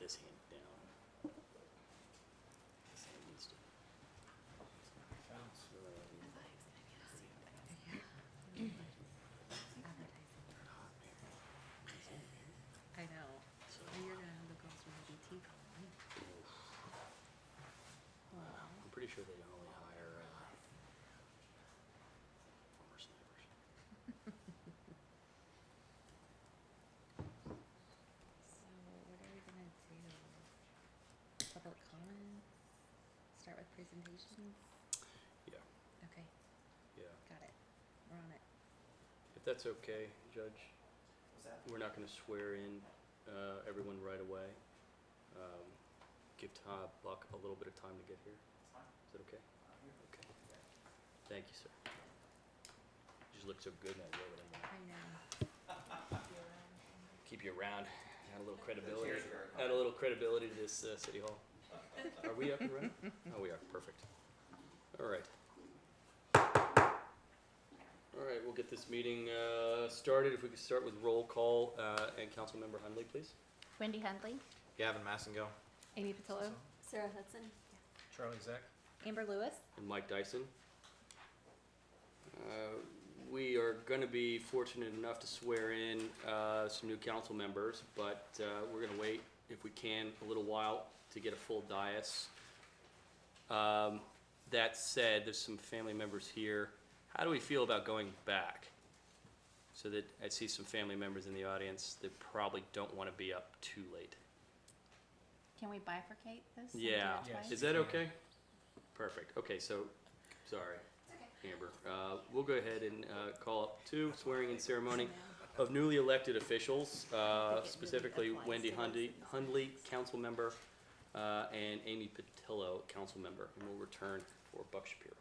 this hand down. This hand needs to. I know. And you're gonna have the girls from the BT calling. I'm pretty sure they only hire former snipers. So what are we gonna do? Public comments? Start with presentations? Yeah, Okay, yeah. got it. We're on it. If that's okay, Judge, What's that? we're not gonna swear in everyone right away. Give Buck a little bit of time to get here. It's fine. Is that okay? Here. Okay. Thank you, sir. You just look so good in that way. I know. Keep you around. Add a little credibility. Cheers, Eric. Add a little credibility to this city hall. Are we up and running? Oh, we are. Perfect. All right. All right, we'll get this meeting started. If we could start with roll call and Councilmember Hundley, please. Wendy Hundley, Gavin Massengill. Amy Patillo, Sarah Hudson? Charlie Zeck. Amber Lewis. And Mike Dyson. We are going to be fortunate enough to swear in some new council members, but we're going to wait, if we can, a little while to get a full dais. That said, there's some family members here. How do we feel about going back? So that I see some family members in the audience that probably don't want to be up too late. Can we bifurcate this? and do Yeah, it twice? is that okay? Perfect. Okay, so, sorry, Amber. We'll go ahead and call up two swearing in ceremony of newly elected officials, specifically Wendy Hundley, council member, and Amy Patillo, council member, and we'll return for Buck Shapiro.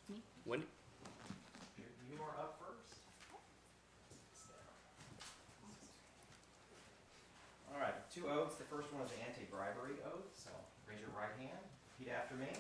Me? Wendy? You are up first. All right, 2 oaths. The first one is the anti-bribery oath. So raise your right hand. Repeat after me.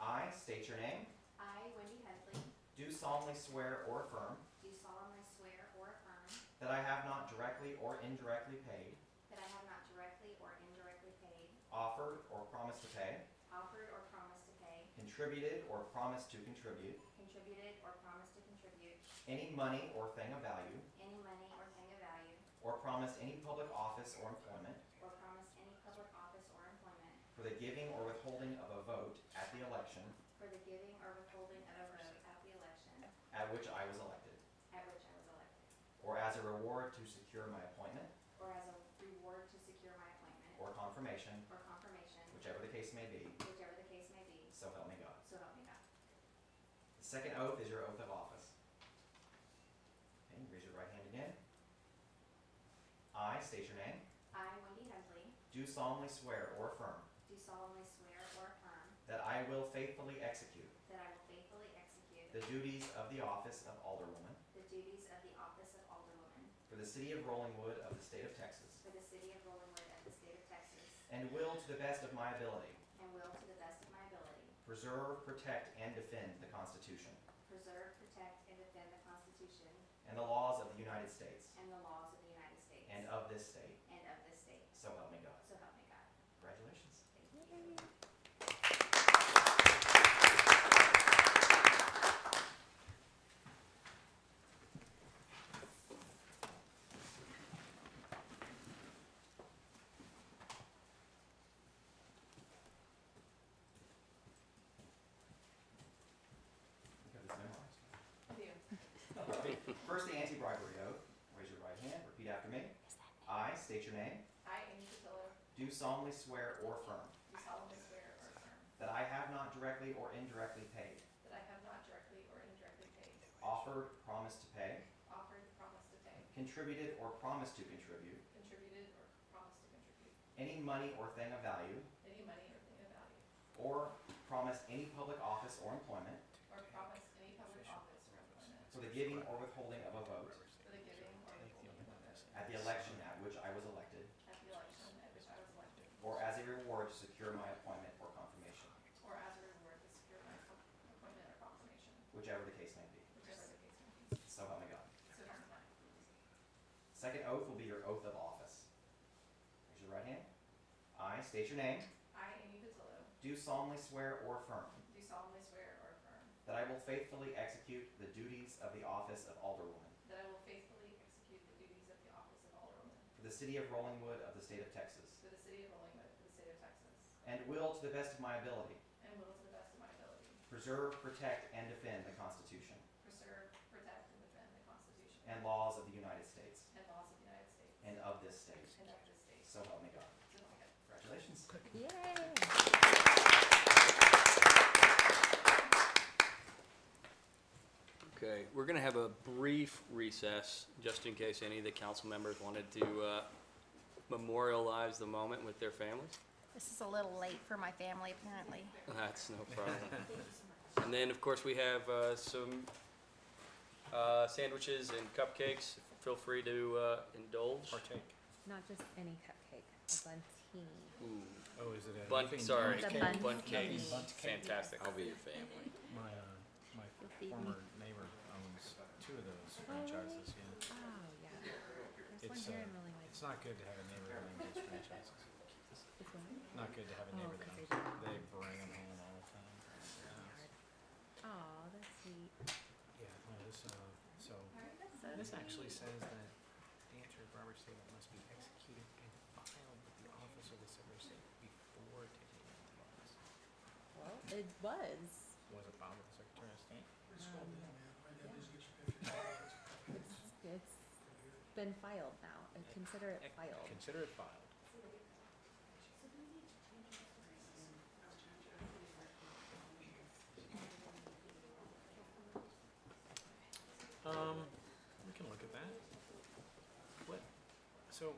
I state your name. I, Wendy Hundley, Do solemnly swear or affirm do solemnly swear or affirm that I have not directly or indirectly paid, that I have not directly or indirectly paid, offered or promised to pay, offered or promised to pay, contributed or promised to contribute contributed or promised to contribute any money or thing of value, any money or thing of value, or promised any public office or employment or promised any public office or employment for the giving or withholding of a vote at the election for the giving or withholding of a vote at the election at which I was elected, at which I was elected, or as a reward to secure my appointment or as a reward to secure my appointment or confirmation, or confirmation, whichever the case may be, whichever the case may be, so help me God. so help me God. The second oath is your oath of office. Okay, raise your right hand again. I state your name. I, Wendy Hundley, Do solemnly swear or affirm do solemnly swear or affirm that I will faithfully execute that I will faithfully execute the duties of the office of Alderwoman the duties of the office of Alderwoman for the city of Rollingwood of the state of Texas, for the city of Rollingwood of the state of Texas, and will, to the best of my ability, and will, to the best of my ability, preserve, protect, and defend the Constitution preserve, protect, and defend the Constitution and the laws of the United States and the laws of the United States and of this state. and of this state. So help me God. So help me God. Congratulations. Thank you. You got this memorized. First, the anti-bribery oath. Raise your right hand. Repeat after me. I state your name. I, Amy Patillo, Do solemnly swear or affirm do solemnly swear or affirm that I have not directly or indirectly paid, that I have not directly or indirectly paid, offered, promised to pay, offered, promised to pay, contributed or promised to contribute contributed, or promised to contribute any money or thing of value, any money or thing of value, or promised any public office or employment or promised any public office or employment for the giving or withholding of a vote for the giving or withholding of a vote at the election at which I was elected, at the election at which I was elected, or as a reward to secure my appointment or confirmation, or as a reward to secure my appointment or confirmation, whichever the case may be. whichever the case may be. So help me God. So help me God. Second oath will be your oath of office. state your name, I, Amy Patillo, do solemnly swear or affirm do solemnly swear or affirm that I will faithfully execute the duties of the office of Alderwoman that I will faithfully execute the duties of the office of Alderwoman for the city of Rollingwood of the state of Texas, for the city of Rollingwood for the state of Texas, and will, to the best of my ability, and will to the best of my ability preserve, protect, and defend the Constitution preserve, protect, and defend the Constitution and laws of the United States and laws of the United States and of this state. and of this state. So help me God. So help me God. Congratulations. Yay! Okay, we're gonna have a brief recess, just in case any of the council members wanted to memorialize the moment with their families. This is a little late for my family, apparently. That's no problem. And then, of course, we have some sandwiches and cupcakes. Feel free to indulge. Partake. Not just any cupcake, a buntini. Ooh, Oh, is it a? bunt, anything- sorry, It's a cake? bun- bunt cake, Bunt cake. fantastic. I'll be your family. My, my You'll feed me. former neighbor owns 2 of those franchises, yeah. Oh, yeah. There's one It's, here in really it's not good to have a neighbor that owns those franchises. This one. Not good to have a Oh, neighbor 'cause that they owns, they bring them home all the time. Oh, that's sweet. Yeah, no, this, so, So this sweet. actually says that the answer of Robert statement must be executed and filed with the office of the Secretary of State before taking it into office. Well, it was. Was it filed with the Secretary of State? It's been filed now. Consider it filed. Consider it filed. We can look at that. What, so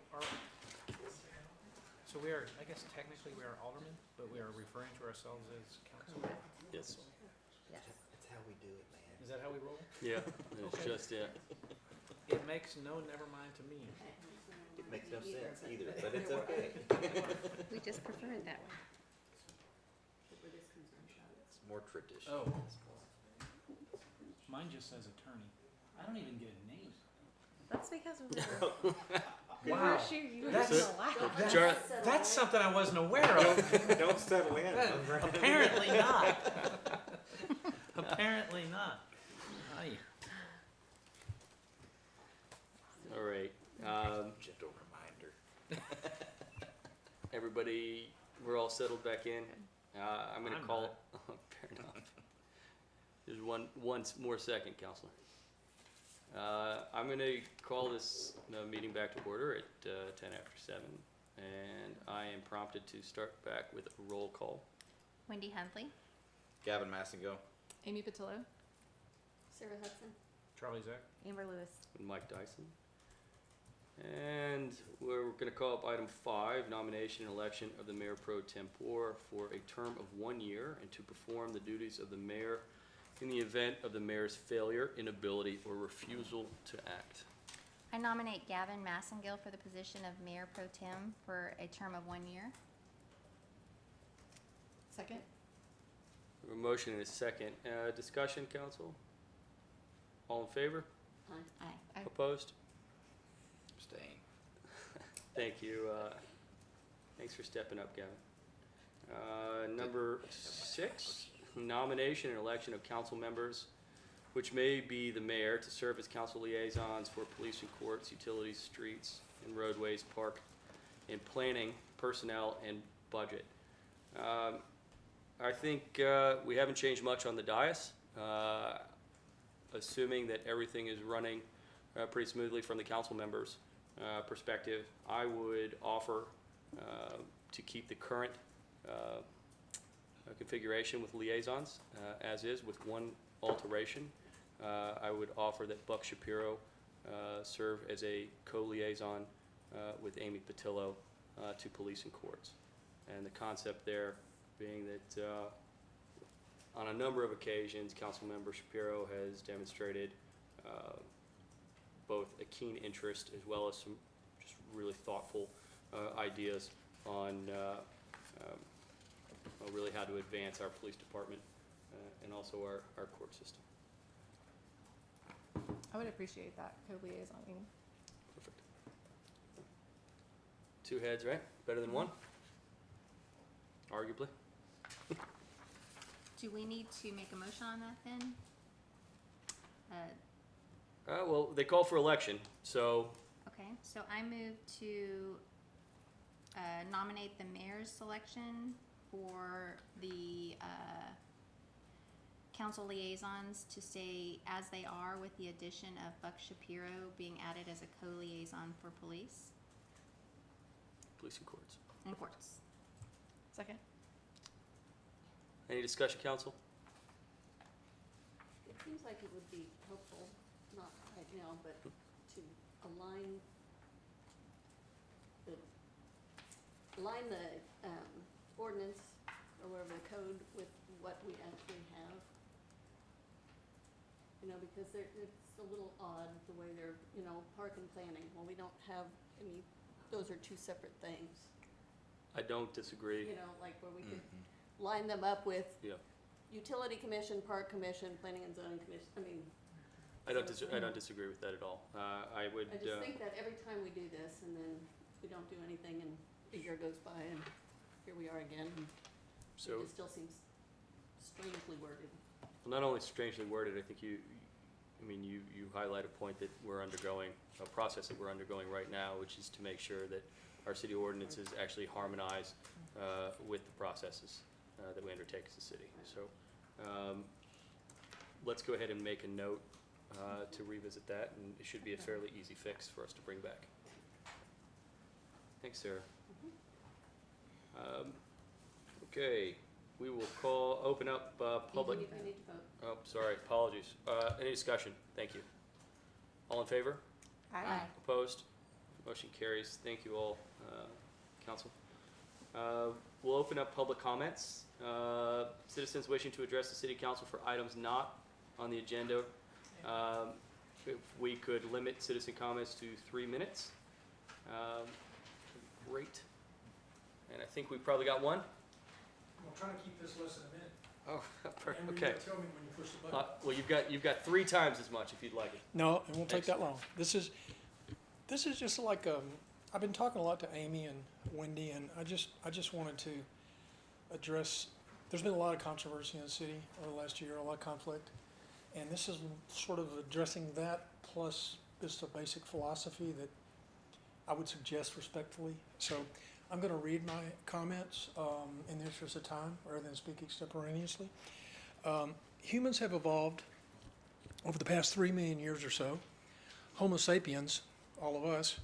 we are, I guess technically we are aldermen, but we are referring to ourselves as council? Correct. Yes. Yes. That's how we do it, man. Is that how we roll? Yeah, it's Okay. just, yeah. It makes no never mind to me. It makes no sense either, but it's okay. We just prefer it that way. It's more traditional Oh. at this point. Mine just says attorney. I don't even get a name. That's because we Wow. were sure you were That's- still alive. Char- That's something I wasn't aware of. Don't settle in. Apparently not. Apparently not. Aye. All right. Gentle reminder. Everybody, we're all settled back in. I'm gonna I'm call. Fair enough. There's one more second, Counselor. I'm gonna call this meeting back to order at 7:10, and I am prompted to start back with a roll call. Wendy Huntley, Gavin Massingo. Amy Patillo. Sarah Hudson, Charlie Zach. Amber Lewis. And Mike Dyson. And we're gonna call up item 5, nomination and election of the mayor pro tempore for a term of 1 year and to perform the duties of the mayor in the event of the mayor's failure, inability, or refusal to act. I nominate Gavin Massengill for the position of Mayor Pro Tem for a term of 1 year. Second. A motion and a second. Discussion, council? All in favor? Aye. Opposed? Abstain. Thank you. Thanks for stepping up, Gavin. Number 6, nomination and election of council members, which may be the mayor, to serve as council liaisons for police and courts, utilities, streets and roadways, park and planning, personnel, and budget. I think we haven't changed much on the dais. Assuming that everything is running pretty smoothly from the council members' perspective, I would offer to keep the current configuration with liaisons as is, with one alteration. I would offer that Buck Shapiro serve as a co-liaison with Amy Patillo to police and courts. And the concept there being that on a number of occasions, Councilmember Shapiro has demonstrated both a keen interest as well as some just really thoughtful ideas on really how to advance our police department and also our court system. I would appreciate that co-liaisoning. Perfect. 2 heads, right? Better than 1? arguably. Do we need to make a motion on that then? Well, they call for election, so Okay, so I move to nominate the mayor's selection for the council liaisons to stay as they are, with the addition of Buck Shapiro being added as a co-liaison for police police and courts. and courts. Second. Any discussion, council? It seems like it would be helpful, not right now, but to align the ordinance or whatever the code with what we actually have. You know, because it's a little odd the way they're, park and planning. Well, we don't have any, those are two separate things. I don't disagree. Like where we could line them up with Yeah. utility commission, park commission, planning and zoning commission. I don't disagree with that at all. I would. I just think that every time we do this and then we don't do anything and a year goes by and here we are again. And So, it just still seems strangely worded. well, not only strangely worded, I think you highlight a point that we're undergoing, a process that we're undergoing right now, which is to make sure that our city ordinances actually harmonize with the processes that we undertake as a city. So let's go ahead and make a note to revisit that, and it should be a fairly easy fix for us to bring back. Thanks, Sarah. Okay, we will open up public. We need to vote. Oh, sorry, apologies. Any discussion? Thank you. All in favor? Aye. Opposed? Motion carries. Thank you all, council. We'll open up public comments. Citizens wishing to address the city council for items not on the agenda. If we could limit citizen comments to 3 minutes. Great. And I think we probably got one. I'm trying to keep this less than a minute. Oh, And okay. you tell me when you push the button. Well, you've got 3 times as much if you'd like it. No, it won't take that Excellent. long. This is just like, I've been talking a lot to Amy and Wendy, and I just wanted to address, there's been a lot of controversy in the city over the last year, a lot of conflict. And this is sort of addressing that, plus just a basic philosophy that I would suggest respectfully. So I'm going to read my comments in the interest of time, rather than speak extemporaneously. Humans have evolved over the past 3 million years or so. Homo sapiens, all of us,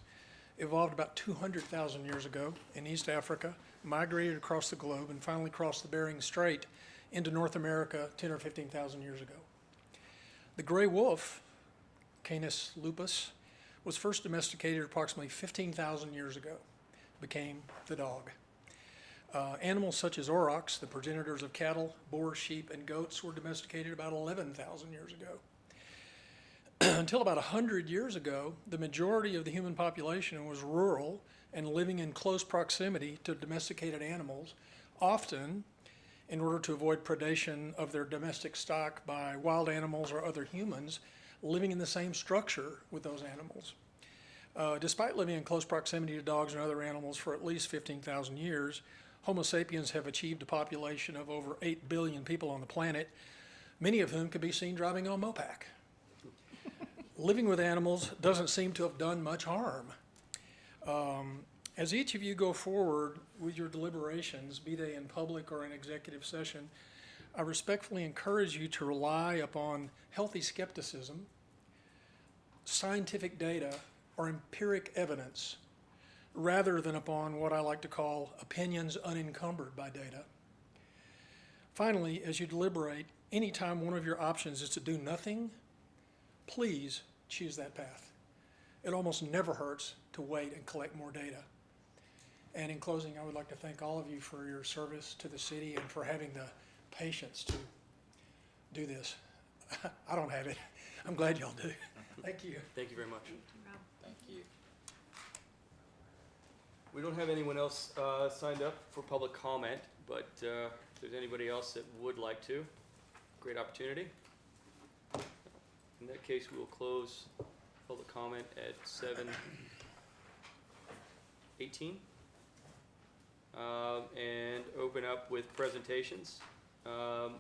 evolved about 200,000 years ago in East Africa, migrated across the globe, and finally crossed the Bering Strait into North America 10 or 15,000 years ago. The gray wolf, Canis lupus, was first domesticated approximately 15,000 years ago, became the dog. Animals such as aurochs, the progenitors of cattle, boars, sheep, and goats, were domesticated about 11,000 years ago. Until about 100 years ago, the majority of the human population was rural and living in close proximity to domesticated animals, often in order to avoid predation of their domestic stock by wild animals or other humans living in the same structure with those animals. Despite living in close proximity to dogs and other animals for at least 15,000 years, Homo sapiens have achieved a population of over 8 billion people on the planet, many of whom can be seen driving on Mopac. Living with animals doesn't seem to have done much harm. As each of you go forward with your deliberations, be they in public or in executive session, I respectfully encourage you to rely upon healthy skepticism, scientific data, or empiric evidence, rather than upon what I like to call opinions unencumbered by data. Finally, as you deliberate, anytime one of your options is to do nothing, please choose that path. It almost never hurts to wait and collect more data. And in closing, I would like to thank all of you for your service to the city and for having the patience to do this. I don't have it. I'm glad y'all do. Thank you. Thank you very much. Thank you. We don't have anyone else signed up for public comment, but if there's anybody else that would like to, great opportunity. In that case, we will close public comment at 7:18. and open up with presentations. Our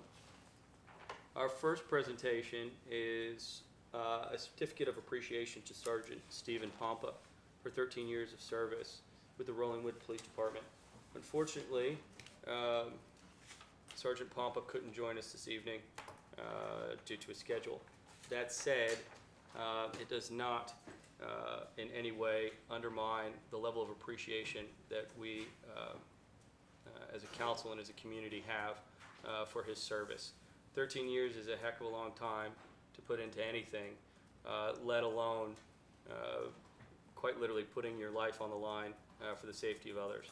first presentation is a certificate of appreciation to Sergeant Stephen Pompa for 13 years of service with the Rollingwood Police Department. Unfortunately, Sergeant Pompa couldn't join us this evening due to his schedule. That said, it does not in any way undermine the level of appreciation that we as a council and as a community have for his service. 13 years is a heck of a long time to put into anything, let alone quite literally putting your life on the line for the safety of others.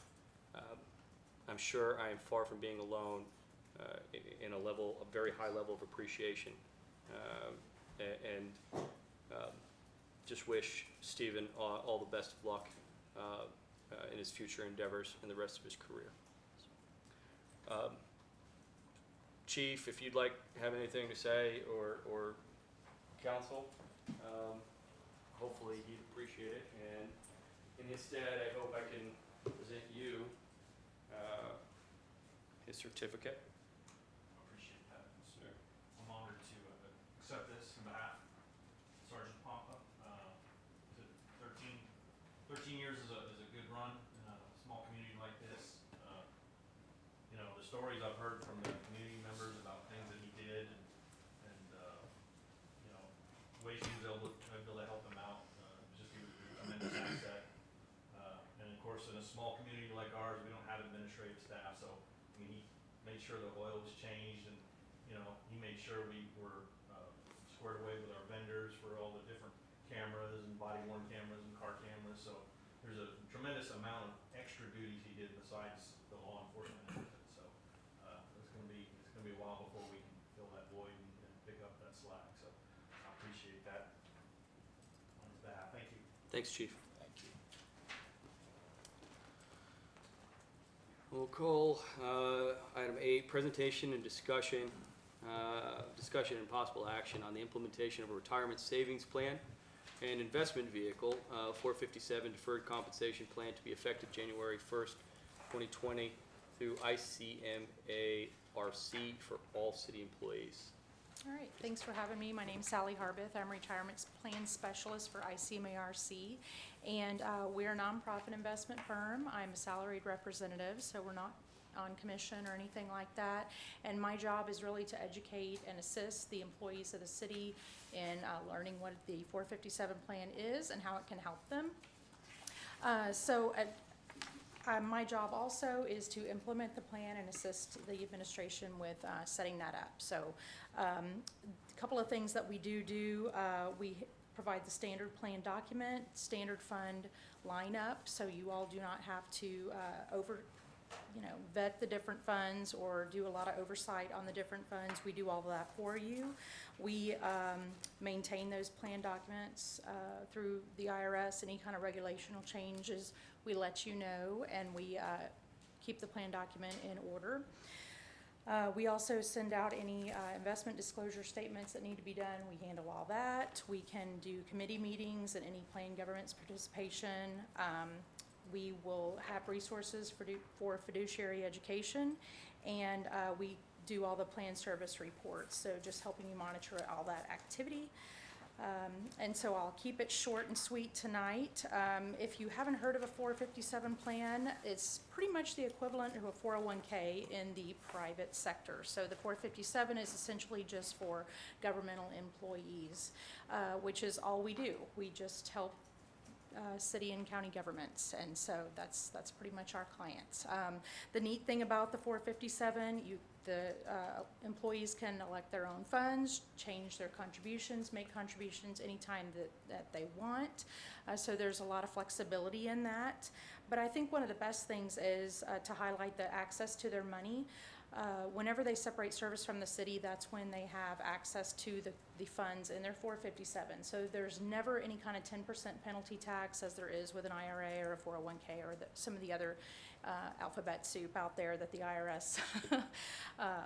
I'm sure I am far from being alone in a very high level of appreciation, and just wish Stephen all the best of luck in his future endeavors and the rest of his career. Chief, if you'd like have anything to say, or council, hopefully he'd appreciate it. And in his stead, I hope I can present you his certificate. Appreciate that, sir. I'm honored to accept this on behalf of Sergeant Pompa. 13 years is a good run in a small community like this. You know, the stories I've heard from the community members about things that he did, and you know, ways he was able to help them out. Just he was a tremendous asset. And of course, in a small community like ours, we don't have administrative staff, so I mean, he made sure the oil was changed, and you know, he made sure we were squared away with our vendors for all the different cameras and body-worn cameras and car cameras. So there's a tremendous amount of extra duties he did besides the law enforcement end of it. So it's gonna be a while before we can fill that void and pick up that slack. So I appreciate that on his behalf. Thank you. Thanks, Chief. We'll call item 8, presentation and discussion and possible action on the implementation of a retirement savings plan and investment vehicle, 457 deferred compensation plan to be effective January 1st, 2020 through ICMARC for all city employees. All right, thanks for having me. My name's Sally Harbeth. I'm a retirement plan specialist for ICMARC, and we're a nonprofit investment firm. I'm a salaried representative, so we're not on commission or anything like that. And my job is really to educate and assist the employees of the city in learning what the 457 plan is and how it can help them. My job also is to implement the plan and assist the administration with setting that up. So a couple of things that we do, we provide the standard plan document, standard fund lineup, so you all do not have to vet the different funds or do a lot of oversight on the different funds. We do all of that for you. We maintain those plan documents through the IRS. Any kind of regulational changes, we let you know, and we keep the plan document in order. We also send out any investment disclosure statements that need to be done. We handle all that. We can do committee meetings and any planned government's participation. We will have resources for fiduciary education, and we do all the plan service reports, so just helping you monitor all that activity. And so I'll keep it short and sweet tonight. If you haven't heard of a 457 plan, it's pretty much the equivalent of a 401k in the private sector. So the 457 is essentially just for governmental employees, which is all we do. We just help city and county governments, and so that's pretty much our clients. The neat thing about the 457, the employees can elect their own funds, change their contributions, make contributions anytime that they want. So there's a lot of flexibility in that. But I think one of the best things is to highlight the access to their money. Whenever they separate service from the city, that's when they have access to the funds in their 457. So there's never any kind of 10% penalty tax as there is with an IRA or a 401k or some of the other alphabet soup out there that the IRS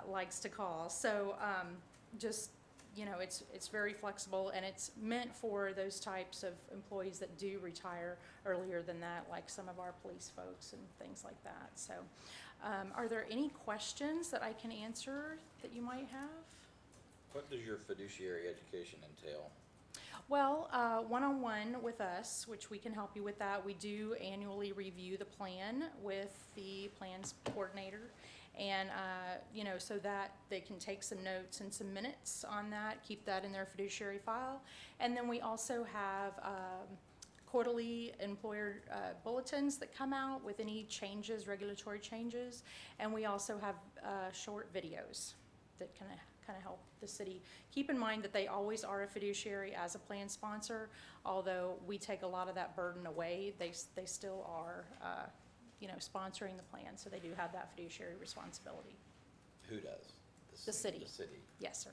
likes to call. So just, you know, it's very flexible, and it's meant for those types of employees that do retire earlier than that, like some of our police folks and things like that. So, are there any questions that I can answer that you might have? What does your fiduciary education entail? Well, one-on-one with us, which we can help you with that. We do annually review the plan with the plans coordinator. And, you know, so that they can take some notes and some minutes on that, keep that in their fiduciary file. And then we also have quarterly employer bulletins that come out with any changes, regulatory changes. And we also have short videos that kind of help the city. Keep in mind that they always are a fiduciary as a plan sponsor, although we take a lot of that burden away. They still are, you know, sponsoring the plan, so they do have that fiduciary responsibility. Who does? The city. The city. Yes, sir.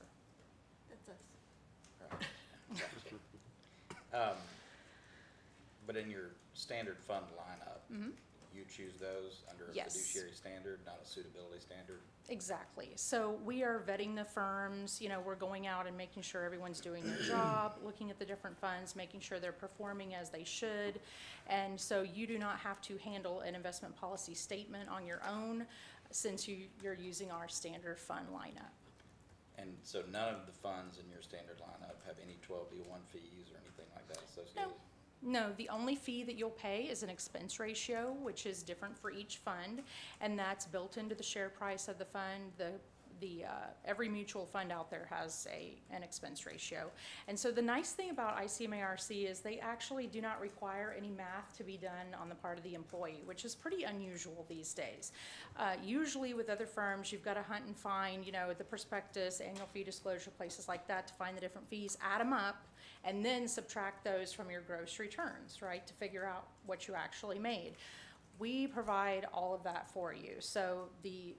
That's us. Right. Gotcha. But in your standard fund lineup, Mm-hmm. you choose those under a Yes. fiduciary standard, not a suitability standard? Exactly. So we are vetting the firms, you know, we're going out and making sure everyone's doing their job, looking at the different funds, making sure they're performing as they should. And so you do not have to handle an investment policy statement on your own, since you're using our standard fund lineup. And so none of the funds in your standard lineup have any 12B1 fees or anything like that associated? No, the only fee that you'll pay is an expense ratio, which is different for each fund, and that's built into the share price of the fund. Every mutual fund out there has an expense ratio. And so the nice thing about ICMARC is they actually do not require any math to be done on the part of the employee, which is pretty unusual these days. Usually with other firms, you've got to hunt and find, you know, the prospectus, annual fee disclosure, places like that to find the different fees, add them up, and then subtract those from your gross returns, right, to figure out what you actually made. We provide all of that for you. So the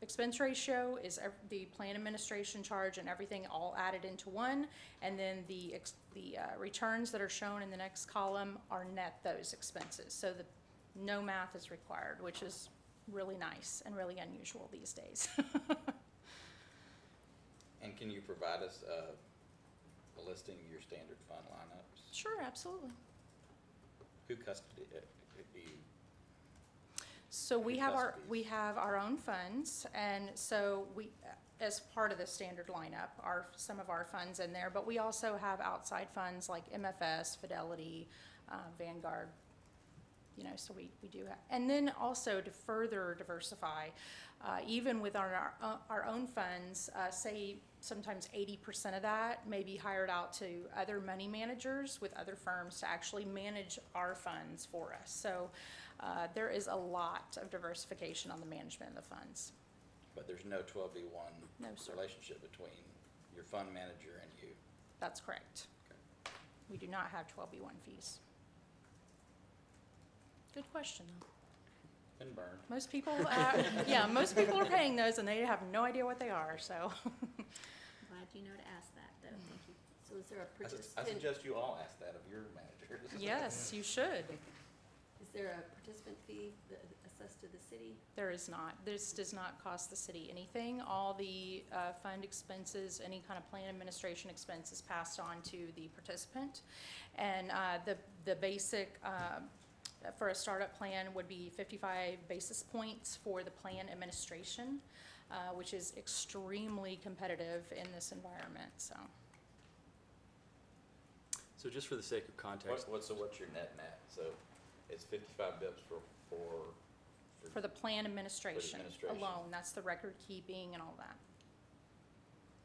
expense ratio is the plan administration charge and everything all added into one, and then the returns that are shown in the next column are net those expenses. So no math is required, which is really nice and really unusual these days. And can you provide us a listing of your standard fund lineups? Sure, absolutely. Who custody it? Do you? So we Who have custodies? our own funds, and so we, as part of the standard lineup, are some of our funds in there, but we also have outside funds like MFS, Fidelity, Vanguard, you know, so we do have. And then also to further diversify, even with our own funds, say sometimes 80% of that may be hired out to other money managers with other firms to actually manage our funds for us. So there is a lot of diversification on the management of the funds. But there's no 12B1 No, sir. relationship between your fund manager and you? That's correct. Okay. We do not have 12B1 fees. Good question, though. Been burned. Most people, most people are paying those and they have no idea what they are, so. Glad you know to ask that, though. Thank you. So is there a I participant, suggest you all ask that of your managers. Yes, you should. is there a participant fee that assessed to the city? There is not. This does not cost the city anything. All the fund expenses, any kind of plan administration expense is passed on to the participant. And the basic for a startup plan would be 55 basis points for the plan administration, which is extremely competitive in this environment, so. So just for the sake of context, What's your net? So it's 55 bips For the plan administration administration. alone, that's the record keeping and all that.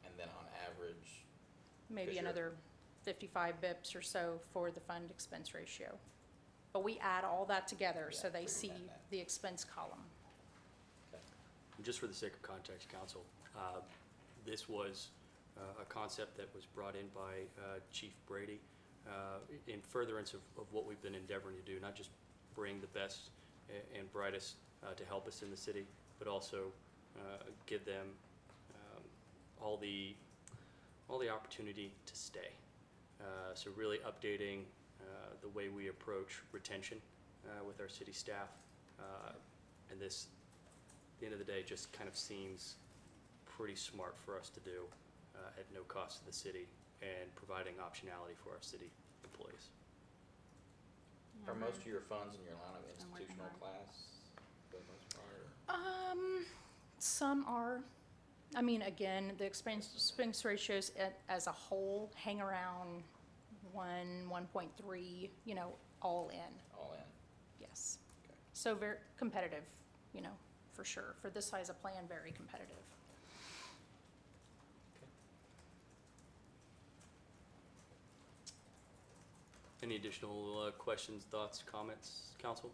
And then on average, Maybe Because you're- another 55 bips or so for the fund expense ratio. But we add all that together so Yeah, they so you see net that. the expense column. okay. just for the sake of context, council, this was a concept that was brought in by Chief Brady in furtherance of what we've been endeavoring to do, not just bring the best and brightest to help us in the city, but also give them all the opportunity to stay. So really updating the way we approach retention with our city staff, and this, at the end of the day, just kind of seems pretty smart for us to do at no cost to the city and providing optionality for our city employees. Are most of your funds in your line of I'm working institutional hard. class for the most part? Some are. I mean, again, the expense ratios as a whole hang around 1.3, all in, All in? yes. Okay. So very competitive, for sure. For this size of plan, very competitive. Any additional questions, thoughts, comments, council?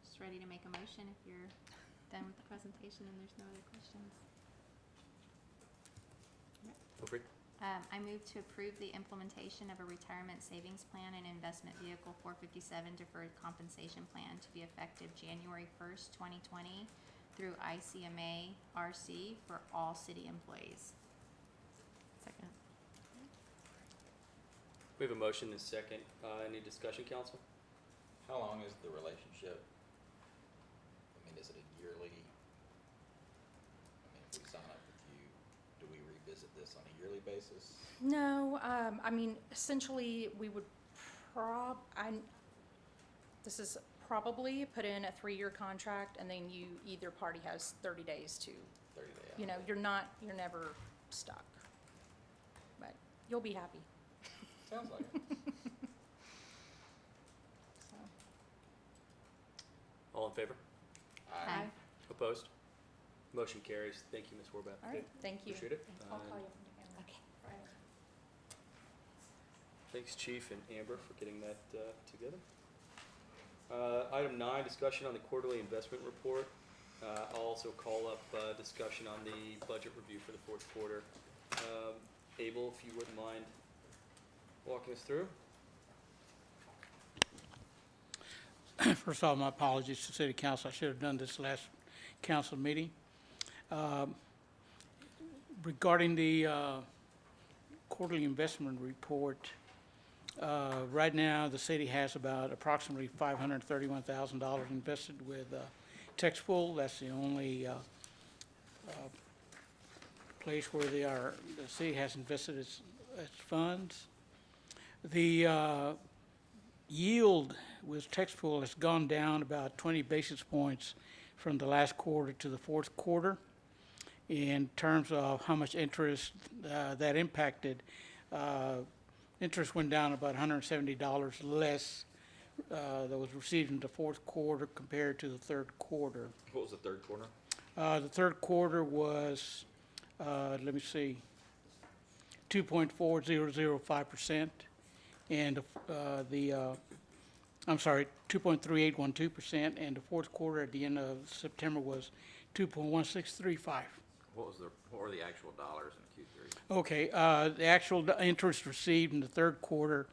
Just ready to make a motion if you're done with the presentation and there's no other questions. Feel free. I move to approve the implementation of a retirement savings plan and investment vehicle 457 deferred compensation plan to be effective January 1st, 2020 through ICMA RC for all city employees. Second. We have a motion and a second. Any discussion, council? How long is the relationship? I mean, is it a yearly? I mean, if we sign up with you, do we revisit this on a yearly basis? No, I mean, essentially, we would this is probably put in a 3-year contract, and then either party has 30 days to, 30 days. you're never stuck. But you'll be happy. Sounds like it. So. All in favor? Aye. Opposed? Motion carries. Thank you, Ms. Warbath. All right, thank you. Appreciate it. I'll call you. Okay. Right. Thanks, Chief and Amber, for getting that together. Item 9, discussion on the quarterly investment report. I'll also call up discussion on the budget review for the fourth quarter. Abel, if you wouldn't mind walking us through. First of all, my apologies to City Council. I should have done this last council meeting. Regarding the quarterly investment report, right now the city has about approximately $531,000 invested with Texpool. That's the only place where the city has invested its funds. The yield with Texpool has gone down about 20 basis points from the last quarter to the fourth quarter. In terms of how much interest that impacted, interest went down about $170 less that was received in the fourth quarter compared to the third quarter. What was the third quarter? The third quarter was, let me see, 2.4005%, and I'm sorry, 2.3812%, and the fourth quarter at the end of September was 2.1635. What were the actual dollars in Q3? Okay, the actual interest received in the third quarter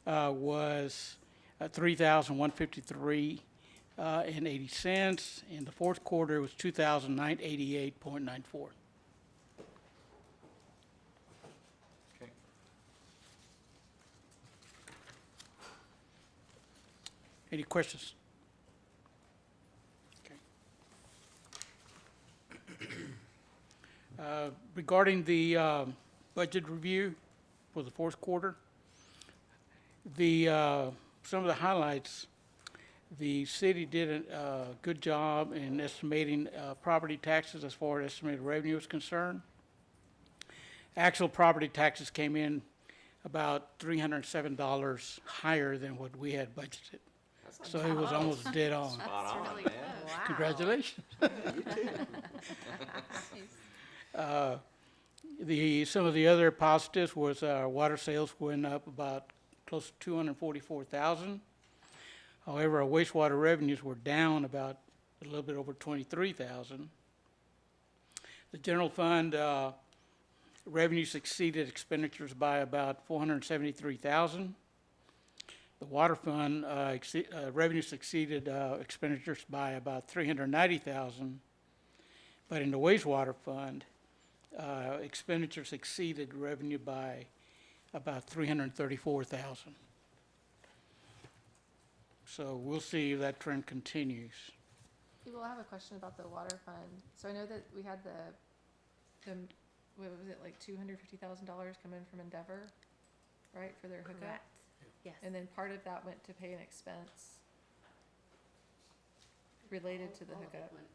was $3,153 and 80 cents. In the fourth quarter, it was $2,988.94. Okay. Any questions? Okay. Regarding the budget review for the fourth quarter, some of the highlights, the city did a good job in estimating property taxes as far as estimated revenue is concerned. Actual property taxes came in about $307 higher than what we had budgeted. So it was almost dead on. Spot That's on, really man. good. Wow. Congratulations. Nice. Some of the other positives was our water sales went up about close to 244,000. However, our wastewater revenues were down about a little bit over 23,000. The general fund revenues exceeded expenditures by about 473,000. The water fund revenues exceeded expenditures by about 390,000. But in the wastewater fund, expenditures exceeded revenue by about 334,000. So we'll see if that trend continues. Well, I have a question about the water fund. So I know that we had the what was it, like $250,000 come in from Endeavor, right, for their hookup? Correct. Yes. And then part of that went to pay an expense related to the All of it hookup. went,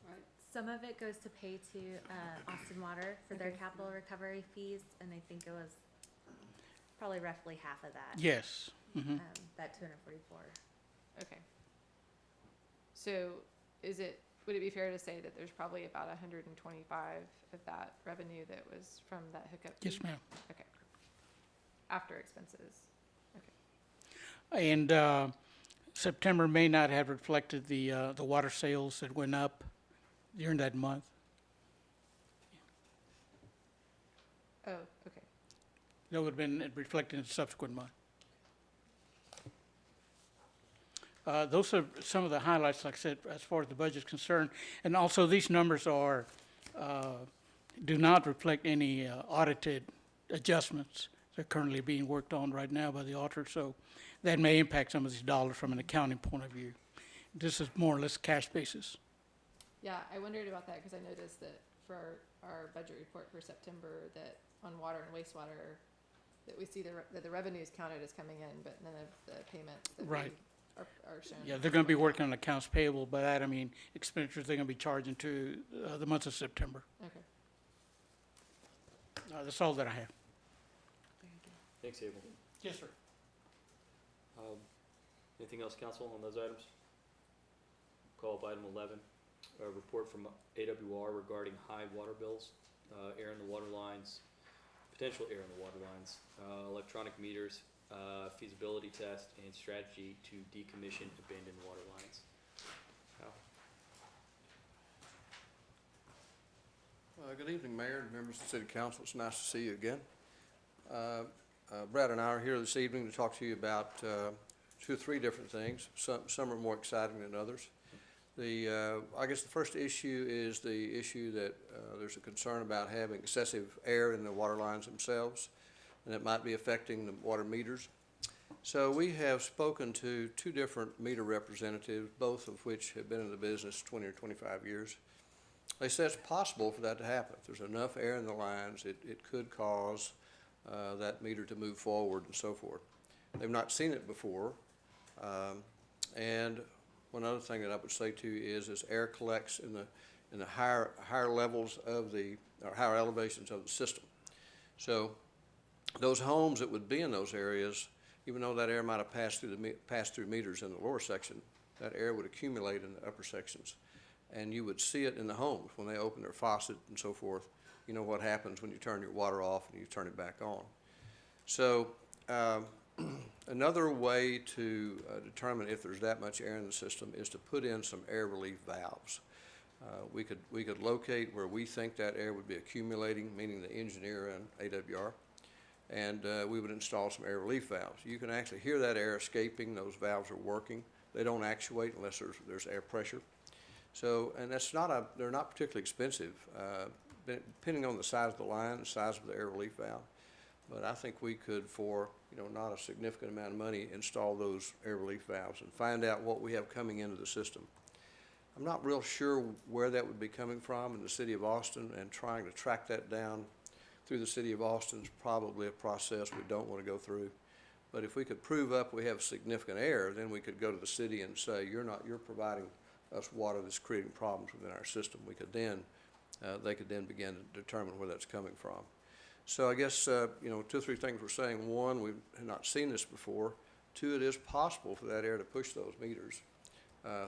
right? Some of it goes to pay to Austin Water for their Okay. capital recovery fees, and I think it was probably roughly half of that. Yes. Mm-hmm. That 244. Okay. So would it be fair to say that there's probably about 125 of that revenue that was from that hookup fee? Yes, ma'am. Okay. After expenses. And September may not have reflected the water sales that went up during that month. Oh, okay. That would have been reflected in the subsequent month. Those are some of the highlights, like I said, as far as the budget is concerned. And also, these numbers are, do not reflect any audited adjustments. They're currently being worked on right now by the auditor, so that may impact some of these dollars from an accounting point of view. This is more or less cash basis. Yeah, I wondered about that because I noticed that for our budget report for September, that on water and wastewater, that we see that the revenue is counted as coming in, but none of the payments that Right. we are shown. Yeah, they're going to be working on accounts payable, by that I mean expenditures they're going to be charging to the month of September. Okay. That's all that I have. Very good. Thanks, Abel. Yes, sir. Anything else, council, on those items? Call up item 11, a report from AWR regarding high water bills, air in the water lines, potential air in the water lines, electronic meters, feasibility test, and strategy to decommission abandoned water lines. Al? Good evening, Mayor and members of the City Council. It's nice to see you again. Brad and I are here this evening to talk to you about 2 or 3 different things. Some are more exciting than others. I guess the first issue is the issue that there's a concern about having excessive air in the water lines themselves, and it might be affecting the water meters. So we have spoken to 2 different meter representatives, both of which have been in the business 20 or 25 years. They say it's possible for that to happen. If there's enough air in the lines, it could cause that meter to move forward and so forth. They've not seen it before. And one other thing that I would say to you is, as air collects in the higher levels of or higher elevations of the system. So those homes that would be in those areas, even though that air might have passed through meters in the lower section, that air would accumulate in the upper sections. And you would see it in the homes when they open their faucet and so forth. You know what happens when you turn your water off and you turn it back on. So another way to determine if there's that much air in the system is to put in some air relief valves. We could locate where we think that air would be accumulating, meaning the engineer and AWR, and we would install some air relief valves. You can actually hear that air escaping. Those valves are working. They don't actuate unless there's air pressure. So, and they're not particularly expensive, depending on the size of the line, the size of the air relief valve. But I think we could, for not a significant amount of money, install those air relief valves and find out what we have coming into the system. I'm not real sure where that would be coming from in the city of Austin, and trying to track that down through the city of Austin is probably a process we don't want to go through. But if we could prove up we have significant air, then we could go to the city and say, you're providing us water that's creating problems within our system. We could then, they could then begin to determine where that's coming from. So I guess, 2 or 3 things we're saying. 1, we've not seen this before. 2, it is possible for that air to push those meters.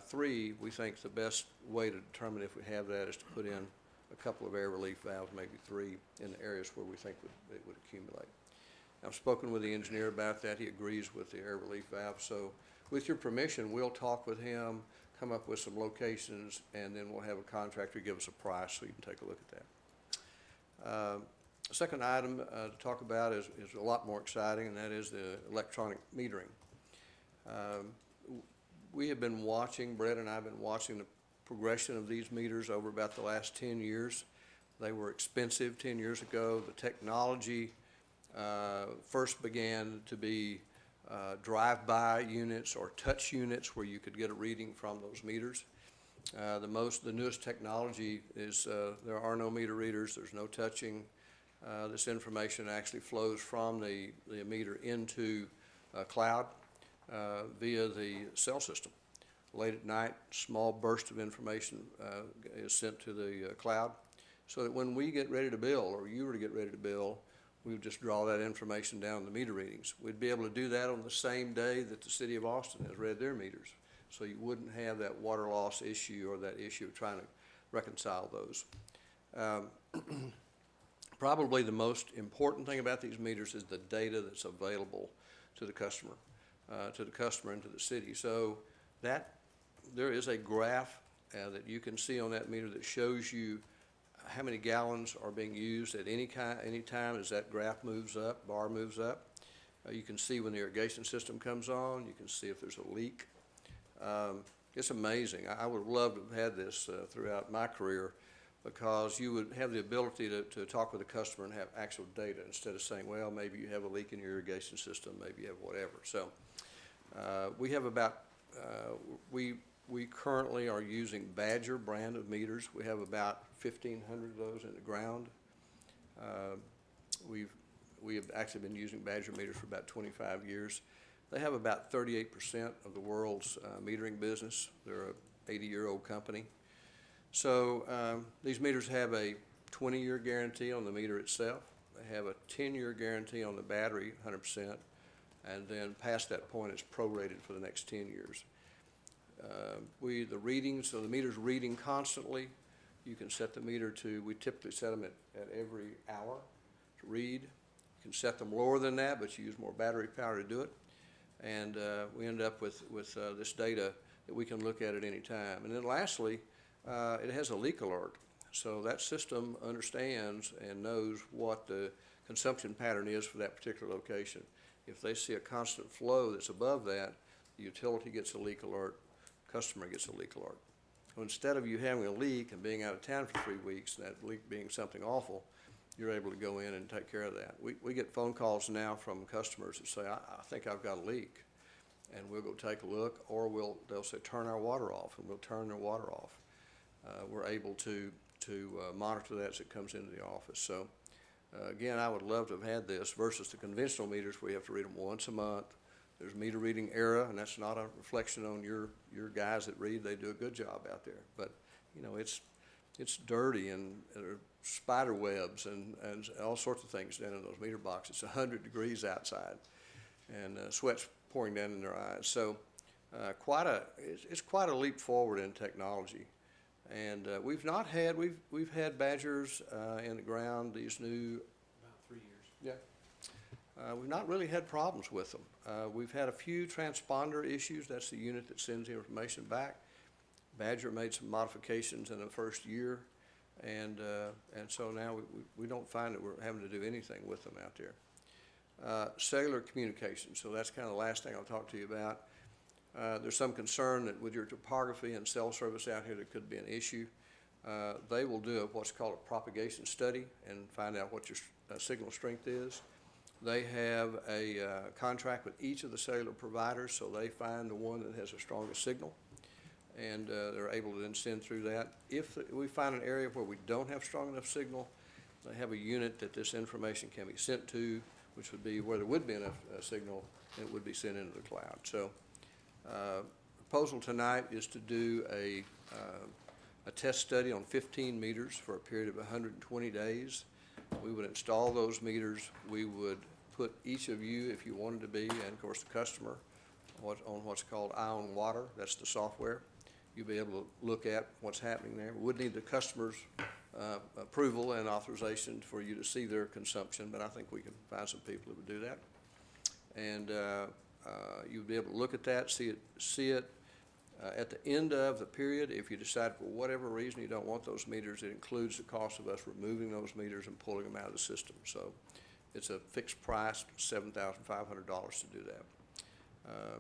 3, we think the best way to determine if we have that is to put in a couple of air relief valves, maybe 3, in the areas where we think it would accumulate. I've spoken with the engineer about that. He agrees with the air relief valve. So with your permission, we'll talk with him, come up with some locations, and then we'll have a contractor give us a price so you can take a look at that. The second item to talk about is a lot more exciting, and that is the electronic metering. We have been watching, Brett and I have been watching the progression of these meters over about the last 10 years. They were expensive 10 years ago. The technology first began to be drive-by units or touch units where you could get a reading from those meters. The newest technology is there are no meter readers, there's no touching. This information actually flows from the meter into cloud via the cell system. Late at night, small burst of information is sent to the cloud, so that when we get ready to bill, or you were to get ready to bill, we would just draw that information down the meter readings. We'd be able to do that on the same day that the city of Austin has read their meters. So you wouldn't have that water loss issue or that issue of trying to reconcile those. Probably the most important thing about these meters is the data that's available to the customer and to the city. So that there is a graph that you can see on that meter that shows you how many gallons are being used at any time as that graph moves up, bar moves up. You can see when the irrigation system comes on. You can see if there's a leak. It's amazing. I would have loved to have had this throughout my career, because you would have the ability to talk with the customer and have actual data instead of saying, well, maybe you have a leak in your irrigation system, maybe you have whatever. So we have about, we currently are using Badger brand of meters. We have about 1,500 of those in the ground. We have actually been using Badger meters for about 25 years. They have about 38% of the world's metering business. They're an 80-year-old company. So these meters have a 20-year guarantee on the meter itself. They have a 10-year guarantee on the battery, 100%, and then past that point, it's prorated for the next 10 years. The readings, so the meter's reading constantly. You can set the meter to, we typically set them at every hour to read. You can set them lower than that, but you use more battery power to do it. And we end up with this data that we can look at any time. And then lastly, it has a leak alert. So that system understands and knows what the consumption pattern is for that particular location. If they see a constant flow that's above that, the utility gets a leak alert, customer gets a leak alert. So instead of you having a leak and being out of town for 3 weeks, and that leak being something awful, you're able to go in and take care of that. We get phone calls now from customers that say, I think I've got a leak. And we'll go take a look, or they'll say, turn our water off, and we'll turn their water off. We're able to monitor that as it comes into the office. So again, I would love to have had this versus the conventional meters where you have to read them once a month. There's meter reading error, and that's not a reflection on your guys that read. They do a good job out there. But, you know, it's dirty, and there are spider webs and all sorts of things down in those meter boxes. It's 100 degrees outside, and sweat's pouring down in their eyes. So it's quite a leap forward in technology. And we've had Badgers in the ground, these new. About 3 years. Yeah. We've not really had problems with them. We've had a few transponder issues. That's the unit that sends the information back. Badger made some modifications in the first year, and so now we don't find that we're having to do anything with them out there. Cellular communication, so that's kind of the last thing I'll talk to you about. There's some concern that with your topography and cell service out here, there could be an issue. They will do what's called a propagation study and find out what your signal strength is. They have a contract with each of the cellular providers, so they find the one that has the strongest signal, and they're able to then send through that. If we find an area where we don't have strong enough signal, they have a unit that this information can be sent to, which would be where there would be enough signal, and it would be sent into the cloud. So proposal tonight is to do a test study on 15 meters for a period of 120 days. We would install those meters. We would put each of you, if you wanted to be, and of course the customer, on what's called Eye on Water. That's the software. You'll be able to look at what's happening there. We would need the customer's approval and authorization for you to see their consumption, but I think we can find some people who would do that. And you'll be able to look at that, see it. At the end of the period, if you decide for whatever reason you don't want those meters, it includes the cost of us removing those meters and pulling them out of the system. So it's a fixed price, $7,500 to do that. I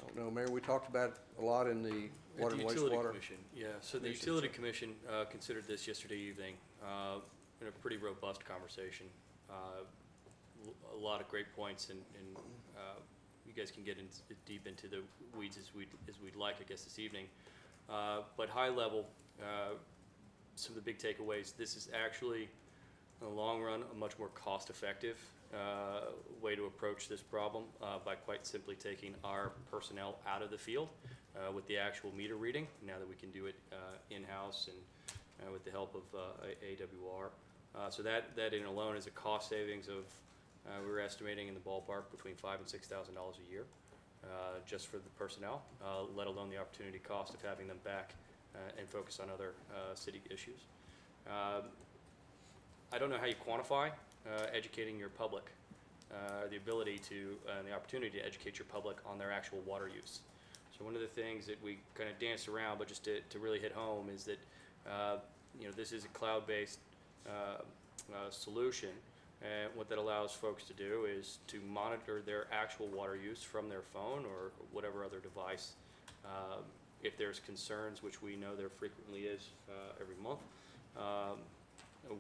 don't know, Mayor, we talked about a lot in the water and The Utility wastewater. Commission, yeah. So the Utility Commission considered this yesterday evening in a pretty robust conversation. A lot of great points, and you guys can get deep into the weeds as we'd like, I guess, this evening. But high level, some of the big takeaways. This is actually in the long run, a much more cost-effective way to approach this problem by quite simply taking our personnel out of the field with the actual meter reading, now that we can do it in-house and with the help of AWR. So that in alone is a cost savings of, we're estimating in the ballpark between $5,000 and $6,000 a year just for the personnel, let alone the opportunity cost of having them back and focus on other city issues. I don't know how you quantify educating your public, the ability to, and the opportunity to educate your public on their actual water use. So one of the things that we kind of danced around, but just to really hit home, is that this is a cloud-based solution, and what that allows folks to do is to monitor their actual water use from their phone or whatever other device. If there's concerns, which we know there frequently is every month,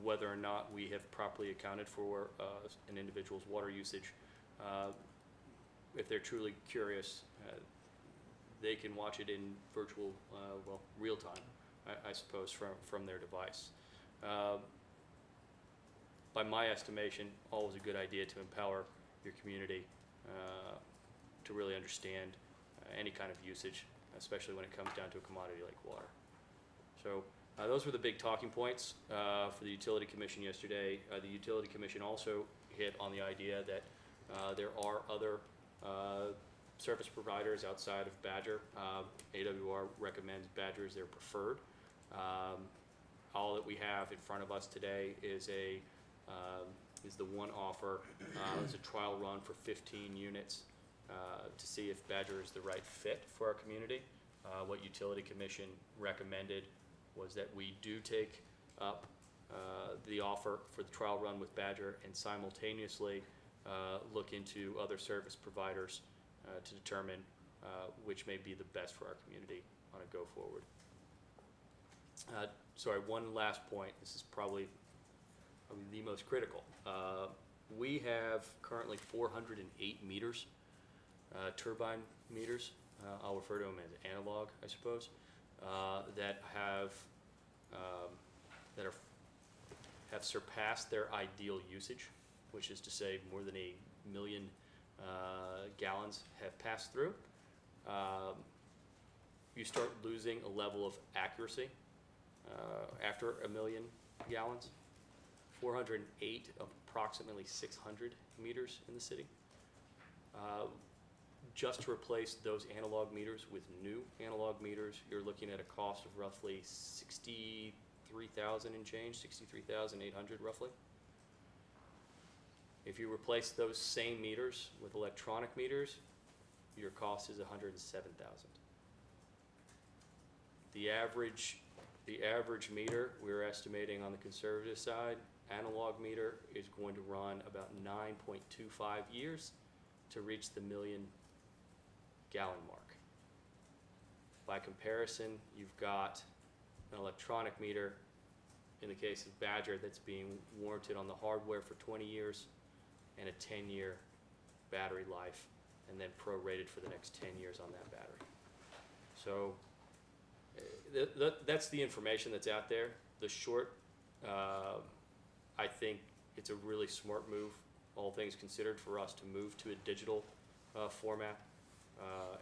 whether or not we have properly accounted for an individual's water usage. If they're truly curious, they can watch it in virtual, real time, I suppose, from their device. By my estimation, always a good idea to empower your community to really understand any kind of usage, especially when it comes down to a commodity like water. So those were the big talking points for the Utility Commission yesterday. The Utility Commission also hit on the idea that there are other service providers outside of Badger. AWR recommends Badger as their preferred. All that we have in front of us today is the one offer. It's a trial run for 15 units to see if Badger is the right fit for our community. What Utility Commission recommended was that we do take up the offer for the trial run with Badger and simultaneously look into other service providers to determine which may be the best for our community on a go forward. Sorry, one last point. This is probably the most critical. We have currently 408 meters, turbine meters. I'll refer to them as analog, I suppose, that have surpassed their ideal usage, which is to say more than 1 million gallons have passed through. You start losing a level of accuracy after 1 million gallons. 408 of approximately 600 meters in the city. Just to replace those analog meters with new analog meters, you're looking at a cost of roughly $63,000 and change, $63,800 roughly. If you replace those same meters with electronic meters, your cost is $107,000. The average meter, we're estimating on the conservative side, analog meter is going to run about 9.25 years to reach the 1 million gallon mark. By comparison, you've got an electronic meter, in the case of Badger, that's being warranted on the hardware for 20 years and a 10-year battery life, and then prorated for the next 10 years on that battery. So that's the information that's out there. The short, I think it's a really smart move, all things considered, for us to move to a digital format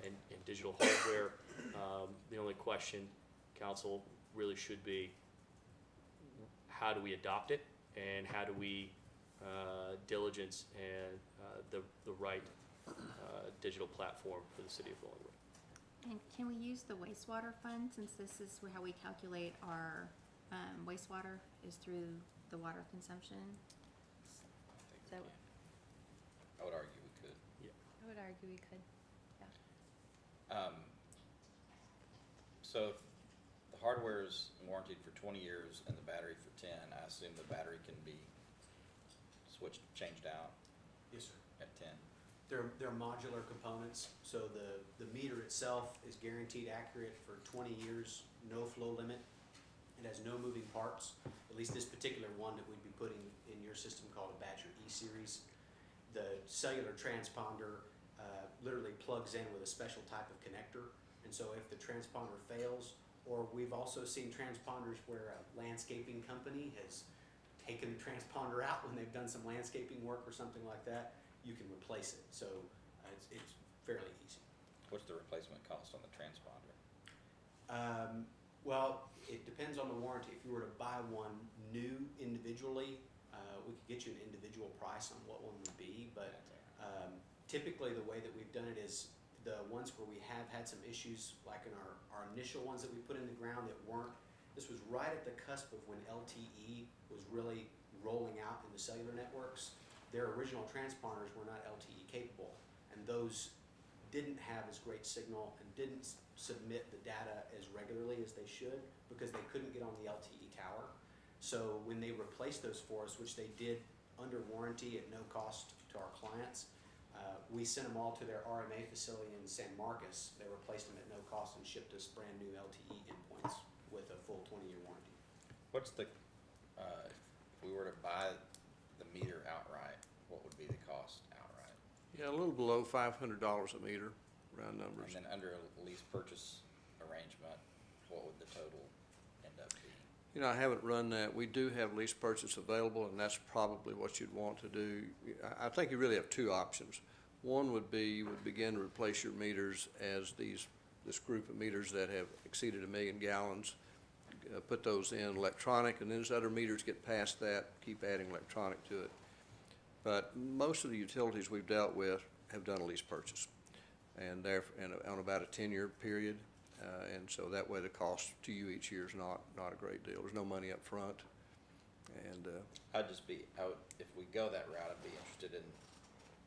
and digital hardware. The only question, council, really should be, how do we adopt it, and how do we diligence and the right digital platform for the city of Rollingwood? And can we use the wastewater fund, since this is how we calculate our wastewater, is through the water consumption? I think I would argue we could. I would argue we could. So if the hardware is warranted for 20 years and the battery for 10, I assume the battery can be changed out Yes, sir. at 10. They're modular components, so the meter itself is guaranteed accurate for 20 years, no flow limit. It has no moving parts, at least this particular one that we'd be putting in your system called a Badger E-Series. The cellular transponder literally plugs in with a special type of connector, and so if the transponder fails, or we've also seen transponders where a landscaping company has taken the transponder out when they've done some landscaping work or something like that, you can replace it. So it's fairly easy. What's the replacement cost on the transponder? Well, it depends on the warranty. If you were to buy one new individually, we could get you an individual price on what one would be, but typically the way that we've done it is the ones where we have had some issues, like in our initial ones that we put in the ground that weren't, this was right at the cusp of when LTE was really rolling out in the cellular networks. Their original transponders were not LTE capable, and those didn't have as great signal and didn't submit the data as regularly as they should because they couldn't get on the LTE tower. So when they replaced those for us, which they did under warranty at no cost to our clients, we sent them all to their RMA facility in San Marcos. They replaced them at no cost and shipped us brand new LTE endpoints with a full 20-year warranty. What's the, if we were to buy the meter outright, what would be the cost outright? Yeah, a little below $500 a meter, round numbers. And then under a lease purchase arrangement, what would the total end up being? You know, I haven't run that. We do have lease purchase available, and that's probably what you'd want to do. I think you really have two options. One would be you would begin to replace your meters as this group of meters that have exceeded 1 million gallons, put those in electronic, and then as other meters get past that, keep adding electronic to it. But most of the utilities we've dealt with have done a lease purchase, and they're on about a 10-year period. And so that way the cost to you each year is not a great deal. There's no money up front. And if we go that route, I'd be interested in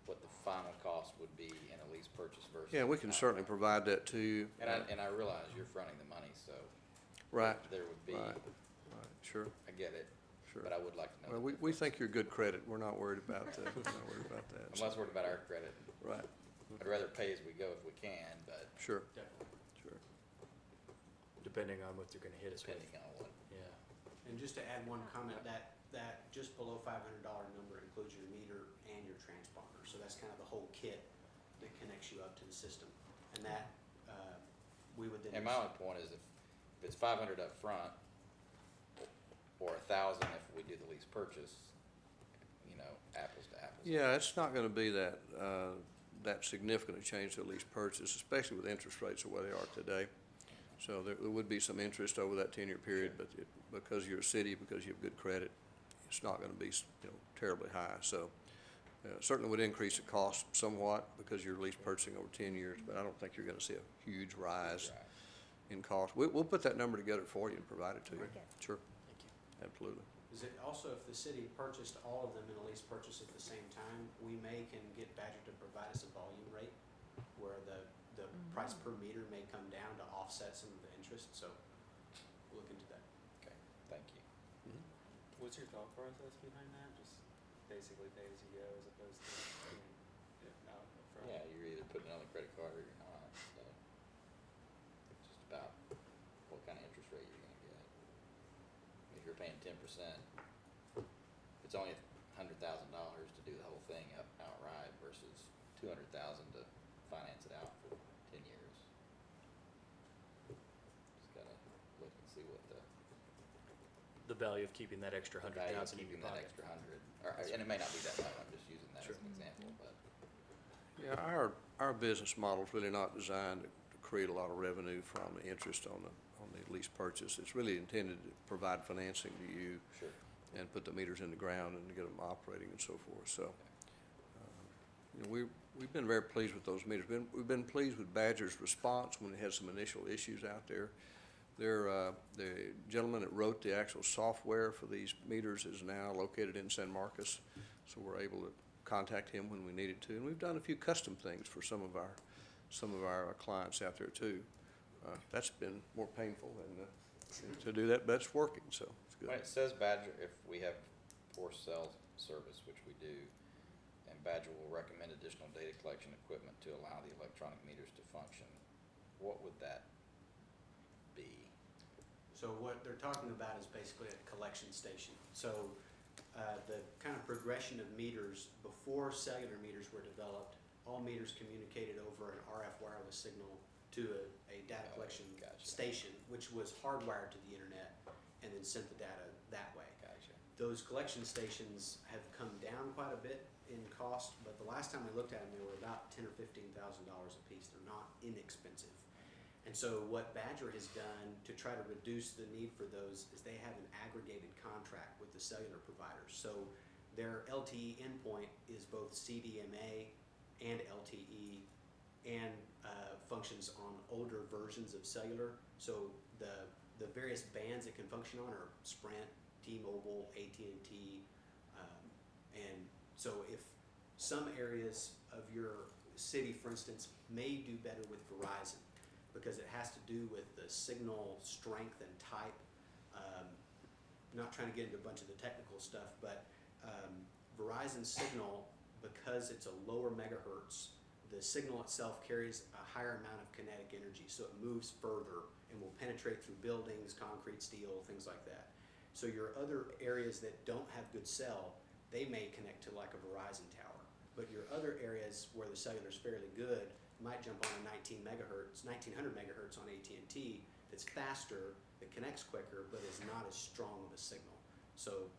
what the final cost would be in a lease purchase versus. yeah, we can certainly provide that to you. And I realize you're fronting the money, so. Right. There would be. Right, sure. I get it. Sure. But I would like to know. Well, we think you're good credit. We're not worried about that. We're not worried about that. I'm less worried about our credit. Right. I'd rather pay as we go if we can, but Sure. Definitely. Sure. Depending on what they're gonna hit us with. depending on what. Yeah. And just to add one comment, that just below $500 number includes your meter and your transponder. So that's kind of the whole kit that connects you up to the system. And that, we would then. And my only point is if it's 500 up front or 1,000 if we do the lease purchase, you know, apples to apples. Yeah, it's not going to be that significant a change to a lease purchase, especially with interest rates the way they are today. So there would be some interest over that 10-year period, but because you're a city, because you have good credit, it's not going to be terribly high. So certainly would increase the cost somewhat because you're lease purchasing over 10 years, but I don't think you're going to see a huge rise in cost. We'll put that number together for you and provide it to you. Okay. Sure. Absolutely. Is it also, if the city purchased all of them in a lease purchase at the same time, we can get Badger to provide us a volume rate where the price per meter may come down to offset some of the interest, so we'll look into that. Okay, thank you. What's your thought process behind that? Just basically pay as you go as opposed to being out upfront? Yeah, you're either putting it on the credit card or you're not, so it's just about what kind of interest rate you're gonna get. If you're paying 10%, it's only $100,000 to do the whole thing outright versus $200,000 to finance it out for 10 years. Just gotta look and see what The value of keeping that extra the value of 100,000 in your keeping that pocket. extra 100, and it may not be that much, I'm just using that Sure. as an example, but. Yeah, our business model is really not designed to create a lot of revenue from the interest on the lease purchase. It's really intended to provide financing to you Sure. and put the meters in the ground and get them operating and so forth. So, we've been very pleased with those meters. We've been pleased with Badger's response when it had some initial issues out there. The gentleman that wrote the actual software for these meters is now located in San Marcos, so we're able to contact him when we needed to. And we've done a few custom things for some of our clients out there too. That's been more painful than to do that, but it's working, so it's good. When it says Badger, if we have forced cell service, which we do, and Badger will recommend additional data collection equipment to allow the electronic meters to function, what would that be? So what they're talking about is basically a collection station. So the kind of progression of meters, before cellular meters were developed, all meters communicated over an RF wireless signal to a data collection Gotcha. station, which was hardwired to the internet and then sent the data that way. Gotcha. those collection stations have come down quite a bit in cost, but the last time we looked at them, they were about $10,000 or $15,000 a piece. They're not inexpensive. And so what Badger has done to try to reduce the need for those is they have an aggregated contract with the cellular providers. So their LTE endpoint is both CDMA and LTE and functions on older versions of cellular. So the various bands it can function on are Sprint, T-Mobile, AT&T, and so if some areas of your city, for instance, may do better with Verizon because it has to do with the signal strength and type. Not trying to get into a bunch of the technical stuff, but Verizon signal, because it's a lower megahertz, the signal itself carries a higher amount of kinetic energy, so it moves further and will penetrate through buildings, concrete, steel, things like that. So your other areas that don't have good cell, they may connect to like a Verizon tower. But your other areas where the cellular is fairly good might jump on a 1900 megahertz on AT&T that's faster, that connects quicker, but is not as strong of a signal. So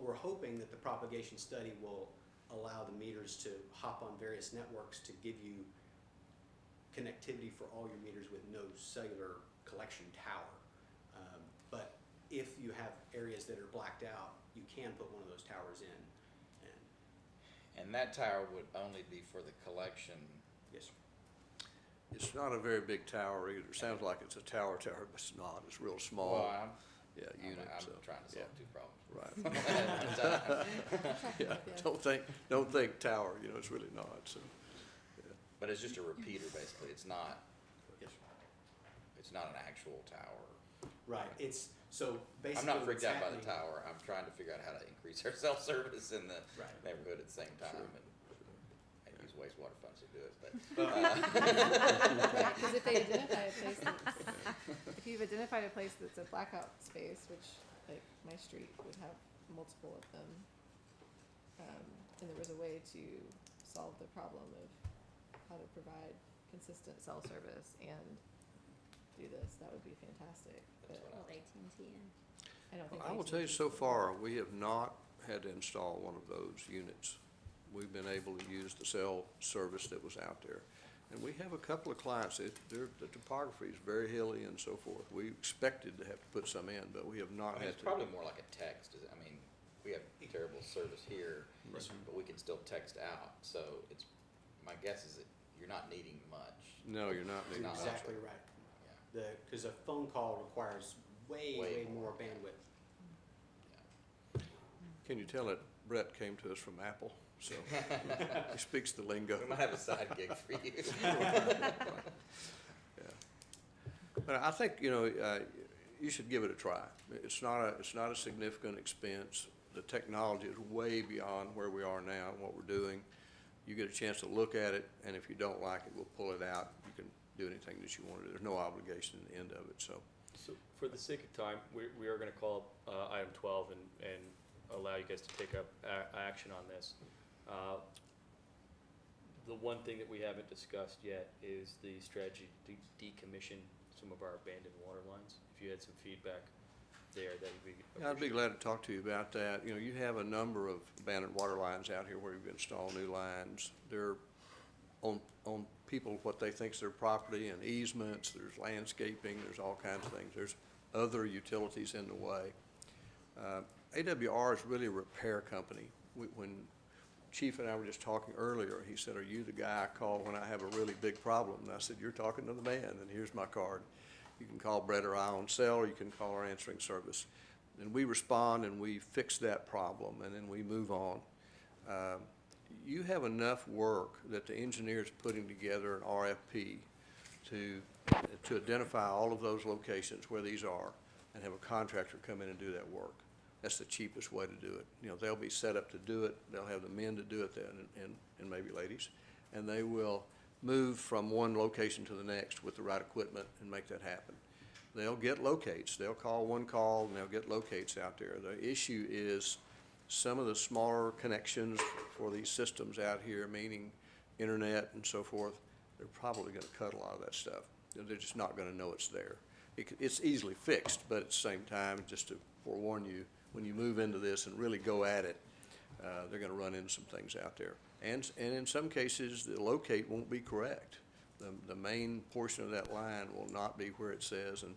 we're hoping that the propagation study will allow the meters to hop on various networks to give you connectivity for all your meters with no cellular collection tower. But if you have areas that are blacked out, you can put one of those towers in. And that tower would only be for the collection. Yes, sir. It's not a very big tower either. Sounds like it's a tower, but it's not. It's real small. Well, Unit. I'm So, trying to solve yeah. two problems. Right. Yeah. Don't think tower. You know, it's really not. So. Yeah. But it's just a repeater, basically. It's not. Yes, sir. It's not an actual tower. Right. It's so basically. I'm not freaked what's out by the happening- tower. I'm trying to figure out how to increase our cell service in the Right. neighborhood at the same time, Sure. and use wastewater funds to do it. But Right, because if they identify a place if you've identified a place that's a blackout space, which like my street would have multiple of them, and there was a way to solve the problem of how to provide consistent cell service and do this, that would be fantastic. But Well, AT&T and I don't think. I will tell you, AT&T so is- far, we have not had to install one of those units. We've been able to use the cell service that was out there. And we have a couple of clients, the topography is very hilly and so forth. We expected to have to put some in, but we have not I mean, had it's to. probably more like a text. I mean, we have terrible service here, Yes, sir. but we can still text out. So it's my guess is that you're not needing much. No, you're not You're needing Not that. exactly right. Yeah. Because a phone call requires way Way more more. bandwidth. Can you tell that Brett came to us from Apple? So he speaks the lingo. We might have a side gig for you. Yeah. But I think, you should give it a try. It's not a significant expense. The technology is way beyond where we are now and what we're doing. You get a chance to look at it, and if you don't like it, we'll pull it out. You can do anything that you want to do. There's no obligation at the end of it, so. So for the sake of time, we are gonna call up, item 12 and allow you guys to take up action on this. The one thing that we haven't discussed yet is the strategy to decommission some of our abandoned water lines. If you had some feedback there, that'd be. Yeah, I'd be glad to talk to you about that. You have a number of abandoned water lines out here where you've installed new lines. They're on people, what they think is their property, and easements, there's landscaping, there's all kinds of things. There's other utilities in the way. AWR is really a repair company. When Chief and I were just talking earlier, he said, "Are you the guy I call when I have a really big problem?" And I said, "You're talking to the man, and here's my card. You can call Brett or I on cell, or you can call our answering service." And we respond and we fix that problem, and then we move on. You have enough work that the engineer's putting together an RFP to identify all of those locations where these are and have a contractor come in and do that work. That's the cheapest way to do it. They'll be set up to do it. They'll have the men to do it then, and maybe ladies. And they will move from one location to the next with the right equipment and make that happen. They'll get locates. They'll call one call and they'll get locates out there. The issue is some of the smaller connections for these systems out here, meaning internet and so forth, they're probably gonna cut a lot of that stuff. They're just not gonna know it's there. It's easily fixed, but at the same time, just to forewarn you, when you move into this and really go at it, they're gonna run into some things out there. And in some cases, the locate won't be correct. The main portion of that line will not be where it says, and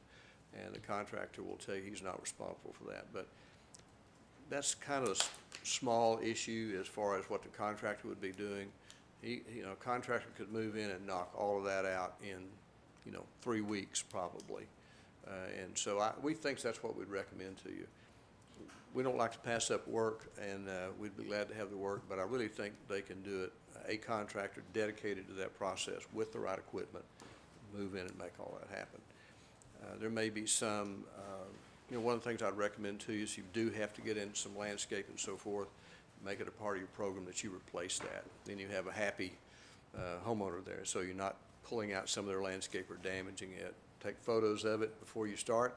the contractor will tell you he's not responsible for that. But that's kind of a small issue as far as what the contractor would be doing. A contractor could move in and knock all of that out in, 3 weeks probably. And so we think that's what we'd recommend to you. We don't like to pass up work, and we'd be glad to have the work, but I really think they can do it. A contractor dedicated to that process with the right equipment, move in and make all that happen. There may be some, one of the things I'd recommend to you is you do have to get into some landscape and so forth, make it a part of your program that you replace that. Then you have a happy homeowner there, so you're not pulling out some of their landscape or damaging it. Take photos of it before you start,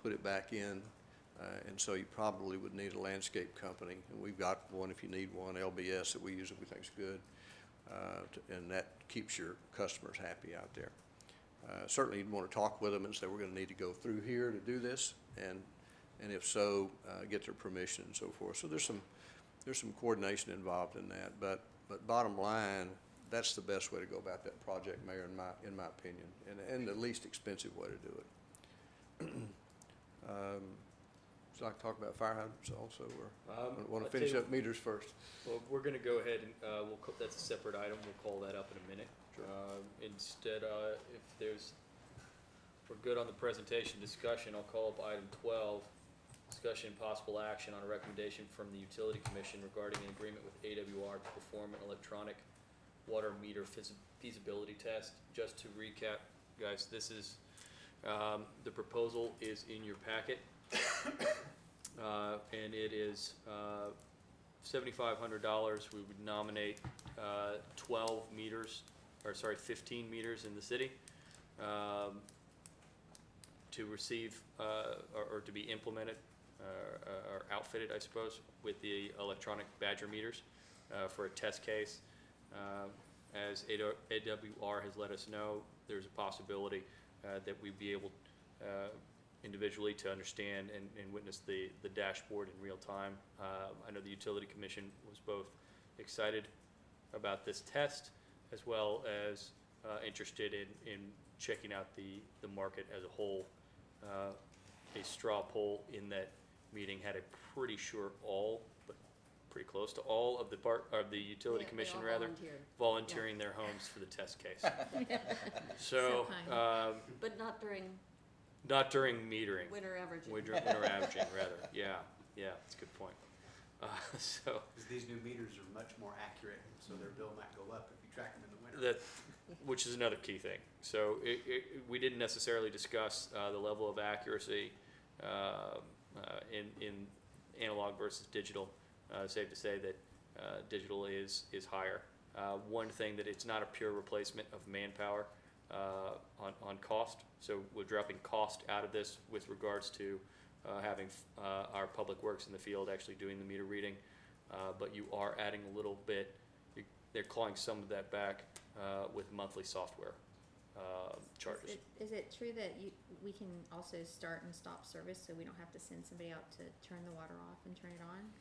put it back in, and so you probably would need a landscape company. And we've got one if you need one, LBS, that we use that we think's good, and that keeps your customers happy out there. Certainly you'd want to talk with them and say, we're going to need to go through here to do this, and if so, get their permission and so forth. So there's some coordination involved in that, but bottom line, that's the best way to go about that project, Mayor, in my opinion, and the least expensive way to do it. So I can talk about fire hydrants also, or want to finish up meters first? Well, we're gonna go ahead and, that's a separate item, we'll call that up in a minute. Sure. Instead, we're good on the presentation discussion, I'll call up item 12, discussion and possible action on a recommendation from the Utility Commission regarding an agreement with AWR to perform an electronic water meter feasibility test. Just to recap, guys, this is, the proposal is in your packet. And it is $7,500. We would nominate 15 meters in the city to receive or to be implemented or outfitted, I suppose, with the electronic Badger meters for a test case. As AWR has let us know, there's a possibility that we'd be able individually to understand and witness the dashboard in real time. I know the Utility Commission was both excited about this test as well as interested in checking out the market as a whole. A straw poll in that meeting had a pretty close to all of the Utility Commission volunteering their homes for the test case. So, But not during not during metering. winter averaging. Winter averaging, rather. Yeah, that's a good point. So 'Cause these new meters are much more accurate, so their bill might go up if you track them in the winter. which is another key thing. So we didn't necessarily discuss the level of accuracy in analog versus digital. Safe to say that digital is higher. One thing that it's not a pure replacement of manpower on cost. So we're dropping cost out of this with regards to having our public works in the field actually doing the meter reading. But you are adding a little bit, they're clawing some of that back with monthly software charges. Is it true that we can also start and stop service, so we don't have to send somebody out to turn the water off and turn it on?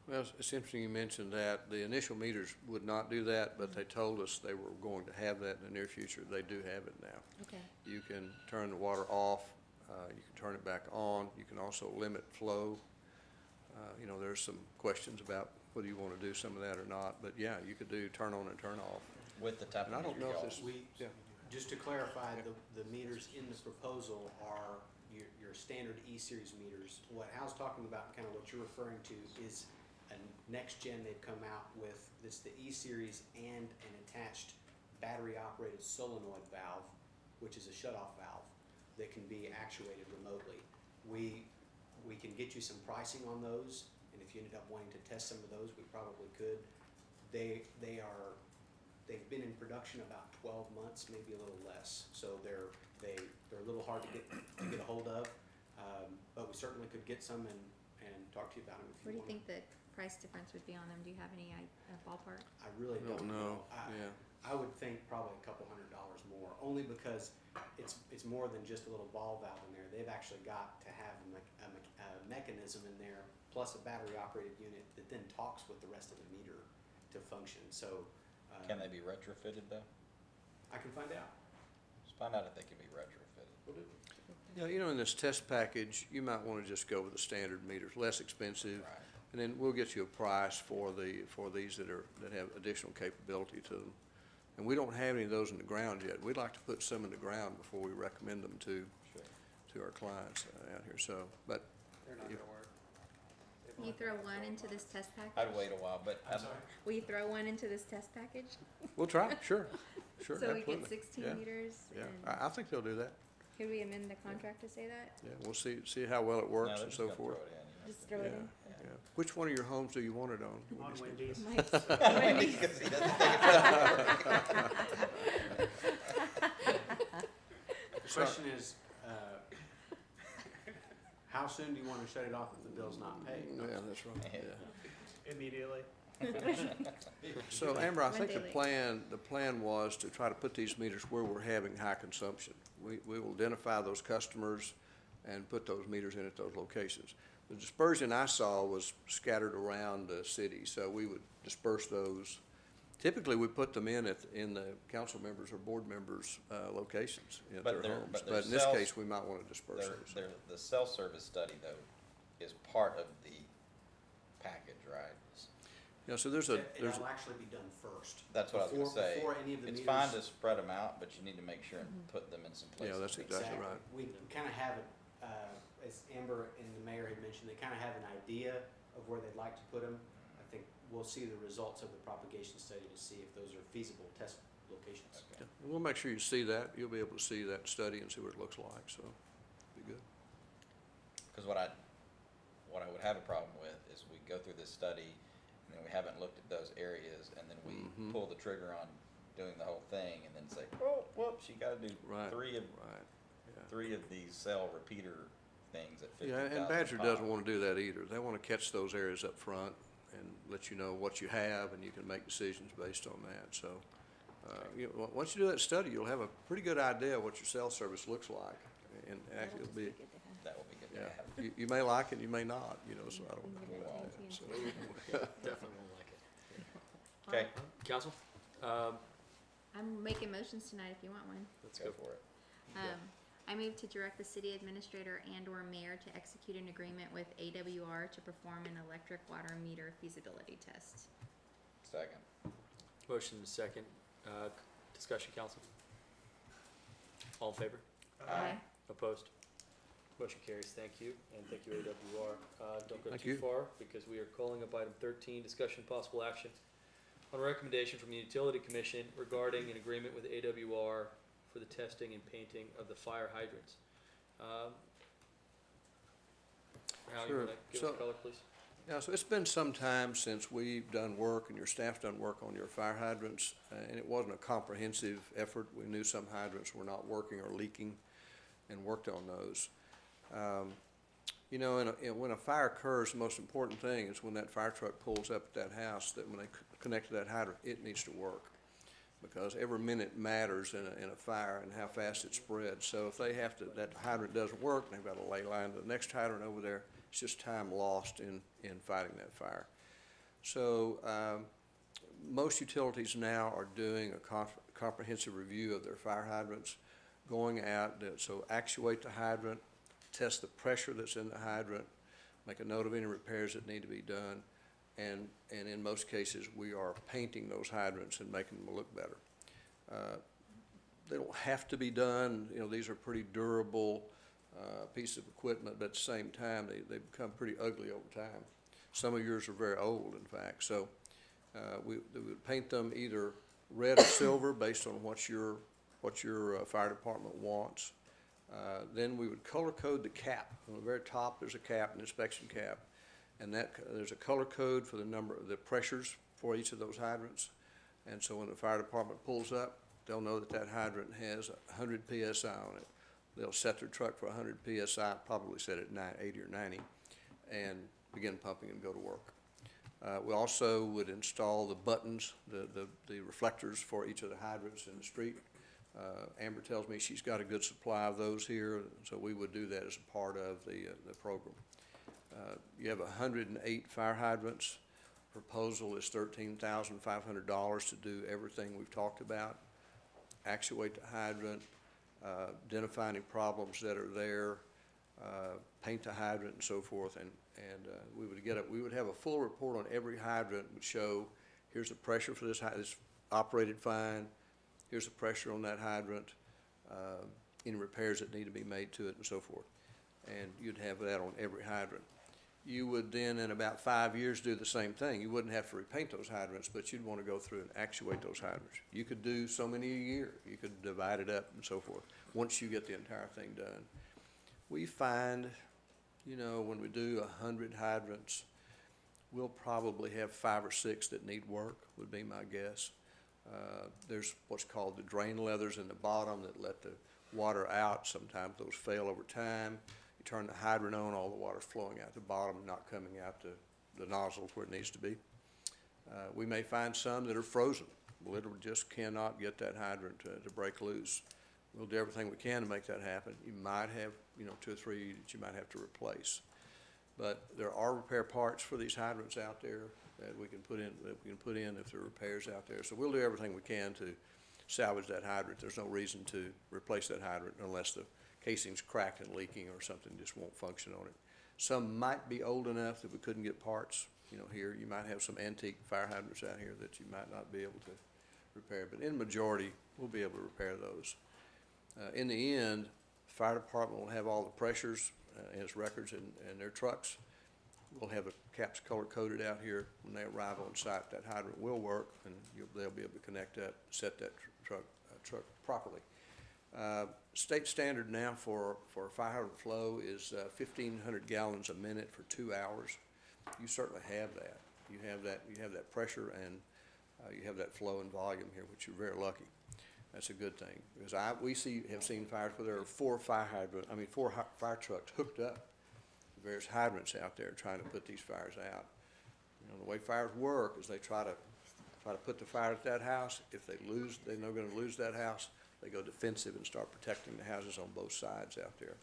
Well, it's interesting you mentioned that. The initial meters would not do that, but they told us they were going to have that in the near future. They do have it now. Okay. You can turn the water off, you can turn it back on, you can also limit flow. There's some questions about whether you want to do some of that or not, but yeah, you could do turn on and turn off. With the type And I of don't meter know if y'all. this, Just to clarify, the meters in the proposal are your standard E-Series meters. What Hal's talking about, and kind of what you're referring to, is a next gen they've come out with. It's the E-Series and an attached battery-operated solenoid valve, which is a shut-off valve that can be actuated remotely. We can get you some pricing on those, and if you ended up wanting to test some of those, we probably could. They've been in production about 12 months, maybe a little less. So they're a little hard to get a hold of, but we certainly could get some and talk to you about them if What do you you want. think the price difference would be on them? Do you have any ballpark? I really don't know. Yeah. I would think probably a couple $100 more, only because it's more than just a little ball valve in there. They've actually got to have a mechanism in there, plus a battery operated unit that then talks with the rest of the meter to function, so. Can they be retrofitted though? I can find out. Just find out if they can be retrofitted. Will do. Yeah, you know, in this test package, you might want to just go with the standard meters, less expensive. Right. And then we'll get you a price for these that have additional capability to them. And we don't have any of those in the ground yet. We'd like to put some in the ground before we recommend them to our clients out here, so, but. They're not if- gonna work. They've Will you only throw been up one for a into month. this test package? I'd wait a while, but I'm sorry? Will you throw one into this test package? We'll try, sure, sure, So we absolutely. get 16 Yeah, meters? Yeah, and I think they'll do that. could we amend the contract to say that? Yeah, we'll see how well it no, works they're and just so gonna throw forth. it in. You know. Just throw Yeah, it in? yeah. Which one of your homes do you want it on? On Wendy's. Mike's. Because he doesn't take it. The question is, how soon do you want to shut it off if the bill's not paid? Yeah, that's right, yeah. Immediately. So Amber, I think When the plan was to try to put these meters where we're having high consumption. We will identify those customers and put those meters in at those locations. The dispersion I saw was scattered around the city, so we would disperse those. Typically, we put them in the council members or board members' locations at But their they're- homes. but their But in this cells- case, we might want to disperse those. The cell service study though is part of the package, right? Yeah, so there's It'll actually be done first. That's what I was gonna Before- say. Before any of the It's meters. fine to spread them out, but you need to make sure and put them in some places. Yeah, that's exactly right. We kind of have it, as Amber and the mayor had mentioned, they kind of have an idea of where they'd like to put them. I think we'll see the results of the propagation study to see if those are feasible test locations. Okay. Yeah, we'll make sure you see that. You'll be able to see that study and see what it looks like, so be good. Because what I would have a problem with is we go through this study and then we haven't looked at those areas and then we Mhm. pull the trigger on doing the whole thing and then say, oh, whoops, you gotta do Right. three of Right. these cell repeater things at 50,000 Yeah, and Badger doesn't pop. want to do that either. They want to catch those areas up front and let you know what you have, and you can make decisions based on that. So, once you do that study, you'll have a pretty good idea what your cell service looks like. And actually, it'll be, That would be good to yeah, have. you may like it, you may not, so I don't We know can about won't. that. So, Definitely won't like it. Okay, Council, I'm making motions tonight if you want one. let's go for it. I move to direct the city administrator and/or mayor to execute an agreement with AWR to perform an electric water meter feasibility test. Second. Motion is second. Discussion, council? All in favor? Aye. Opposed? Motion carries. Thank you, and thank you, AWR. Don't go Thank too you. far, because we are calling up item 13, discussion possible action on a recommendation from the Utility Commission regarding an agreement with AWR for the testing and painting of the fire hydrants. Hal, you Sure. wanna give us So- color, please? Yeah, so it's been some time since we've done work and your staff's done work on your fire hydrants, and it wasn't a comprehensive effort. We knew some hydrants were not working or leaking and worked on those. When a fire occurs, the most important thing is when that fire truck pulls up at that house, that when they connect to that hydrant, it needs to work. Because every minute matters in a fire and how fast it spreads. So if that hydrant doesn't work, they've got to lay line to the next hydrant over there. It's just time lost in fighting that fire. So most utilities now are doing a comprehensive review of their fire hydrants, going out, so actuate the hydrant, test the pressure that's in the hydrant, make a note of any repairs that need to be done, and in most cases, we are painting those hydrants and making them look better. They don't have to be done, these are pretty durable pieces of equipment, but at the same time, they become pretty ugly over time. Some of yours are very old, in fact, so we would paint them either red or silver based on what your fire department wants. Then we would color code the cap. On the very top, there's a cap, an inspection cap, and there's a color code for the pressures for each of those hydrants. And so when the fire department pulls up, they'll know that hydrant has 100 PSI on it. They'll set their truck for 100 PSI, probably set it 80 or 90, and begin pumping and go to work. We also would install the buttons, the reflectors for each of the hydrants in the street. Amber tells me she's got a good supply of those here, so we would do that as a part of the program. You have 108 fire hydrants. Proposal is $13,500 to do everything we've talked about. Actuate the hydrant, identify any problems that are there, paint the hydrant and so forth, and we would have a full report on every hydrant. Would show, here's the pressure for this hydrant, it's operated fine, here's the pressure on that hydrant, any repairs that need to be made to it and so forth. And you'd have that on every hydrant. You would then, in about 5 years, do the same thing. You wouldn't have to repaint those hydrants, but you'd want to go through and actuate those hydrants. You could do so many a year. You could divide it up and so forth, once you get the entire thing done. We find, you know, when we do 100 hydrants, we'll probably have 5 or 6 that need work, would be my guess. There's what's called the drain leathers in the bottom that let the water out. Sometimes those fail over time. You turn the hydrant on, all the water's flowing out the bottom, not coming out the nozzles where it needs to be. We may find some that are frozen. Literally just cannot get that hydrant to break loose. We'll do everything we can to make that happen. You might have, you know, 2 or 3 that you might have to replace. But there are repair parts for these hydrants out there that we can put in if there are repairs out there. So we'll do everything we can to salvage that hydrant. There's no reason to replace that hydrant unless the casing's cracked and leaking or something just won't function on it. Some might be old enough that we couldn't get parts. You know, here you might have some antique fire hydrants out here that you might not be able to repair, but in majority, we'll be able to repair those. In the end, the fire department will have all the pressures in its records and their trucks. We'll have the caps color-coded out here. When they arrive on site, that hydrant will work, and they'll be able to connect up, set that truck properly. State standard now for fire hydrant flow is 1,500 gallons a minute for 2 hours. You certainly have that. You have that pressure, and you have that flow and volume here, which you're very lucky. That's a good thing, because we have seen fires where there are 4 fire trucks hooked up to various hydrants out there trying to put these fires out. You know, the way fires work is they try to put the fire at that house. If they know they're going to lose that house, they go defensive and start protecting the houses on both sides out there.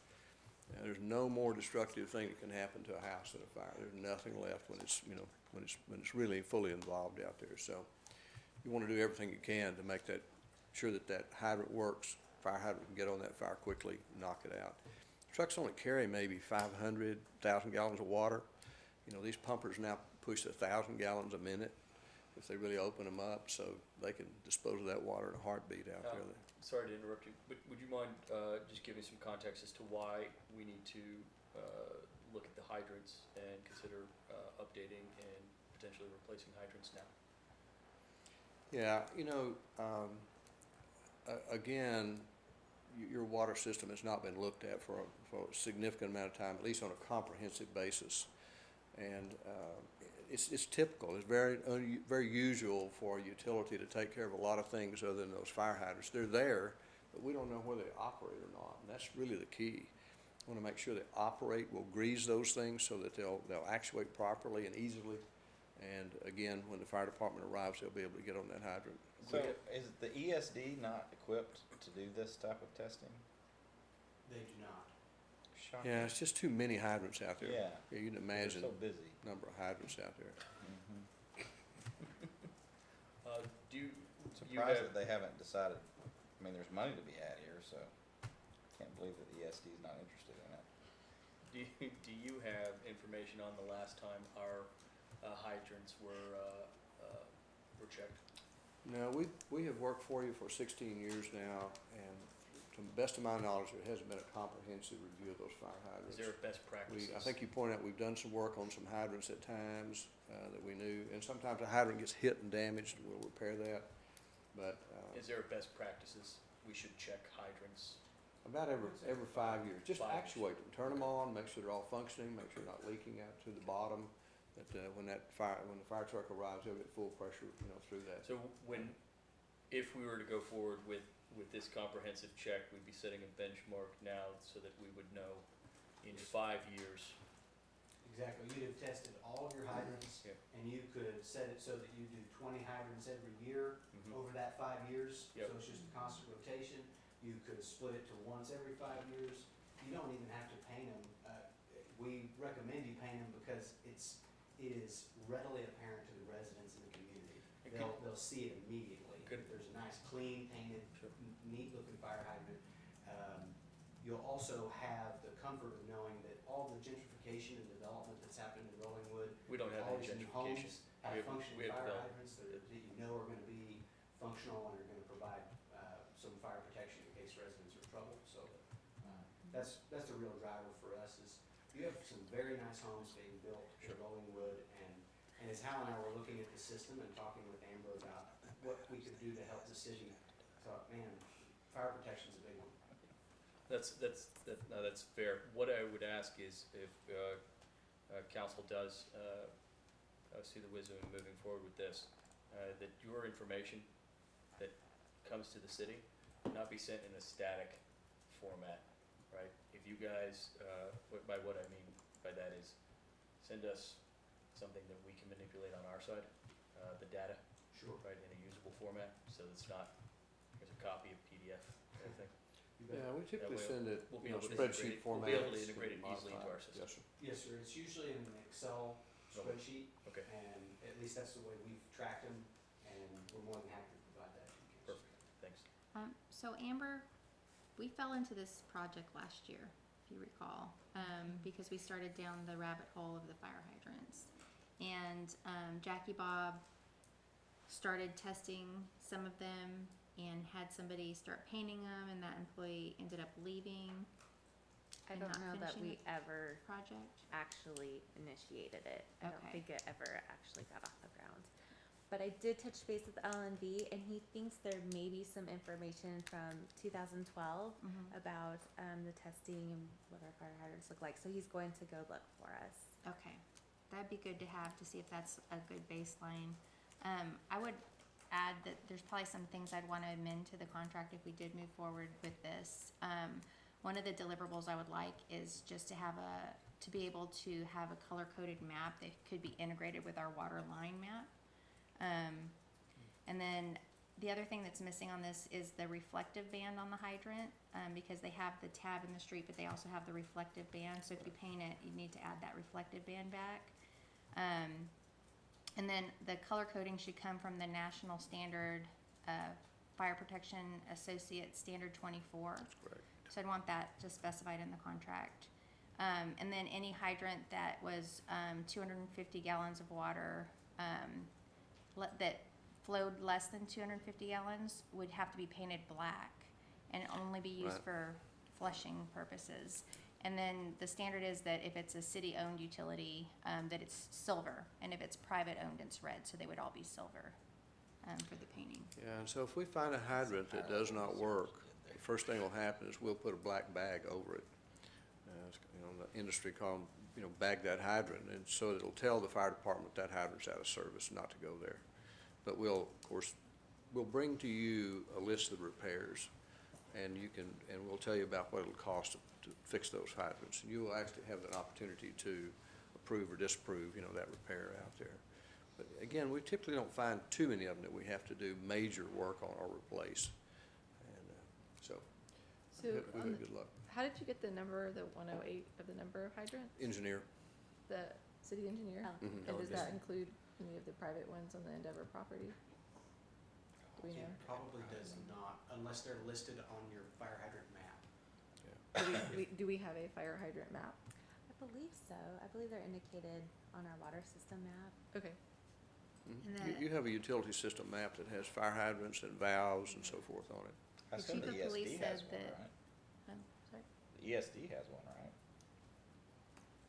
Now, there's no more destructive thing that can happen to a house than a fire. There's nothing left when it's really fully involved out there. So you want to do everything you can to make sure that hydrant works. Fire hydrant can get on that fire quickly, knock it out. Trucks only carry maybe 500, 1,000 gallons of water. You know, these pumpers now push 1,000 gallons a minute if they really open them up, so they can dispose of that water in a heartbeat out there. Sorry to interrupt you, but would you mind just giving some context as to why we need to look at the hydrants and consider updating and potentially replacing hydrants now? Yeah, you know, again, your water system has not been looked at for a significant amount of time, at least on a comprehensive basis. And it's typical. It's very usual for a utility to take care of a lot of things other than those fire hydrants. They're there, but we don't know whether they operate or not, and that's really the key. We want to make sure they operate. We'll grease those things so that they'll actuate properly and easily. And again, when the fire department arrives, they'll be able to get on that hydrant. So is the ESD not equipped to do this type of testing? They do not. Shocking. Yeah, it's just too many hydrants out there. Yeah. You can imagine They're so busy. the number of hydrants out there. Do you Surprised that they haven't decided. I mean, there's money to be had here, so can't believe that the ESD is not interested in it. Do you have information on the last time our hydrants were checked? No, we have worked for you for 16 years now, and to the best of my knowledge, there hasn't been a comprehensive review of those fire hydrants. Is there a best practices? I think you pointed out we've done some work on some hydrants at times that we knew, and sometimes a hydrant gets hit and damaged, and we'll repair that. But is there a best practices? We should check hydrants. about every 5 years, just 5 years. actuate them, turn them on, make sure they're all functioning, make sure they're not leaking out to the bottom. That when the fire truck arrives, they'll get full pressure, you know, through that. So if we were to go forward with this comprehensive check, we'd be setting a benchmark now so that we would know in 5 years Exactly, you'd have tested all of your hydrants, Yep. and you could set it so that you do 20 hydrants every year Mhm. over that 5 years. Yep. So it's just a constant rotation. You could split it to once every 5 years. You don't even have to paint them. We recommend you paint them because it is readily apparent to the residents in the community. And They'll see it immediately. Good. There's a nice, clean, painted, Sure. neat-looking fire hydrant. You'll also have the comfort of knowing that all the gentrification and development that's happening in Rollingwood, We don't have all any these new gentrification. homes have We functioning have fire development. hydrants that you know are gonna be functional and are gonna provide, some fire protection in case residents are in trouble, so, that's the real driver for us is, you have some very nice homes being built in Sure. Rollingwood, and as Hal and I were looking at the system and talking with Amber about what we could do to help the city, thought, man, fire protection's a big one. That's fair. What I would ask is if council does see the wisdom in moving forward with this, that your information that comes to the city not be sent in a static format, right? If you guys, by what I mean by that is, send us something that we can manipulate on our side, the data, Sure. right, in a usable format, so it's not, here's a copy of PDF kind of thing. You bet. Yeah, we typically way send it, we'll be you know, able to spreadsheet integrate it- format. we'll be able to integrate it easily into our system. Yes, sir. Yes, sir, it's usually in an Excel spreadsheet, Okay, and at least that's the way we've tracked them, and we're more than happy to provide that to you guys. perfect, thanks. So Amber, we fell into this project last year, if you recall, because we started down the rabbit hole of the fire hydrants. And Jackie Bob started testing some of them and had somebody start painting them, and that employee ended up leaving I And don't not know that finishing we ever the project. actually initiated it. I don't Okay. think it ever actually got off the ground. But I did touch base with LNB, and he thinks there may be some information from 2012 Mhm. about the testing and what our fire hydrants look like. So he's going to go look for us. Okay, that'd be good to have to see if that's a good baseline. I would add that there's probably some things I'd wanna amend to the contract if we did move forward with this. One of the deliverables I would like is just to have to be able to have a color-coded map that could be integrated with our water line map. And then the other thing that's missing on this is the reflective band on the hydrant, because they have the tab in the street, but they also have the reflective band, so if you paint it, you need to add that reflective band back. And then the color coding should come from the National Standard, Fire Protection Associate Standard 24. That's correct. So I'd want that just specified in the contract. And then any hydrant that was 250 gallons of water, that flowed less than 250 gallons would have to be painted black and only be used Right. for flushing purposes. And then the standard is that if it's a city-owned utility, that it's silver, and if it's private-owned, it's red, so they would all be silver for the painting. Yeah, and so if we find a hydrant that does not work, the first thing will happen is we'll put a black bag over it. The industry call them, bag that hydrant, and so it'll tell the fire department that hydrant's out of service, not to go there. But we'll bring to you a list of repairs, and we'll tell you about what it'll cost to fix those hydrants. And you will actually have an opportunity to approve or disapprove, that repair out there. But again, we typically don't find too many of them that we have to do major work on or replace. And so So, we had good luck. how did you get the number, the 108 of the number of hydrants? Engineer. The city engineer? Oh. Mhm. And does that include any of the private ones on the Endeavor property? Do we know? It probably does not, unless they're listed on your fire hydrant map. Do we have a fire hydrant map? I believe so. I believe they're indicated on our water system map. Okay. And Mhm. You have a utility system map that has fire hydrants and valves and so forth on it. I The assume chief the of police ESD has said one, that- right? Sorry? The ESD has one, right?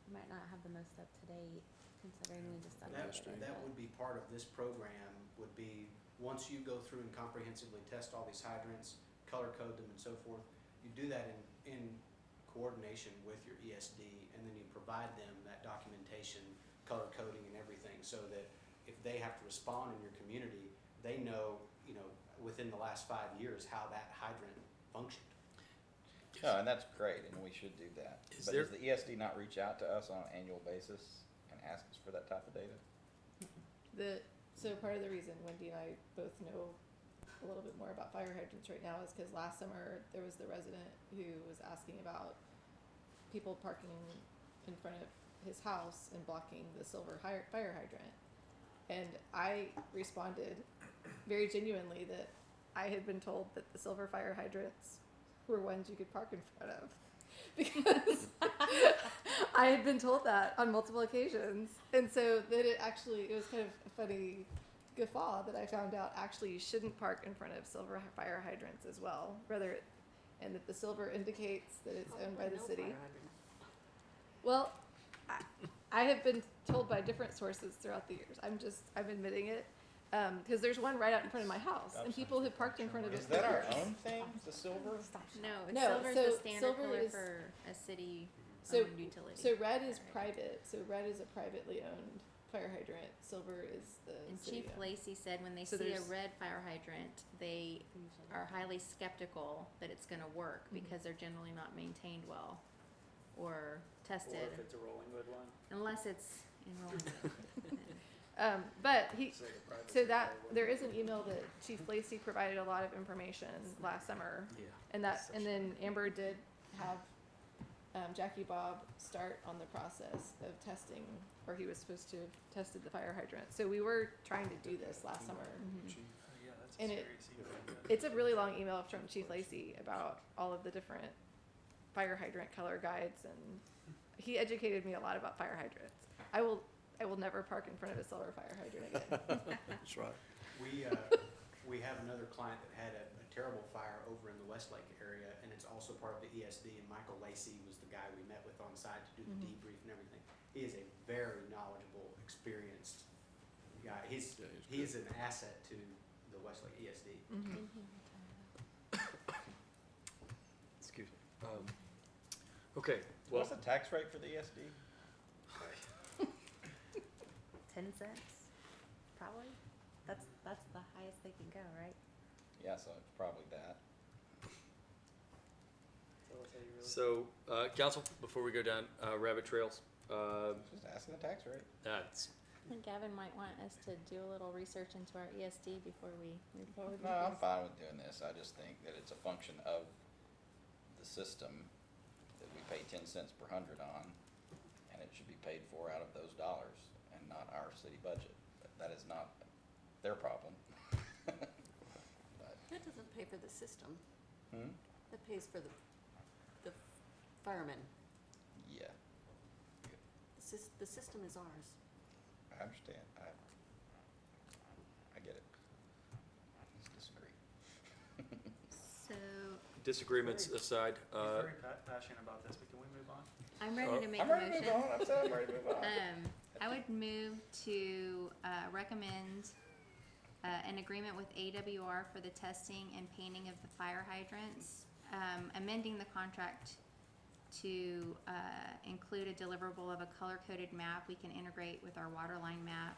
We might not have the most up to date considering we just updated it. That but- would be part of this program, would be, once you go through and comprehensively test all these hydrants, color code them and so forth, you do that in coordination with your ESD, and then you provide them that documentation, color coding and everything, so that if they have to respond in your community, they know, within the last 5 years, how that hydrant functioned. No, and that's great, and we should do that. Is But there- does the ESD not reach out to us on an annual basis and ask us for that type of data? So part of the reason Wendy and I both know a little bit more about fire hydrants right now is because last summer there was the resident who was asking about people parking in front of his house and blocking the silver fire hydrant. And I responded very genuinely that I had been told that the silver fire hydrants were ones you could park in front of. Because I had been told that on multiple occasions. And so then it was kind of a funny guffaw that I found out actually you shouldn't park in front of silver fire hydrants as well. And that the silver indicates that it's owned by the city. Well, I have been told by different sources throughout the years. I'm admitting it. Because there's one right out in front of my house, and people have parked in front of it. Is for that our years. own thing, the silver? No, No, silver's so the standard silver color is- for a city So, owned utility. so red is private. So red is a privately owned fire hydrant. Silver is the And city Chief owned. Lacey said when they So see a there's- red fire hydrant, they are highly skeptical that it's gonna work because they're generally not maintained well or Or tested, if it's a Rollingwood one, unless it's enrolled. But say the private. so that there is an email that Chief Lacey provided a lot of information last summer, Yeah. and then Amber did have Jackie Bob start on the process of testing, or he was supposed to have tested the fire hydrant. So we were trying to do this last summer. Yeah, that's And a it- serious email. It's a really long email from Chief Lacey about all of the different fire hydrant color guides, and he educated me a lot about fire hydrants. I will never park in front of a silver fire hydrant again. That's right. We have another client that had a terrible fire over in the Westlake area, and it's also part of the ESD, and Michael Lacey was the guy we met with on site to do the debrief and everything. He is a very knowledgeable, experienced guy. Yeah, he's He is an asset to the Westlake ESD. Excuse me. Okay, well, What's the tax rate for the ESD? 10 cents, probably. That's the highest they can go, right? Yeah, so it's probably that. So that's how you really. so, council, before we go down, rabbit trails, Just asking the tax rate. that's, I think Gavin might want us to do a little research into our ESD before we move forward No, with I'm this. fine with doing this. I just think that it's a function of the system that we pay 10 cents per hundred on, and it should be paid for out of those dollars and not our city budget. But that is not their problem. But, That doesn't pay for the system. hmm? That pays for the firemen. Yeah, The system is ours. I understand. I get it. Let's disagree. So disagreements aside, He's very passionate about this, but can we move on? I'm ready to make I'm a ready to motion. move on. I said I'm ready to move on. I would move to recommend an agreement with AWR for the testing and painting of the fire hydrants, amending the contract to include a deliverable of a color-coded map we can integrate with our water line map,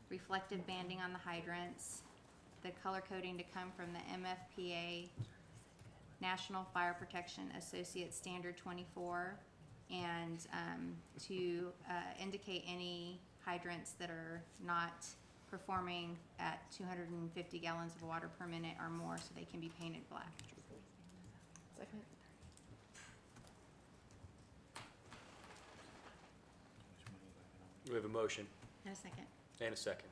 reflective banding on the hydrants, the color coding to come from the MFPA National Fire Protection Associate Standard 24, and to indicate any hydrants that are not performing at 250 gallons of water per minute or more, so they can be painted black. Second. we have a motion And a second. and a second.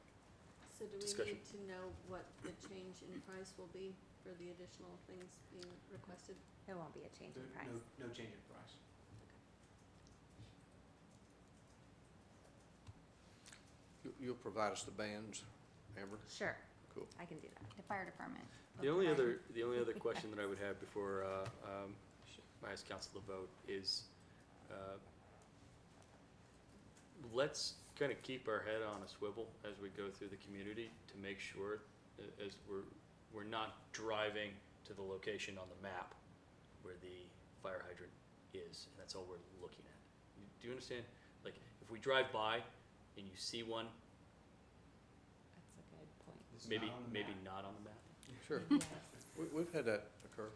So do we Discussion. need to know what the change in price will be for the additional things being requested? There won't be a change in price. No change in price. You'll provide us the bands, Amber? Sure, Cool. I can do that. The fire department. The only other question that I would have before, I ask council to vote is, let's kind of keep our head on a swivel as we go through the community to make sure, as we're not driving to the location on the map where the fire hydrant is, and that's all we're looking at. Do you understand? Like, if we drive by and you see one, That's a good point. It's maybe not on the maybe map. not on the map. Sure. Yes. We've had that occur,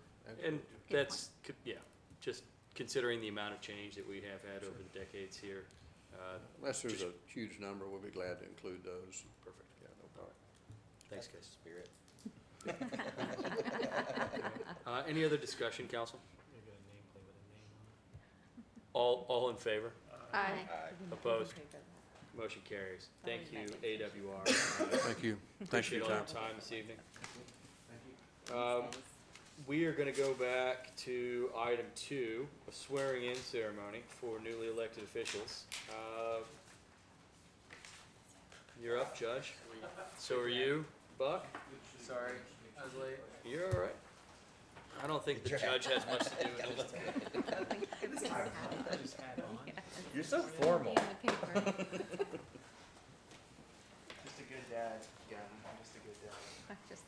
And that's, yeah, just considering the amount of change that we have had over the decades here. Unless there's a huge number, we'll be glad to include those. Perfect. Yeah, no problem. Thanks, That's guys. the spirit. Any other discussion, council? You got a nameplate with a name on it. All in favor? Aye. Opposed? Motion carries. Thank you, AWR. Thank you. Thanks for Appreciate your all your time. time this evening. Thank you. We are gonna go back to item 2, a swearing-in ceremony for newly elected officials. You're up, Judge. So are you, Buck? Sorry, I was late. You're all right. I don't think the judge has much to do with this. Just hat on. You're so formal. In the paper. Just a good dad, yeah, I'm just a good dad, Just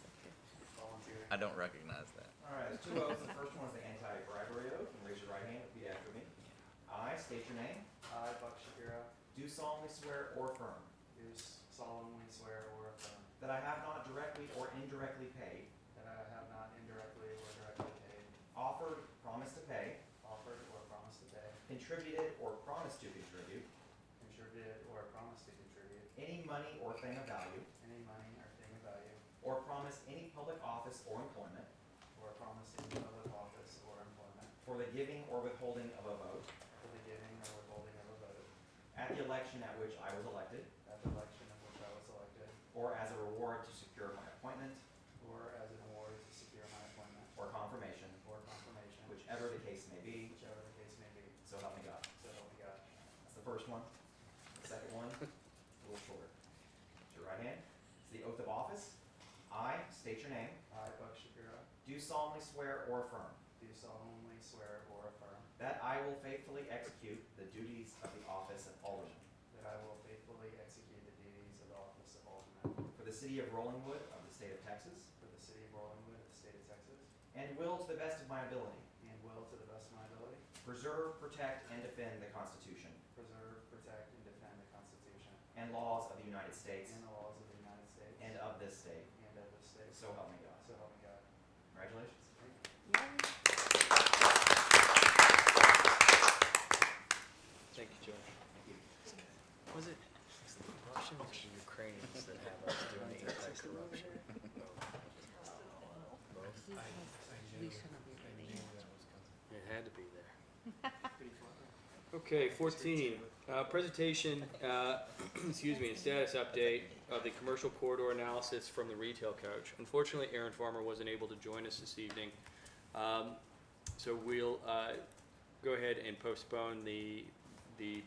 volunteering. I don't recognize that. All right, there's 2 oaths. The first one is the anti-bribery oath, and raise your right hand and repeat after me. I state your name, I, Buck Shapiro, do solemnly swear or affirm do solemnly swear or affirm that I have not directly or indirectly paid, that I have not indirectly or directly paid, offered, promised to pay, offered, or promised to pay, contributed, or promised to contribute contributed, or promised to contribute any money or thing of value, any money or thing of value, or promised any public office or employment or promised any public office or employment for the giving or withholding of a vote for the giving or withholding of a vote at the election at which I was elected, at the election of which I was elected, or as a reward to secure my appointment or as an award to secure my appointment or confirmation, or confirmation, whichever the case may be, whichever the case may be, so help me God. so help me God. That's the first one. The second one, a little shorter. Raise your right hand. It's the oath of office. I state your name, I, Buck Shapiro, do solemnly swear or affirm do solemnly swear or affirm that I will faithfully execute the duties of the office of Alderman that I will faithfully execute the duties of the office of Alderman for the city of Rollingwood of the state of Texas, for the city of Rollingwood of the state of Texas, and will, to the best of my ability, and will, to the best of my ability, preserve, protect, and defend the Constitution preserve, protect, and defend the Constitution and laws of the United States and the laws of the United States and of this state. and of this state. So help me God. So help me God. Congratulations. Thank you, Judge. Thank you. Was it the Russians or the Ukrainians that have us doing the anti-corruption? Both? It had to be there. Okay, 14, presentation, excuse me, and status update of the commercial corridor analysis from the retail coach. Unfortunately, Aaron Farmer wasn't able to join us this evening, so we'll go ahead and postpone the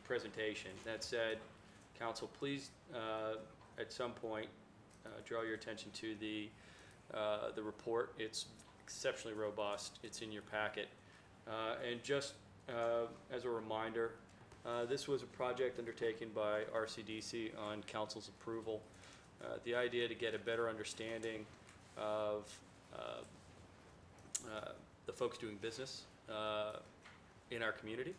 presentation. That said, council, please, at some point, draw your attention to the report. It's exceptionally robust. It's in your packet. And just as a reminder, this was a project undertaken by RCDC on council's approval. The idea to get a better understanding of the folks doing business in our community,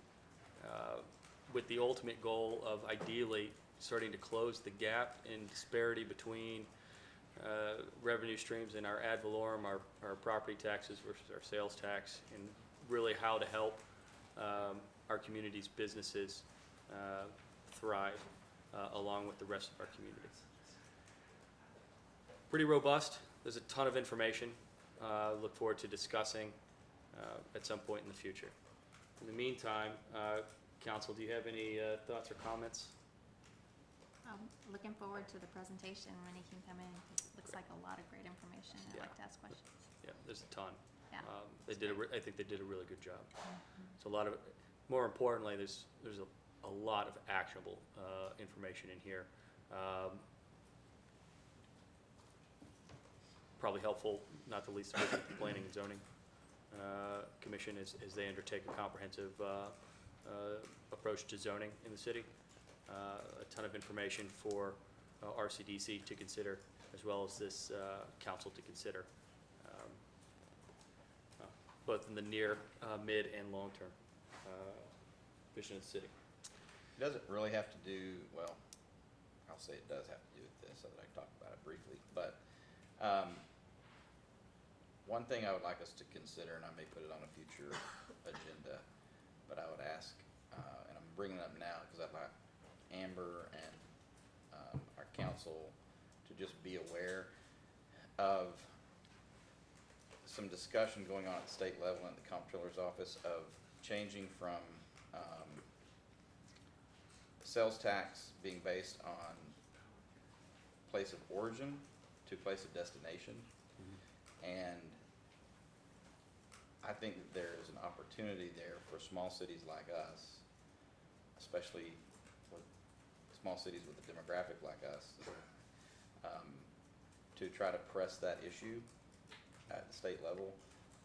with the ultimate goal of ideally starting to close the gap in disparity between revenue streams in our ad valorem, our property taxes versus our sales tax, and really how to help our community's businesses thrive along with the rest of our community. Pretty robust. There's a ton of information. Look forward to discussing at some point in the future. In the meantime, council, do you have any thoughts or comments? Looking forward to the presentation when he can come in, 'cause it looks like a lot of great information. I'd like to ask questions. Yeah, there's a ton. Yeah. I think they did a really good job. It's a lot of, more importantly, there's a lot of actionable information in here. Probably helpful, not the least of which, with the Planning and Zoning Commission as they undertake a comprehensive approach to zoning in the city. A ton of information for RCDC to consider, as well as this council to consider, both in the near, mid, and long-term vision of the city. It doesn't really have to do, well, I'll say it does have to do with this so that I can talk about it briefly, but one thing I would like us to consider, and I may put it on a future agenda, but I would ask, and I'm bringing it up now because I'd like Amber and our council to just be aware of some discussion going on at the state level in the comptroller's office of changing from sales tax being based on place of origin to place of destination. And I think that there is an opportunity there for small cities like us, especially with small cities with a demographic like us, to try to press that issue at the state level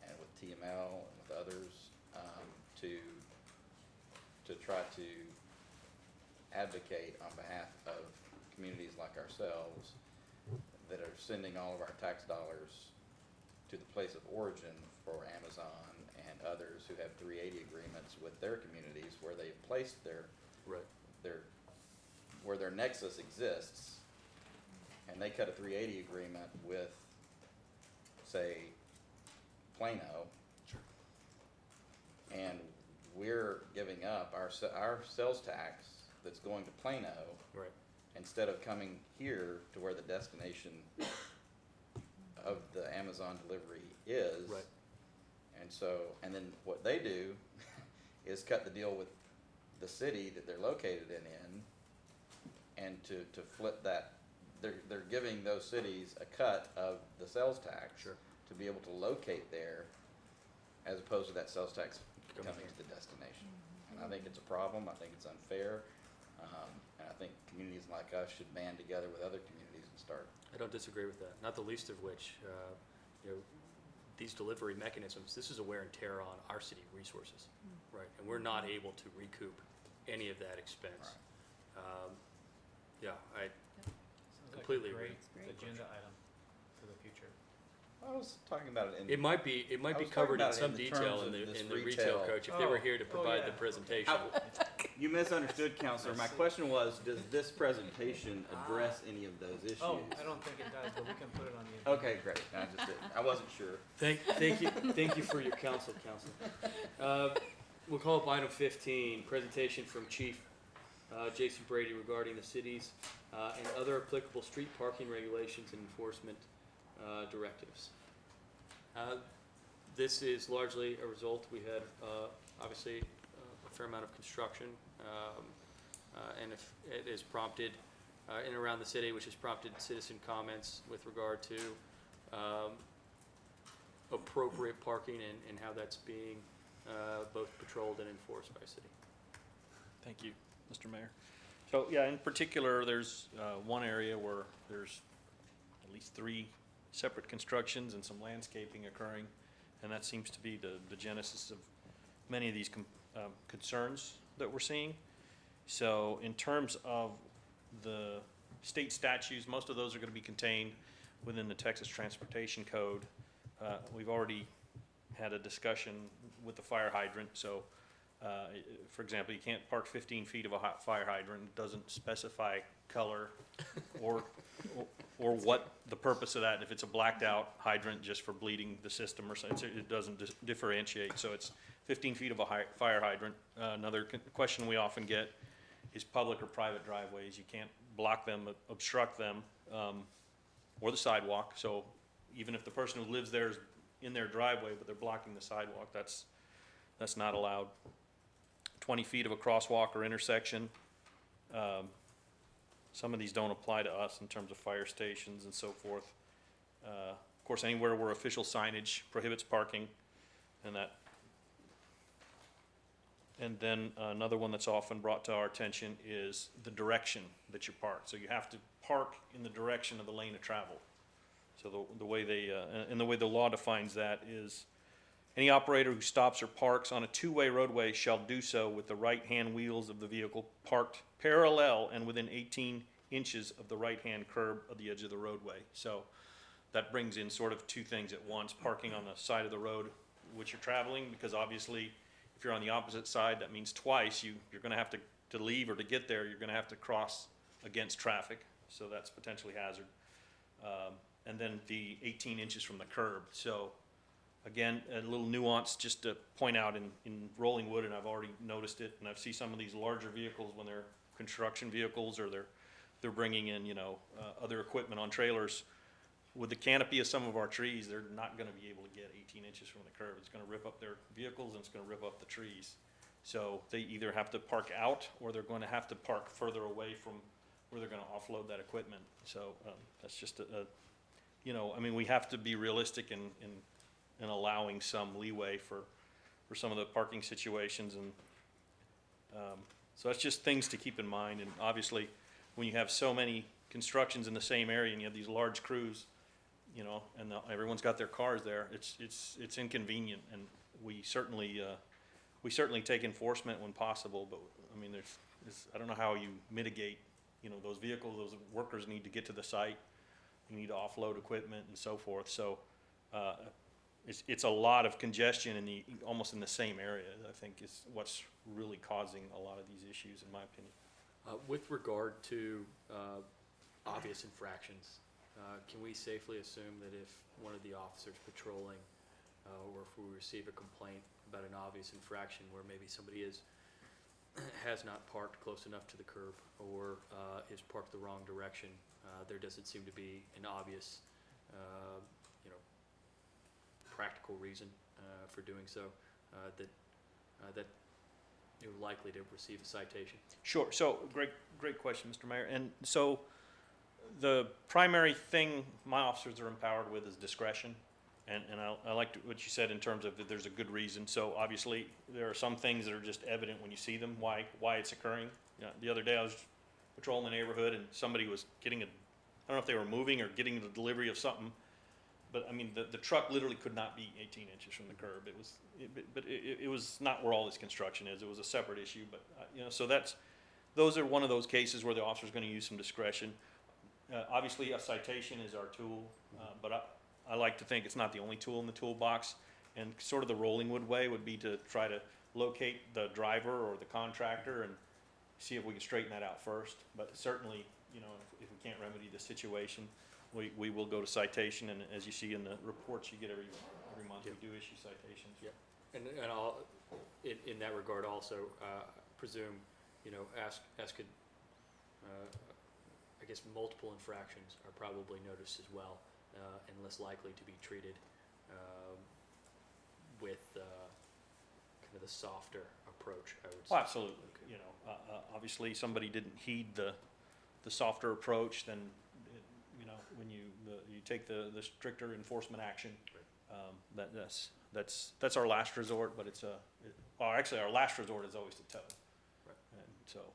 and with TML and with others, to try to advocate on behalf of communities like ourselves that are sending all of our tax dollars to the place of origin for Amazon and others who have 380 agreements with their communities where they've placed their where their nexus exists, and they cut a 380 agreement with, say, Plano, and we're giving up our sales tax that's going to Plano, Right. instead of coming here to where the destination of the Amazon delivery is. Right. And so, and then what they do is cut the deal with the city that they're located in, and to flip that, they're giving those cities a cut of the sales tax. Sure. To be able to locate there, as opposed to that sales tax Coming coming here. to the destination. And I think it's a problem, I think it's unfair, and I think communities like us should band together with other communities and start. I don't disagree with that, not the least of which, these delivery mechanisms, this is a wear and tear on our city resources, right? And we're not able to recoup any of that expense. Yeah, I completely agree. Great agenda item for the future. I was talking about it in. It might be I was talking covered in about it some in the detail terms in of this the retail retail. coach, if they were here to provide the yeah. presentation. You misunderstood, Counselor. My question was, does this presentation address any of those issues? Oh, I don't think it does, but we can put it on the agenda. Okay, great. I just didn't. I wasn't sure. Thank you for your counsel, We'll call up item 15, presentation from Chief Jason Brady regarding the city's and other applicable street parking regulations and enforcement directives. This is largely a result, we had obviously a fair amount of construction, and if it has prompted in and around the city, which has prompted citizen comments with regard to appropriate parking and how that's being both patrolled and enforced by city. Thank you, Mr. Mayor. So, yeah, in particular, there's one area where there's at least 3 separate constructions and some landscaping occurring, and that seems to be the genesis of many of these concerns that we're seeing. So in terms of the state statutes, most of those are going to be contained within the Texas Transportation Code. We've already had a discussion with the fire hydrant, so for example, you can't park 15 feet of a hot fire hydrant. It doesn't specify color or what the purpose of that. And if it's a blacked out hydrant just for bleeding the system or something, it doesn't differentiate. So it's 15 feet of a fire hydrant. Another question we often get is public or private driveways. You can't block them, obstruct them, or the sidewalk. So even if the person who lives there is in their driveway, but they're blocking the sidewalk, that's not allowed. 20 feet of a crosswalk or intersection. Some of these don't apply to us in terms of fire stations and so forth. Of course, anywhere where official signage prohibits parking, and then another one that's often brought to our attention is the direction that you park. So you have to park in the direction of the lane of travel. So the way the way the law defines that is, any operator who stops or parks on a 2-way roadway shall do so with the right-hand wheels of the vehicle parked parallel and within 18 inches of the right-hand curb of the edge of the roadway. So that brings in sort of 2 things at once: parking on the side of the road which you're traveling, because obviously if you're on the opposite side, that means twice you're going to have to leave, or to get there, you're going to have to cross against traffic. So that's potentially hazard. And then the 18 inches from the curb. So Again, a little nuance just to point out in Rollingwood, and I've already noticed it, and I've seen some of these larger vehicles when they're construction vehicles or they're bringing in, other equipment on trailers. With the canopy of some of our trees, they're not gonna be able to get 18 inches from the curb. It's gonna rip up their vehicles and it's gonna rip up the trees. So they either have to park out or they're going to have to park further away from where they're gonna offload that equipment. So, that's just we have to be realistic in allowing some leeway for some of the parking situations, and so that's just things to keep in mind. And obviously, when you have so many constructions in the same area and you have these large crews, and everyone's got their cars there, it's inconvenient, and we certainly take enforcement when possible. But I mean, I don't know how you mitigate, those vehicles. Those workers need to get to the site. You need to offload equipment and so forth. So. It's a lot of congestion almost in the same area, I think, is what's really causing a lot of these issues, in my opinion. With regard to obvious infractions, can we safely assume that if one of the officers patrolling, or if we receive a complaint about an obvious infraction where maybe somebody has not parked close enough to the curb or is parked the wrong direction, there doesn't seem to be an obvious practical reason for doing so, that you're likely to receive a citation? Sure. So great question, Mr. Mayor. And so the primary thing my officers are empowered with is discretion. And I liked what you said in terms of that there's a good reason. So obviously there are some things that are just evident when you see them, why it's occurring. The other day I was patrolling the neighborhood and somebody was getting I don't know if they were moving or getting the delivery of something. But I mean, the truck literally could not be 18 inches from the curb. It was not where all this construction is. It was a separate issue. But so those are one of those cases where the officer's going to use some discretion. Obviously, a citation is our tool, but I like to think it's not the only tool in the toolbox. And sort of the Rollingwood way would be to try to locate the driver or the contractor and see if we can straighten that out first. But certainly, if we can't remedy the situation, we will go to citation, and as you see in the reports you get every month, we do issue citations. Yep. And I'll, in that regard also, presume, ask could, I guess multiple infractions are probably noticed as well, and less likely to be treated with kind of the softer approach, I would say. Oh, absolutely. Obviously somebody didn't heed the softer approach, then when you take the stricter enforcement action, that's our last resort. But actually our last resort is always to tow. Right. And so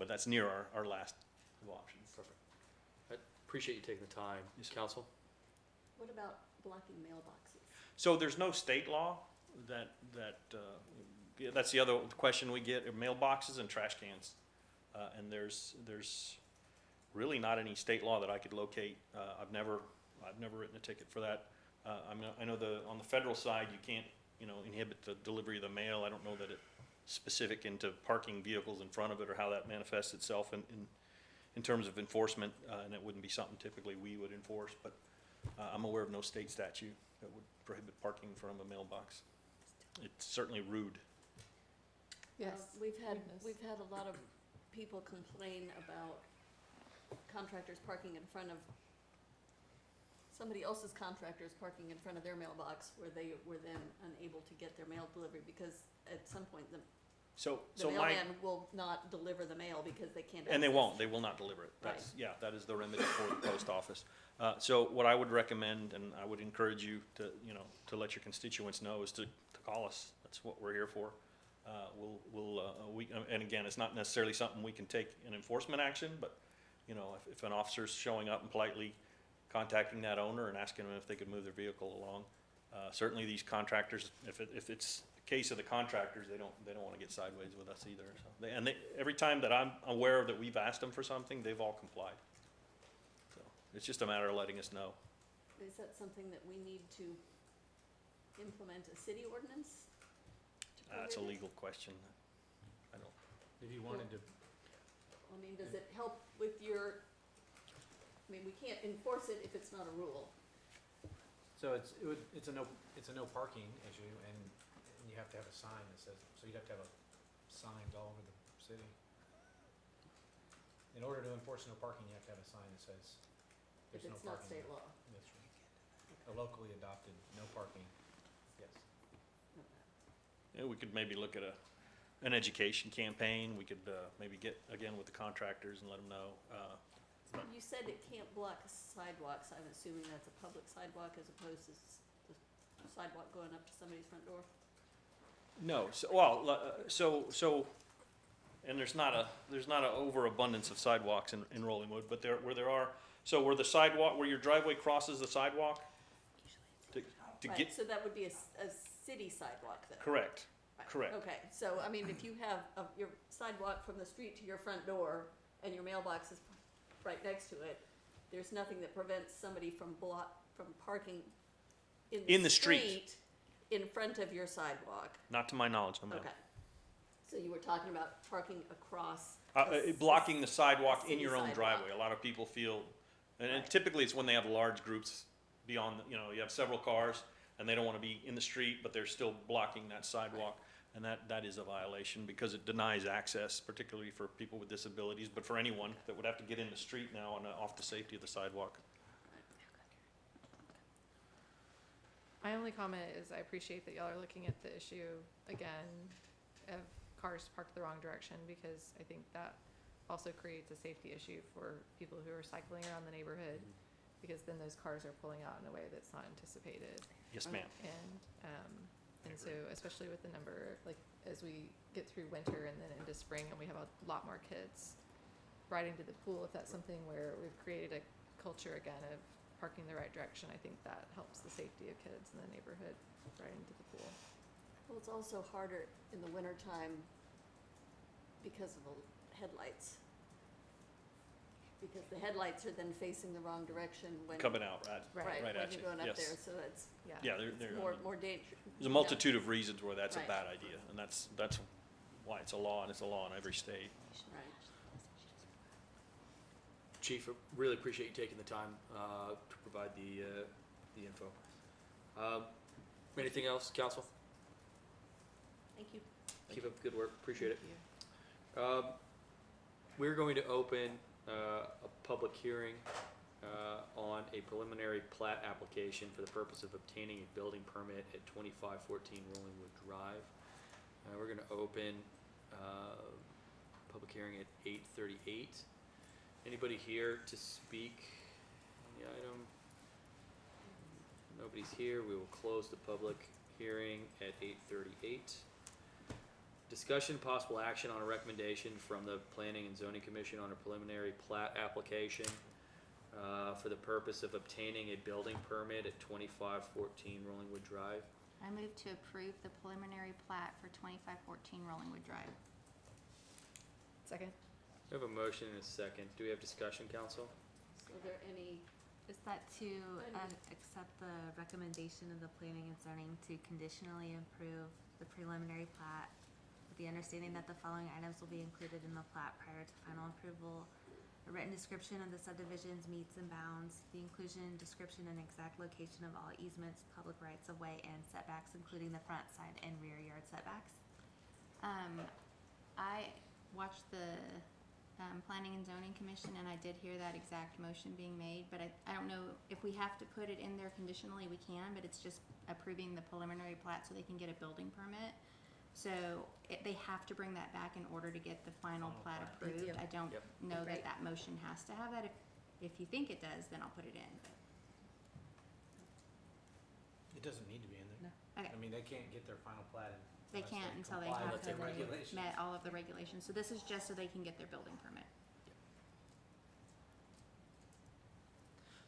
that's near our last of options. Perfect. I appreciate you taking the time. Yes, Counsel. What about blocking mailboxes? So there's no state law that's the other question we get, are mailboxes and trash cans, and there's really not any state law that I could locate. I've never written a ticket for that. I know on the federal side you can't inhibit the delivery of the mail. I don't know that it's specific into parking vehicles in front of it or how that manifests itself in terms of enforcement, and it wouldn't be something typically we would enforce. But I'm aware of no state statute that would prohibit parking in front of a mailbox. It's certainly rude. Yes. We've had a lot of people complain about contractors parking in front of somebody else's contractors parking in front of their mailbox, where they were then unable to get their mail delivered because at some point the mailman will not deliver the mail because they can't. And they won't. They will not deliver it. That's right. Yeah, that is the remedy for the post office. So what I would recommend, and I would encourage you to let your constituents know, is to call us. That's what we're here for. And again, it's not necessarily something we can take an enforcement action, but if an officer's showing up and politely contacting that owner and asking them if they could move their vehicle along, certainly these contractors, if it's a case of the contractors, they don't want to get sideways with us either. So every time that I'm aware of that we've asked them for something, they've all complied. So it's just a matter of letting us know. Is that something that we need to implement a city ordinance? That's a legal question. I don't. If you wanted to. I mean, does it help with we can't enforce it if it's not a rule. So So it's a no parking issue, and you have to have a sign that says, so you'd have to have signs all over the city. In order to enforce no parking, you have to have a sign that says If there's no it's not parking. state law. That's right. A locally adopted, no parking, yes. Yeah, we could maybe look at an education campaign. We could, maybe get, again, with the contractors and let them know, You said it can't block sidewalks, I'm assuming that's a public sidewalk as opposed to the sidewalk going up to somebody's front door? no, so, well, so, and there's not a overabundance of sidewalks in Rollingwood, but where there are, so where the sidewalk, where your driveway crosses the sidewalk, to Right, get, so that would be a city sidewalk then? correct, Right, correct. Okay, so, I mean, if you have your sidewalk from the street to your front door and your mailbox is right next to it, there's nothing that prevents somebody from parking in the street in front of your sidewalk. Not to my knowledge, no, ma'am. Okay. So you were talking about parking across. Blocking the sidewalk in city your own sidewalk. driveway. A lot of people feel, and Right. typically it's when they have large groups beyond, you have several cars and they don't wanna be in the street, but they're still blocking that sidewalk. And that is a violation because it denies access, particularly for people with disabilities, but for anyone that would have to get in the street now and off the safety of the sidewalk. My only comment is I appreciate that y'all are looking at the issue again of cars parked the wrong direction, because I think that also creates a safety issue for people who are cycling around the neighborhood, because then those cars are pulling out in a way that's not anticipated. Yes, ma'am. And so, especially with the number, like, as we get through winter and then into spring and we have a lot more kids riding to the pool, if that's something where we've created a culture again of parking the right direction, I think that helps the safety of kids in the neighborhood riding to the pool. Well, it's also harder in the wintertime because of the headlights. Because the headlights are then facing the wrong direction when. Coming out, Right, right when at you're you, going up yes. there, so it's Yeah, they're, more dangerous. there's a multitude of reasons where that's a Right. bad idea, and that's why it's a law, and it's a law in every state. Right. Chief, I really appreciate you taking the time to provide the info. Anything else, council? Thank you. Keep up the good work, appreciate it. Thank you. We're going to open a public hearing on a preliminary plat application for the purpose of obtaining a building permit at 2514 Rollingwood Drive. We're going to open public hearing at 8:38. Anybody here to speak on the item? Nobody's here. We will close the public hearing at 8:38. Discussion, possible action on a recommendation from the Planning and Zoning Commission on a preliminary plat application for the purpose of obtaining a building permit at 2514 Rollingwood Drive. I move to approve the preliminary plat for 2514 Rollingwood Drive. Second? We have a motion and a second. Do we have discussion, council? So are there any, Is that to accept the recommendation of the planning and zoning to conditionally improve the preliminary plat with the understanding that the following items will be included in the plat prior to final approval? A written description of the subdivision's meets and bounds, the inclusion, description, and exact location of all easements, public rights of way, and setbacks, including the front, side, and rear yard setbacks. I watched the Planning and Zoning Commission, and I did hear that exact motion being made, but I don't know if we have to put it in there conditionally, we can, but it's just approving the preliminary plat so they can get a building permit. So they have to bring that back in order to get the final plat They approved. do. I don't Yep. know Right. that motion has to have that. If you think it does, then I'll put it in, but, It doesn't need to be in there. okay. I mean, they can't get their final plat in. They unless can't until they comply have with the to regulations. met all of the regulations. So this is just so they can get their building permit.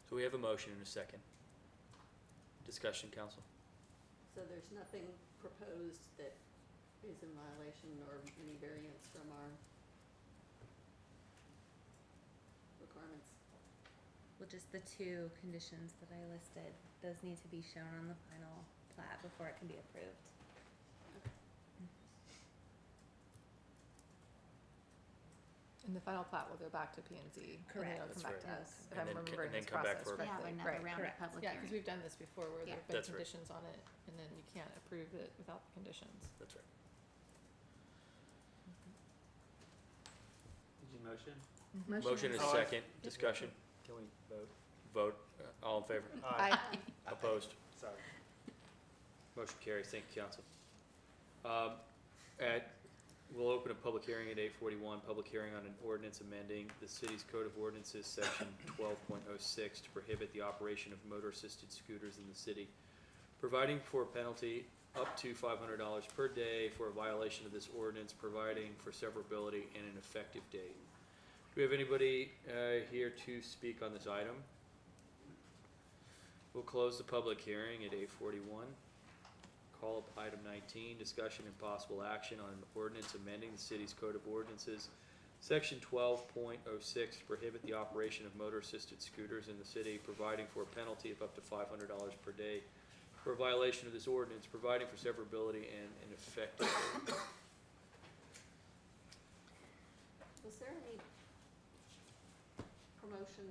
So we have a motion and a second. Discussion, council? so there's nothing proposed that is in violation or any variance from our requirements? Well, just the two conditions that I listed, those need to be shown on the final plat before it can be approved. And the final plat will go back to P and Z, and then Correct. it'll come back to That's us, right. if And I'm then remembering and then this come back process for- We have correctly. another Right, round of correct. public Yeah, hearing. because we've done this before where Yeah. there've been That's right. conditions on it, and then you can't approve it without the conditions. That's right. Did you motion? Motion is Oh, second, discussion, can we vote? Vote, all in favor? Aye. Opposed? Sorry. Motion carries, thank you, council. We'll open a public hearing at 8:41, public hearing on an ordinance amending the city's code of ordinances, section 12.06, to prohibit the operation of motor-assisted scooters in the city, providing for a penalty up to $500 per day for a violation of this ordinance, providing for severability and an effective date. Do we have anybody here to speak on this item? We'll close the public hearing at 8:41. Call up item 19, discussion and possible action on an ordinance amending the city's code of ordinances, section 12.06, to prohibit the operation of motor-assisted scooters in the city, providing for a penalty of up to $500 per day for a violation of this ordinance, providing for severability and an effective date. Was there any promotion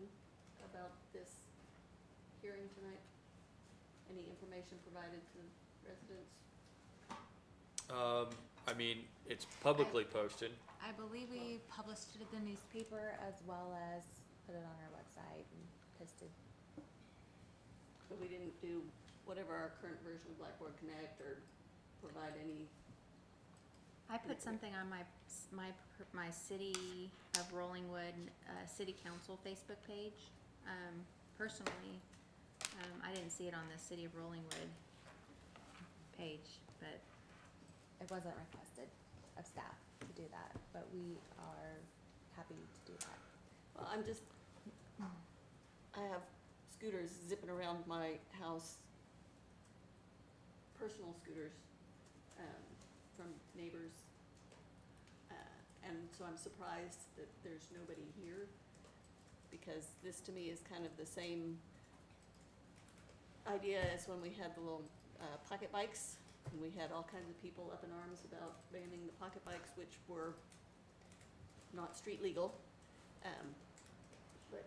about this hearing tonight? Any information provided to residents? I mean, it's publicly posted. I believe we published it in the newspaper as well as put it on our website and posted. But we didn't do whatever our current version of Blackboard Connect or provide any, I put something on my city of Rollingwood, city council Facebook page, personally. I didn't see it on the city of Rollingwood page, but It wasn't requested of staff to do that, but we are happy to do that. well, I have scooters zipping around my house, personal scooters, from neighbors. And so I'm surprised that there's nobody here, because this to me is kind of the same idea as when we had the little, pocket bikes. And we had all kinds of people up in arms about banning the pocket bikes, which were not street legal. But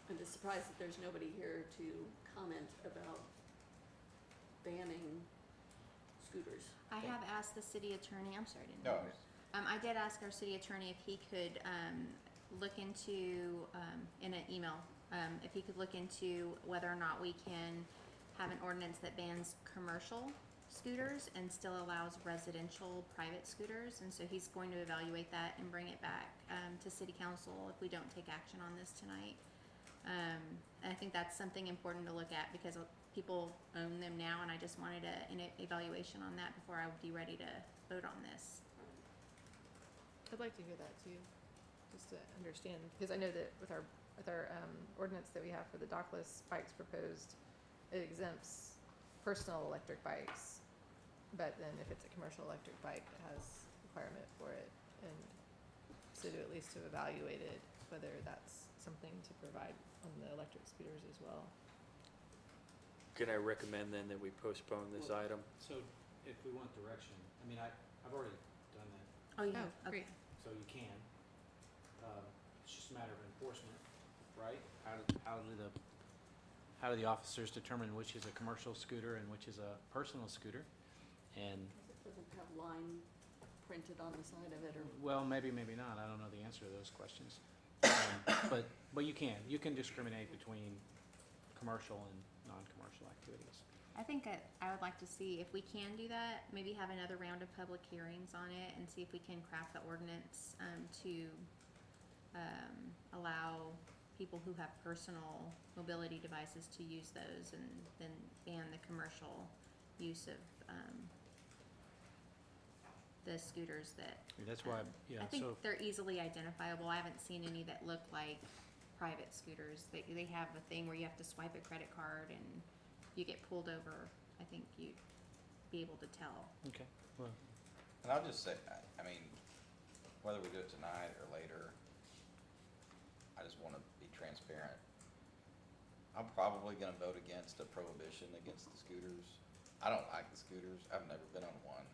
I'm just surprised that there's nobody here to comment about banning scooters. I have asked the city attorney, I'm sorry, I didn't No, know. I did ask our city attorney if he could, look into, in an email, if he could look into whether or not we can have an ordinance that bans commercial scooters and still allows residential private scooters. And so he's going to evaluate that and bring it back, to city council if we don't take action on this tonight. And I think that's something important to look at because people own them now, and I just wanted an evaluation on that before I would be ready to vote on this. I'd like to hear that too, just to understand, because I know that with our ordinance that we have for the dockless bikes proposed, it exempts personal electric bikes, but then if it's a commercial electric bike, it has requirement for it, and so to at least to evaluate it, whether that's something to provide on the electric scooters as well. Can I recommend then that we postpone this item? So if we want direction, I mean, I've already done that, Oh, you Oh, have, okay. great. so you can. It's just a matter of enforcement, right? How do the officers determine which is a commercial scooter and which is a personal scooter? And, It doesn't have line printed on the side of it, or well, maybe not, I don't know the answer to those questions. But you can discriminate between commercial and non-commercial activities. I think I would like to see if we can do that, maybe have another round of public hearings on it and see if we can craft the ordinance, to, allow people who have personal mobility devices to use those and then ban the commercial use of, the scooters that. That's why, I think they're easily identifiable. I haven't seen any that look like private scooters. They have a thing where you have to swipe a credit card and you get pulled over. I think you'd be able to tell. Okay, well, And I'll just say, I mean, whether we do it tonight or later, I just wanna be transparent. I'm probably gonna vote against a prohibition against the scooters. I don't like the scooters, I've never been on one.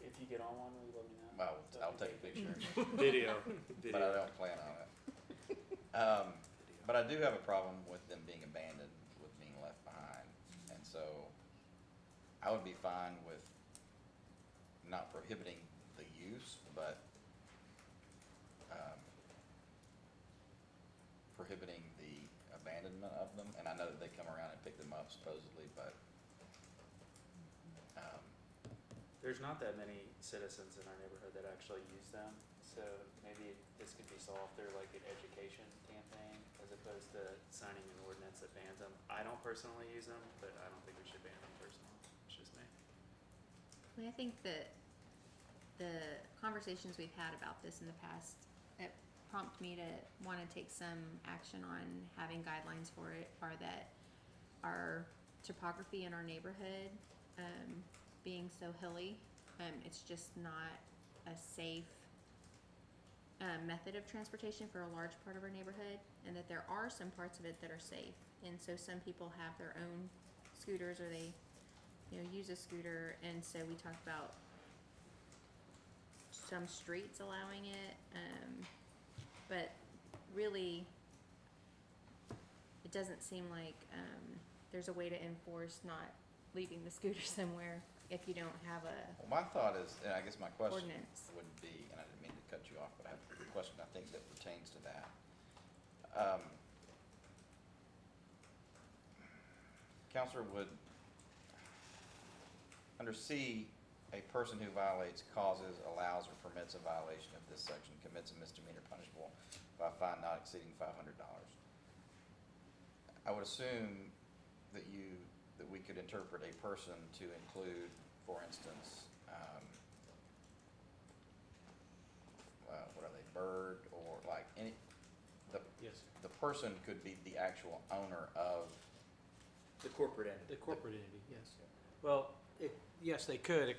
If you get on one, will you let me know? I'll take a picture, Video. but I don't plan on it. But I do have a problem with them being abandoned, with being left behind, and so I would be fine with not prohibiting the use, but prohibiting the abandonment of them, and I know that they come around and pick them up supposedly, but There's not that many citizens in our neighborhood that actually use them, so maybe this could be solved through like an education campaign as opposed to signing an ordinance that bans them. I don't personally use them, but I don't think we should ban them personally. It's just me. I mean, I think that the conversations we've had about this in the past, it prompt me to want to take some action on having guidelines for it, are that our topography in our neighborhood, being so hilly, it's just not a safe method of transportation for a large part of our neighborhood, and that there are some parts of it that are safe. And so some people have their own scooters, or they, use a scooter, and so we talked about some streets allowing it, but really, it doesn't seem like there's a way to enforce not leaving the scooter somewhere if you don't have a well, my thought is, and I guess my question ordinance. would be, and I didn't mean to cut you off, but I have a question I think that pertains to that. Counselor, would, under C, a person who violates, causes, allows, or permits a violation of this section commits a misdemeanor punishable by a fine not exceeding $500. I would assume that we could interpret a person to include, for instance, what are they, bird, or like any, Yes. the person could be the actual owner of. The corporate entity. The corporate entity, yes. Well, yes, they could,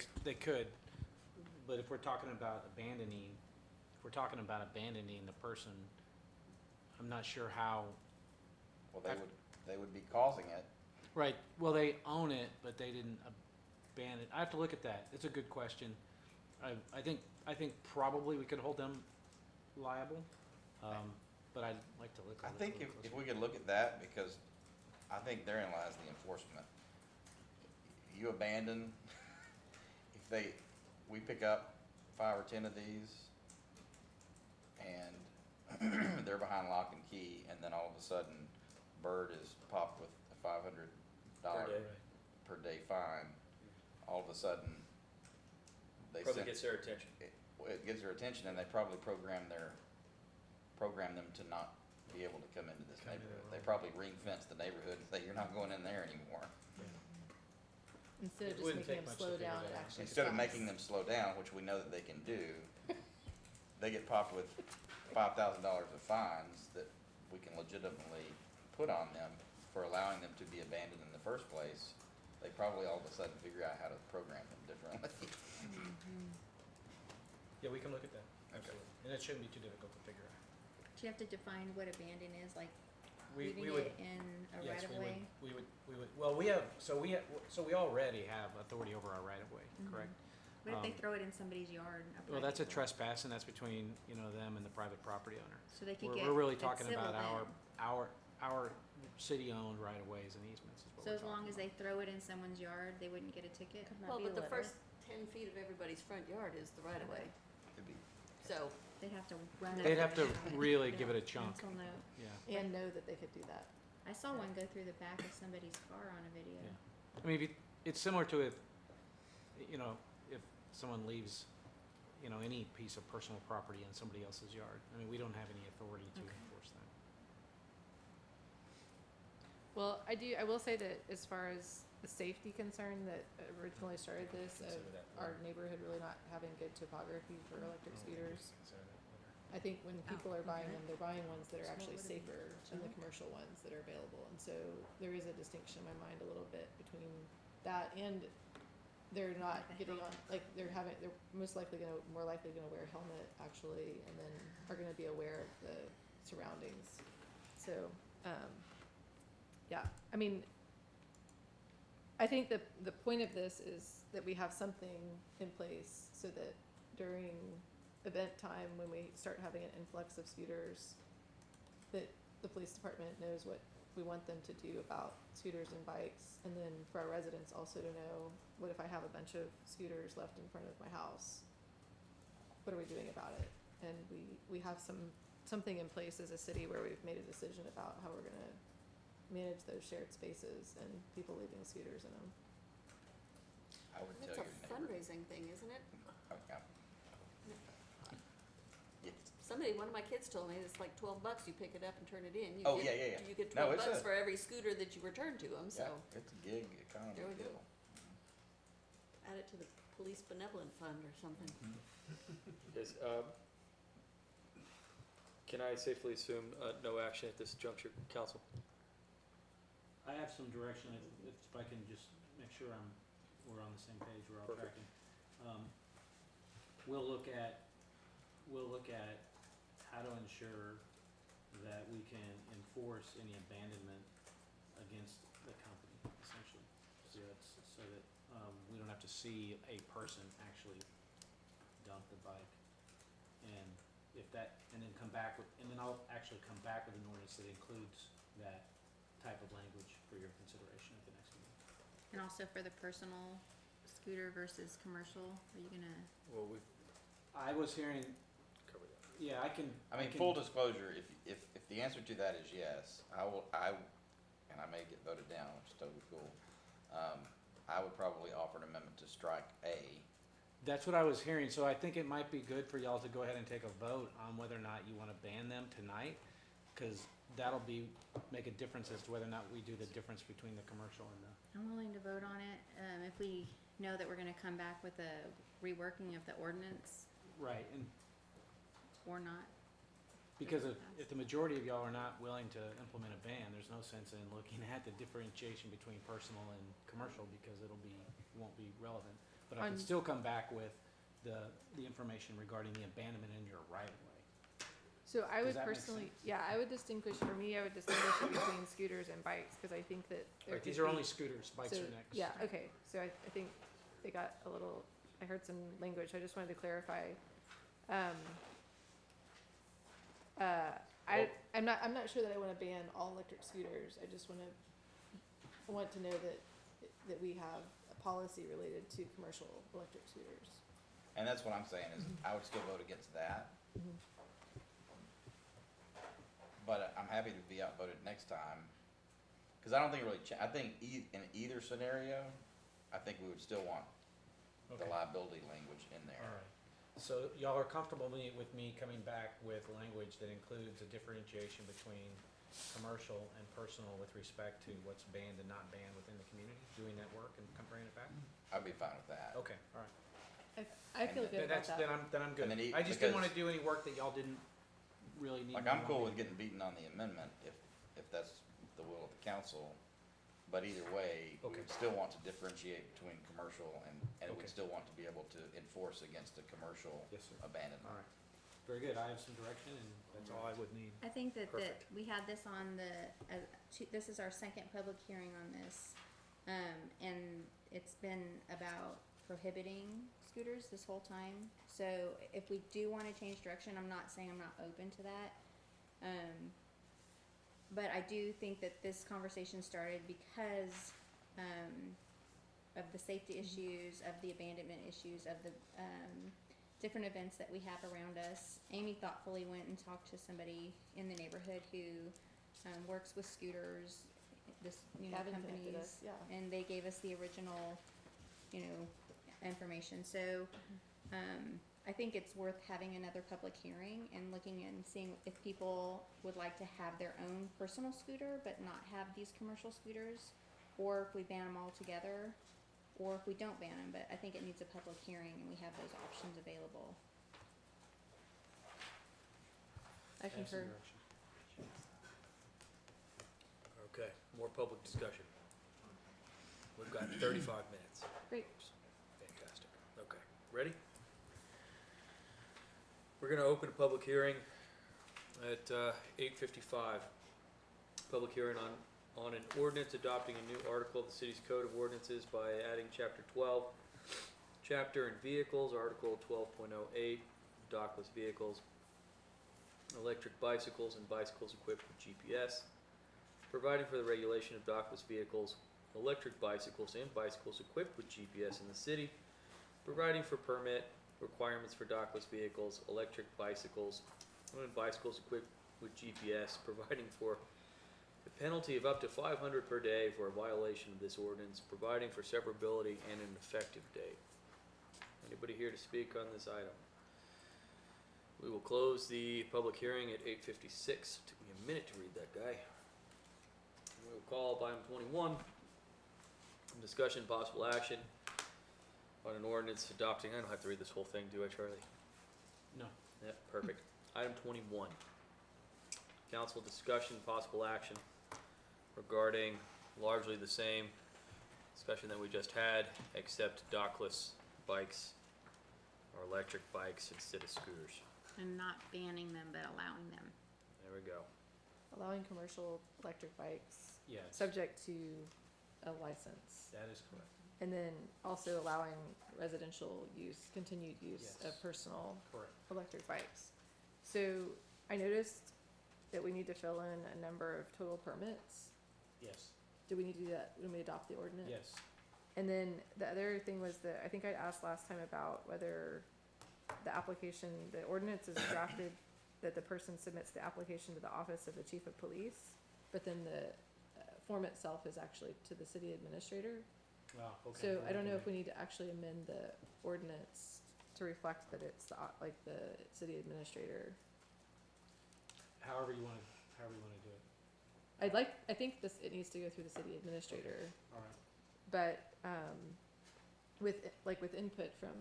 but if we're talking about abandoning the person, I'm not sure how. Well, they would be causing it. Right, well, they own it, but they didn't abandon it. I have to look at that. It's a good question. I think probably we could hold them liable, but I'd like to look I at it. think if we could look at that, because I think therein lies the enforcement. You abandon, we pick up 5 or 10 of these, and they're behind lock and key, and then all of a sudden, Bird is popped with a $500 per day fine. All of a sudden, they Probably gets their attention. it gets their attention, and they probably program them to not be able to come into this neighborhood. They probably ring fence the neighborhood and say, you're not going in there anymore. Instead of It just wouldn't making take them much to slow figure down, that it out. actually Instead of stops. making them slow down, which we know that they can do, they get popped with $5,000 of fines that we can legitimately put on them for allowing them to be abandoned in the first place. They probably all of a sudden figure out how to program them differently. Yeah, we can look at that, Okay. absolutely. And it shouldn't be too difficult to figure out. Do you have to define what abandon is, like We leaving would, it in a yes, right of we way? would, well, we already have authority over our right of way, correct? What if they throw it in somebody's yard? Well, that's a private yard? trespass, and that's between, them and the private property owner. So they could We're, get. we're really it's talking civil about then. our city-owned right-of-ways and easements is what So we're as long talking as they throw it in someone's yard, they wouldn't get a ticket? Well, but the first 10 feet of everybody's front yard is the right of way, Could be. so. They'd have to run it. They'd have to and really yeah, give it a chunk, pencil note. yeah. And know that they could do that. I saw one go through the back of somebody's car on a video. Yeah. I mean, it's similar to if someone leaves, any piece of personal property in somebody else's yard. I mean, we don't have any authority to Okay. enforce that. Well, I will say that as far as the safety concern that originally started this, of Consider that our neighborhood really not having good topography for electric scooters, I think when people are buying okay. them, they're buying ones that are So actually what would it be? safer than the commercial ones that are available. And so there is a distinction in my mind a little bit between that and they're not Like a getting on, helmet. like they're more likely gonna wear a helmet actually, and then are gonna be aware of the surroundings. So, yeah, I mean, I think the point of this is that we have something in place so that during event time, when we start having an influx of scooters, that the police department knows what we want them to do about scooters and bikes, and then for our residents also to know, what if I have a bunch of scooters left in front of my house? What are we doing about it? And we have something in place as a city where we've made a decision about how we're gonna manage those shared spaces and people leaving scooters in them. I would That's tell a your neighbor. fundraising thing, isn't it? Okay. One of my kids told me it's like $12, you pick it up and turn it in. Oh, yeah. You get No, $12 it's for every scooter that you return to them, so Yeah, it's a gig economy There we go. deal. add it to the police benevolent fund or something. Yes, can I safely assume, no action at this juncture, council? I have some direction, if I can just make sure we're on the same page, we're all Perfect. tracking. We'll look at how to ensure that we can enforce any abandonment against the company, essentially. So that we don't have to see a person actually dump the bike. And and then I'll actually come back with an ordinance that includes that type of language for your consideration at the next meeting. And also for the personal scooter versus commercial, are you gonna? Well, we've I was hearing, covered that. yeah, I can. Full disclosure, if the answer to that is yes, and I may get voted down, which is totally cool. I would probably offer an amendment to strike A. That's what I was hearing, so I think it might be good for y'all to go ahead and take a vote on whether or not you wanna ban them tonight, cause that'll make a difference as to whether or not we do the difference between the commercial and the. I'm willing to vote on it, if we know that we're gonna come back with a reworking of the ordinance Right, and or not. because if the majority of y'all are not willing to implement a ban, there's no sense in looking at the differentiation between personal and commercial, because won't be relevant. But I can still come back with the information regarding the abandonment in your right of way. So I would Does that make personally, sense? I would distinguish it between scooters and bikes, cause I think that there Right, these could are be- only scooters, bikes so, are next. Yeah, okay, so I think they got a little, I heard some language, I just wanted to clarify. I'm not sure that I wanna ban all electric scooters, I just want to know that we have a policy related to commercial electric scooters. And that's what I'm saying is, I would still vote against that. But I'm happy to be outvoted next time, cause I don't think it really, I think in either scenario, I think we would still want the Okay. liability language in there. Alright, so y'all are comfortable with me coming back with language that includes a differentiation between commercial and personal with respect to what's banned and not banned within the community, doing that work and bringing it back? I'd be fine with that. Okay, alright. I feel good about that. Then I'm good. And then I just didn't wanna because- do any work that y'all didn't really need. Like, I'm cool with getting beaten on the amendment if that's the will of the council, but either way, we Okay. would still want to differentiate between commercial and Okay. we'd still want to be able to enforce against the commercial Yes, sir. abandonment. Alright, very good, I have some direction and that's all I would need. I think that Perfect. we had this on this is our second public hearing on this. And it's been about prohibiting scooters this whole time. So if we do wanna change direction, I'm not saying I'm not open to that. But I do think that this conversation started because, of the safety issues, of the abandonment issues, of the, different events that we have around us. Amy thoughtfully went and talked to somebody in the neighborhood who, works with scooters, Gavin connected companies. us, yeah. And they gave us the original, information, so, I think it's worth having another public hearing and looking and seeing if people would like to have their own personal scooter, but not have these commercial scooters, or if we ban them all together, or if we don't ban them, but I think it needs a public hearing and we have those options available. I have some concur. direction. Okay, more public discussion. We've got 35 minutes. Great. Fantastic. Okay, ready? We're gonna open a public hearing at 8:55. Public hearing on an ordinance adopting a new article of the city's code of ordinances by adding chapter 12, Chapter and vehicles, Article 12.08, dockless vehicles, electric bicycles and bicycles equipped with GPS, providing for the regulation of dockless vehicles, electric bicycles and bicycles equipped with GPS in the city, providing for permit requirements for dockless vehicles, electric bicycles, and bicycles equipped with GPS, providing for a penalty of up to $500 per day for a violation of this ordinance, providing for severability and an effective date. Anybody here to speak on this item? We will close the public hearing at 8:56. Took me a minute to read that guy. We will call up item 21. Discussion, possible action on an ordinance adopting, I don't have to read this whole thing, do I, Charlie? No. Yeah, perfect. Item 21. Council discussion, possible action regarding largely the same discussion that we just had, except dockless bikes or electric bikes instead of scooters. And not banning them, but allowing them. There we go. Allowing commercial electric bikes, Yes, subject to a license. that is correct. And then also allowing residential use, continued use Yes. of personal Correct. electric bikes. So I noticed that we need to fill in a number of total permits. Yes, Do we need to do that when we adopt the ordinance? yes. And then the other thing was that I think I asked last time about whether the application, the ordinance is drafted, that the person submits the application to the office of the chief of police, but then the form itself is actually to the city administrator. Wow, okay. So I don't know if we need to actually amend the ordinance to reflect that it's the, like the city administrator. However you wanna do it. I think this, it needs to go through the city administrator, All right. but, with input from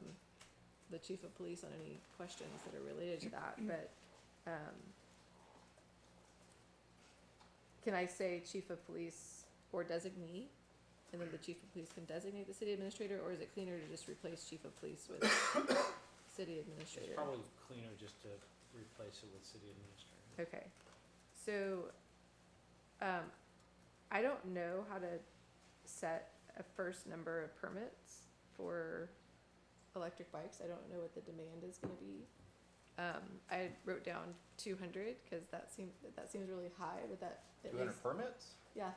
the chief of police on any questions that are related to that, but, can I say chief of police or designee? And then the chief of police can designate the city administrator, or is it cleaner to just replace chief of police with city administrator? It's probably cleaner just to replace it with city administrator. Okay, so, I don't know how to set a first number of permits for electric bikes. I don't know what the demand is gonna be. I wrote down 200, cause that seems really high, but that at least, permits? yeah,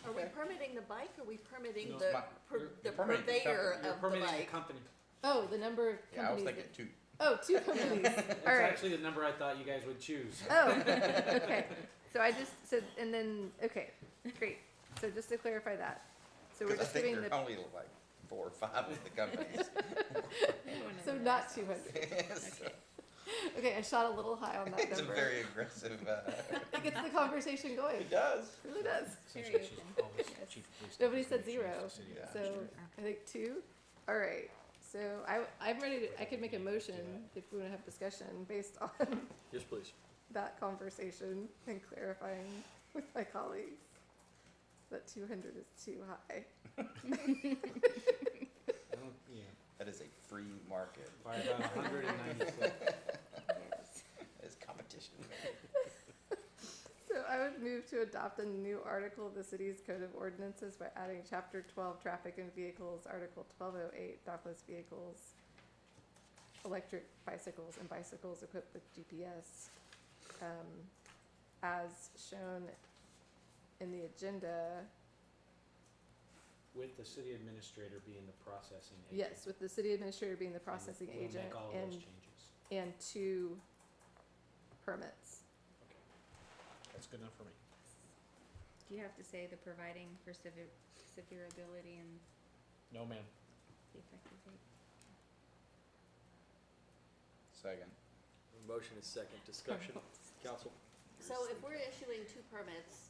Are we permitting the bike, or are we permitting No, the, you're the permitting the purveyor company. You're of the permitting the bike? company. oh, the number of Yeah, I was companies thinking that, two. 2 companies, That's alright. actually the number I thought you guys would choose. Oh, okay. So I just, so, and then, okay, great. So just to clarify that. So we're Cause I just think giving there the, are only like 4 or 5 of the companies. so not 200. Yes. Okay, I shot a little high on that It's a number. very aggressive, It gets the conversation going. it does. It really does. Since Very she's open. always Yes. chief of police, Nobody she's said gonna zero. choose the city Yeah. So administrator. I think 2. All right. So I'm ready to, I could make a motion if we want to have discussion based on Yes, please. that conversation and clarifying with my colleagues that 200 is too high. I don't- Yeah, That is a free market. by about 196. It's competition. So I would move to adopt a new article of the city's code of ordinances by adding chapter 12 traffic and vehicles, article 1208 dockless vehicles, electric bicycles and bicycles equipped with GPS, as shown in the agenda. With the city administrator being the processing agent. Yes, with the city administrator being the And processing we'll agent make all and, those changes. and 2 permits. Okay. That's good enough for me. Do you have to say the providing for severability and No, ma'am. the effective date? Second. Motion is second. Discussion. Council? So if we're issuing 2 permits,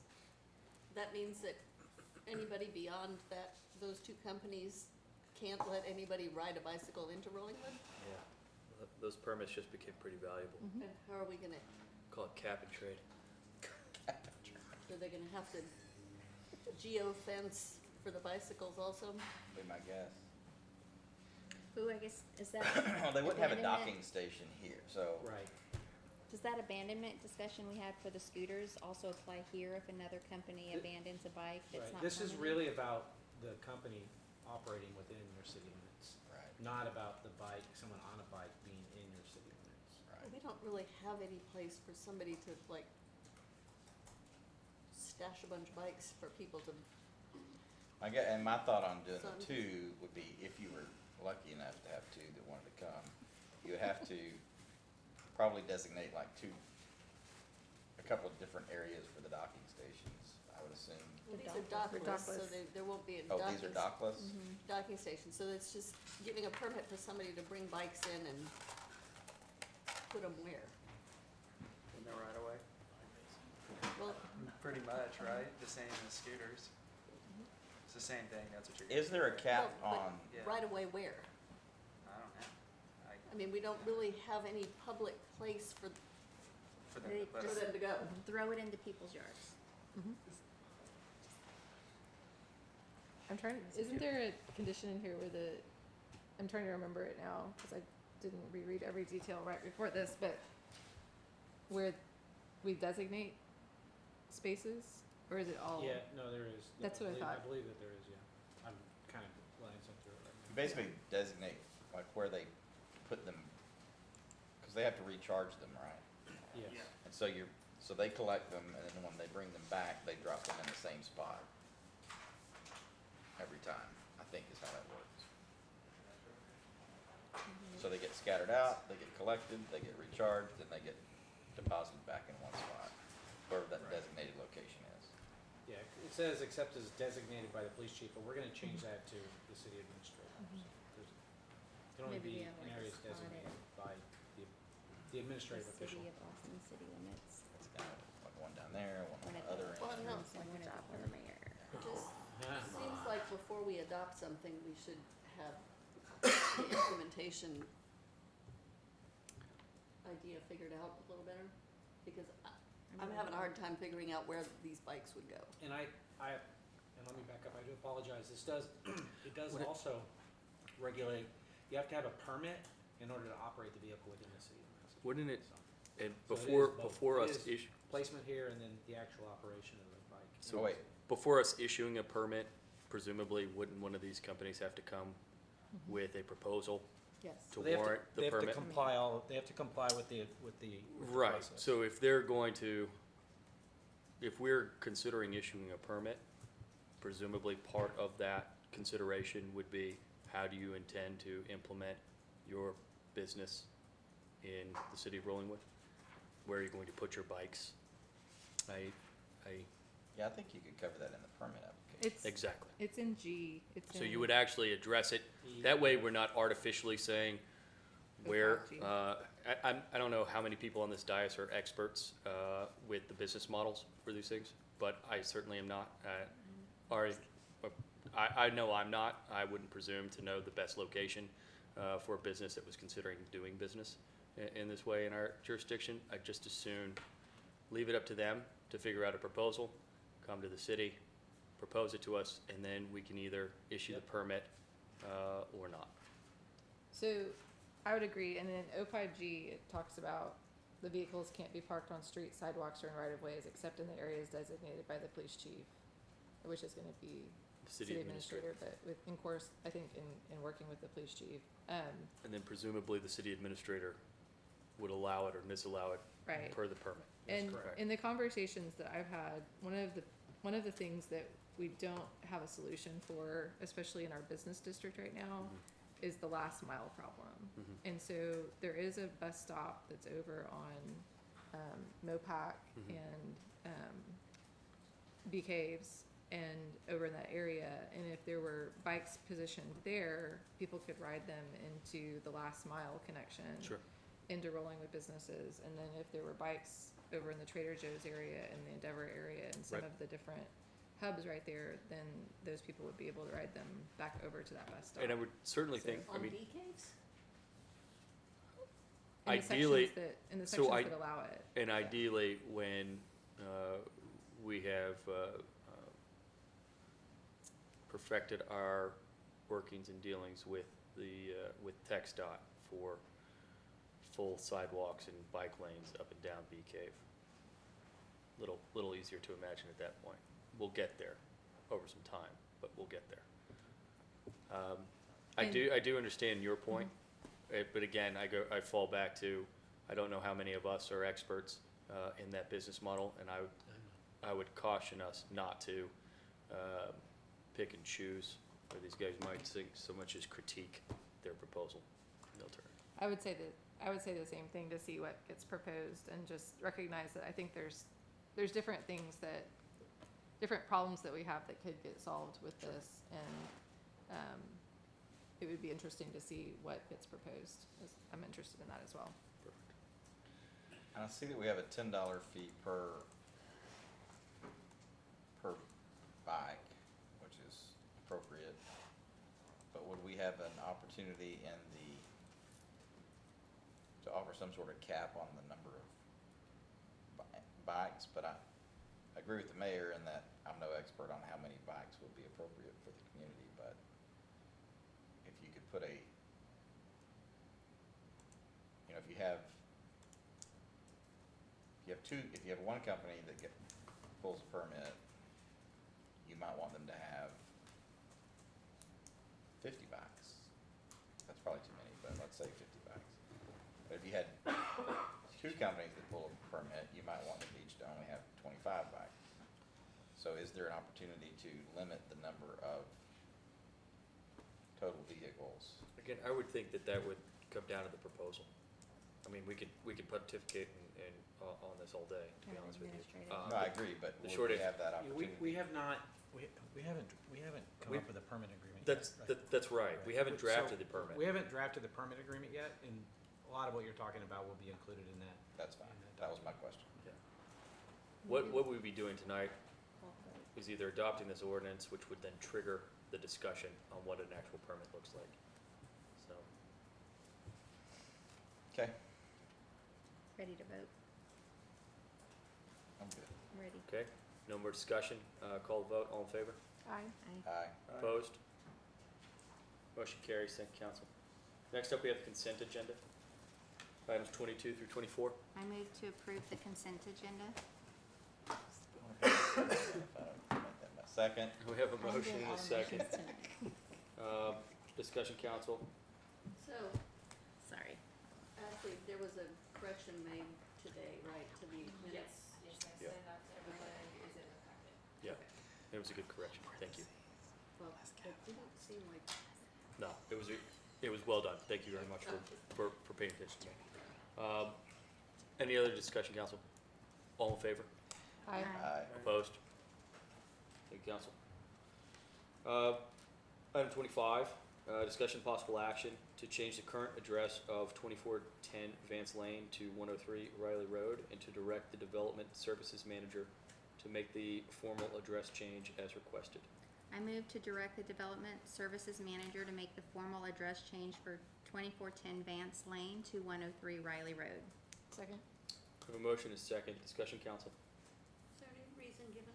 that means that anybody beyond those 2 companies can't let anybody ride a bicycle into Rollingwood? Yeah. Those permits just became pretty valuable. And how are we gonna, Call it cap and trade. are they gonna have to geo-fence for the bicycles also? Be my guess. Who, I guess, is that, Well, they wouldn't have a Abandonment. docking station here, so. Right. does that abandonment discussion we had for the scooters also apply here if another company Th- abandons a bike that's Right. not This is permitted? really about the company operating within their city limits. Right. not about the bike, someone on a bike being in your city limits. Right. We don't really have any place for somebody to like stash a bunch of bikes for people to, I get, and my thought on doing So the I'm two would be if you were lucky enough to have two that wanted to come, you would have to probably designate like a couple of different areas for the docking stations, I would assume. well, these are dockless. dockless, so Dockless. there won't be a Oh, these are dockless? docking station, so it's just getting a permit for somebody to bring bikes in and put them where? In the right away. Well, Pretty much, right? The same as scooters. It's the same thing, that's what you're. Is there a cap well, but on, Yeah. right away where? I don't know. I mean, we don't really have any public place for For them They to put for it. them to go. Throw it into people's yards. I'm trying, isn't there a condition in here where I'm trying to remember it now, cause I didn't reread every detail right before this, but where we designate spaces, or is it all? Yeah, no, there is. That's what I thought. I believe that there is, yeah. I'm kind of glancing through it right you now. basically designate like where they put them, cause they have to recharge them, right? Yes. And so so they collect them, and then when they bring them back, they drop them in the same spot. Every time, I think is how that works. So they get scattered out, they get collected, they get recharged, then they get deposited back in one spot, wherever that Right. designated location is. Yeah, it says except as designated by the police chief, but we're gonna change that to the city administrator. So there's- it can only Maybe we be have, in like, a areas spot designated by the administrative official. City of Austin city limits. It's kind of like one down there, one on One the at other the- Well, end. no, One at the mayor. it just Yeah. seems like before we adopt something, we should have the implementation idea figured out a little better, because I'm having a hard time figuring out where these bikes would go. And and let me back up, I do apologize, it does Would it- also regulate, you have to have a permit in order to operate the vehicle within the city limits. Wouldn't it, So- and So it is before, both. before It us is issue, Placement here and then the actual operation of the bike. So wait, before us issuing a permit, presumably wouldn't one of these companies have to come with a proposal Yes. to They have to- warrant the They have to permit? they have to comply with the Right, process. so if they're going to, if we're considering issuing a permit, presumably part of that consideration would be, how do you intend to implement your business in the city of Rollingwood? Where are you going to put your bikes? yeah, I think you could cover that in the permit application. It's, Exactly. it's in G, it's in. So you would actually address it, that way we're not artificially saying where, Gotcha. I don't know how many people on this dais are experts, with the business models for these things, but I certainly am not. I know I'm not, I wouldn't presume to know the best location, for a business that was considering doing business in this way in our jurisdiction. I'd just as soon leave it up to them to figure out a proposal, come to the city, propose it to us, and then we can either issue the permit, or not. So, I would agree, and then O5G, it talks about the vehicles can't be parked on streets, sidewalks, or in right-of-ways, except in the areas designated by the police chief, which is gonna be The city administrator. but with, in course, I think in working with the police chief, And then presumably the city administrator would allow it or disallow it right. per the permit. And correct. in the conversations that I've had, one of the things that we don't have a solution for, especially in our business district right now, is the last mile problem. And so there is a bus stop that's over on Mopac and Bee Caves and over in that area. And if there were bikes positioned there, people could ride them into the last mile connection Sure. into Rollingwood businesses. And then if there were bikes over in the Trader Joe's area and the Endeavor area and some Right. of the different hubs right there, then those people would be able to ride them back over to that bus stop. And I would certainly think, I On mean, bee caves? In the ideally- sections that, in the so sections I- that allow it. and ideally, when we have perfected our workings and dealings with with TxDOT for full sidewalks and bike lanes up and down Bee Cave. Little easier to imagine at that point. We'll get there over some time, but we'll get there. I do understand your point, but again, I fall back to, I don't know how many of us are experts in that business model, and I would caution us not to pick and choose, or these guys might think so much as critique their proposal. Milton. I would say the same thing, to see what gets proposed and just recognize that I think there's different things different problems that we have that could get solved with this, and it would be interesting to see what gets proposed. I'm interested in that as well. And I see that we have a $10 fee per bike, which is appropriate. But would we have an opportunity to offer some sort of cap on the number of bikes? But I agree with the mayor in that I'm no expert on how many bikes would be appropriate for the community, but if you could put if you have one company that pulls a permit, you might want them to have 50 bikes. That's probably too many, but let's say 50 bikes. But if you had two companies that pull a permit, you might want them each to only have 25 bikes. So is there an opportunity to limit the number of total vehicles? Again, I would think that would come down to the proposal. I mean, we could pontificate and on this all day, to be honest with you. No, I agree, but the would short we answer- have that opportunity? We have not, we haven't come We- up with a permit agreement That's, yet. that's right. We haven't So, drafted the permit. We haven't drafted the permit agreement yet, and a lot of what you're talking about will be included in that. That's fine. That was my question. What we'd be doing tonight is either adopting this ordinance, which would then trigger the discussion on what an actual permit looks like. So, Okay, Ready to vote? I'm good. I'm ready. okay, no more discussion. Call the vote. All in favor? Aye. Aye. Opposed? Motion carries. Thank you, council. Next up, we have the consent agenda. Items 22 through 24. I move to approve the consent agenda. Second. We have a motion and a second. Discussion, council. So, Sorry. actually, there was a correction made today, right, to the minutes? Yes, I Yeah. sent that to everybody, is in the packet. Yeah, it was a good correction. Thank you. Well, it didn't seem like, No, it was well done. Thank you very much for paying attention to me. Any other discussion, council? All in favor? Aye. Aye. Opposed? Thank you, council. Item 25, discussion possible action to change the current address of 2410 Vance Lane to 103 Riley Road, and to direct the development services manager to make the formal address change as requested. I move to direct the development services manager to make the formal address change for 2410 Vance Lane to 103 Riley Road. Second. We have a motion and a second. Discussion, council. is there any reason given?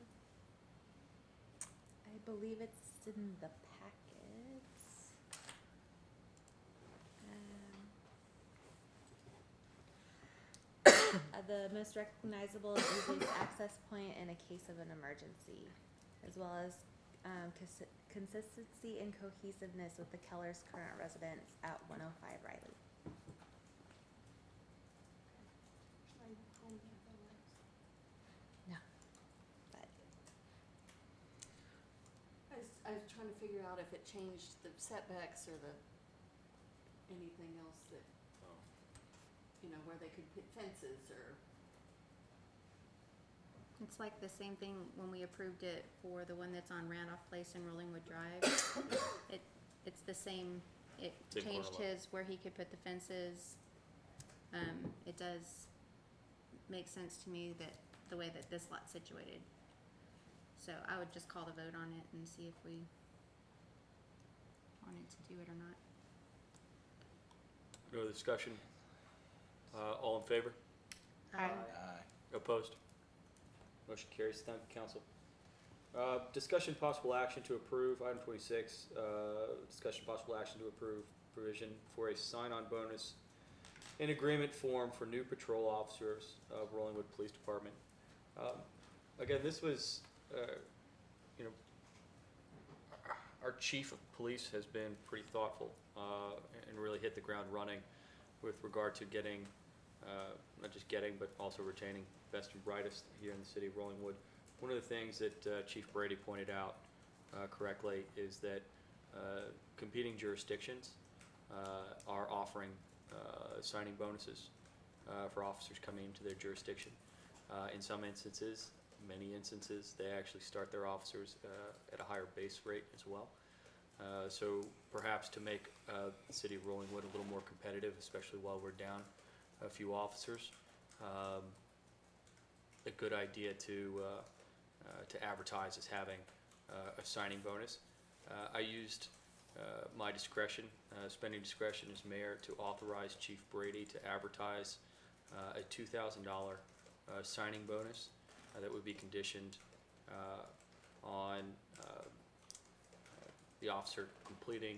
I believe it's in the packets. The most recognizable is easiest access point in a case of an emergency, as well as consistency and cohesiveness with the Keller's current residence at 105 Riley. No. But I was trying to figure out if it changed the setbacks or anything else that, where they could put fences or. It's like the same thing when we approved it for the one that's on Randolph Place and Rollingwood Drive. It's the same, it Same changed formula. his, where he could put the fences. It does make sense to me that, the way that this lot's situated. So I would just call the vote on it and see if we wanted to do it or not. No other discussion? All in favor? Aye. Aye. Opposed? Motion carries. Thank you, council. Discussion possible action to approve, item 26, discussion possible action to approve provision for a sign-on bonus in agreement form for new patrol officers of Rollingwood Police Department. Again, this was, our chief of police has been pretty thoughtful and really hit the ground running with regard to getting, not just getting, but also retaining best and brightest here in the city of Rollingwood. One of the things that Chief Brady pointed out correctly is that competing jurisdictions are offering signing bonuses for officers coming into their jurisdiction. In some instances, many instances, they actually start their officers at a higher base rate as well. So perhaps to make the city of Rollingwood a little more competitive, especially while we're down a few officers, a good idea to advertise as having a signing bonus. I used my discretion, spending discretion as mayor, to authorize Chief Brady to advertise a $2,000 signing bonus that would be conditioned on the officer completing,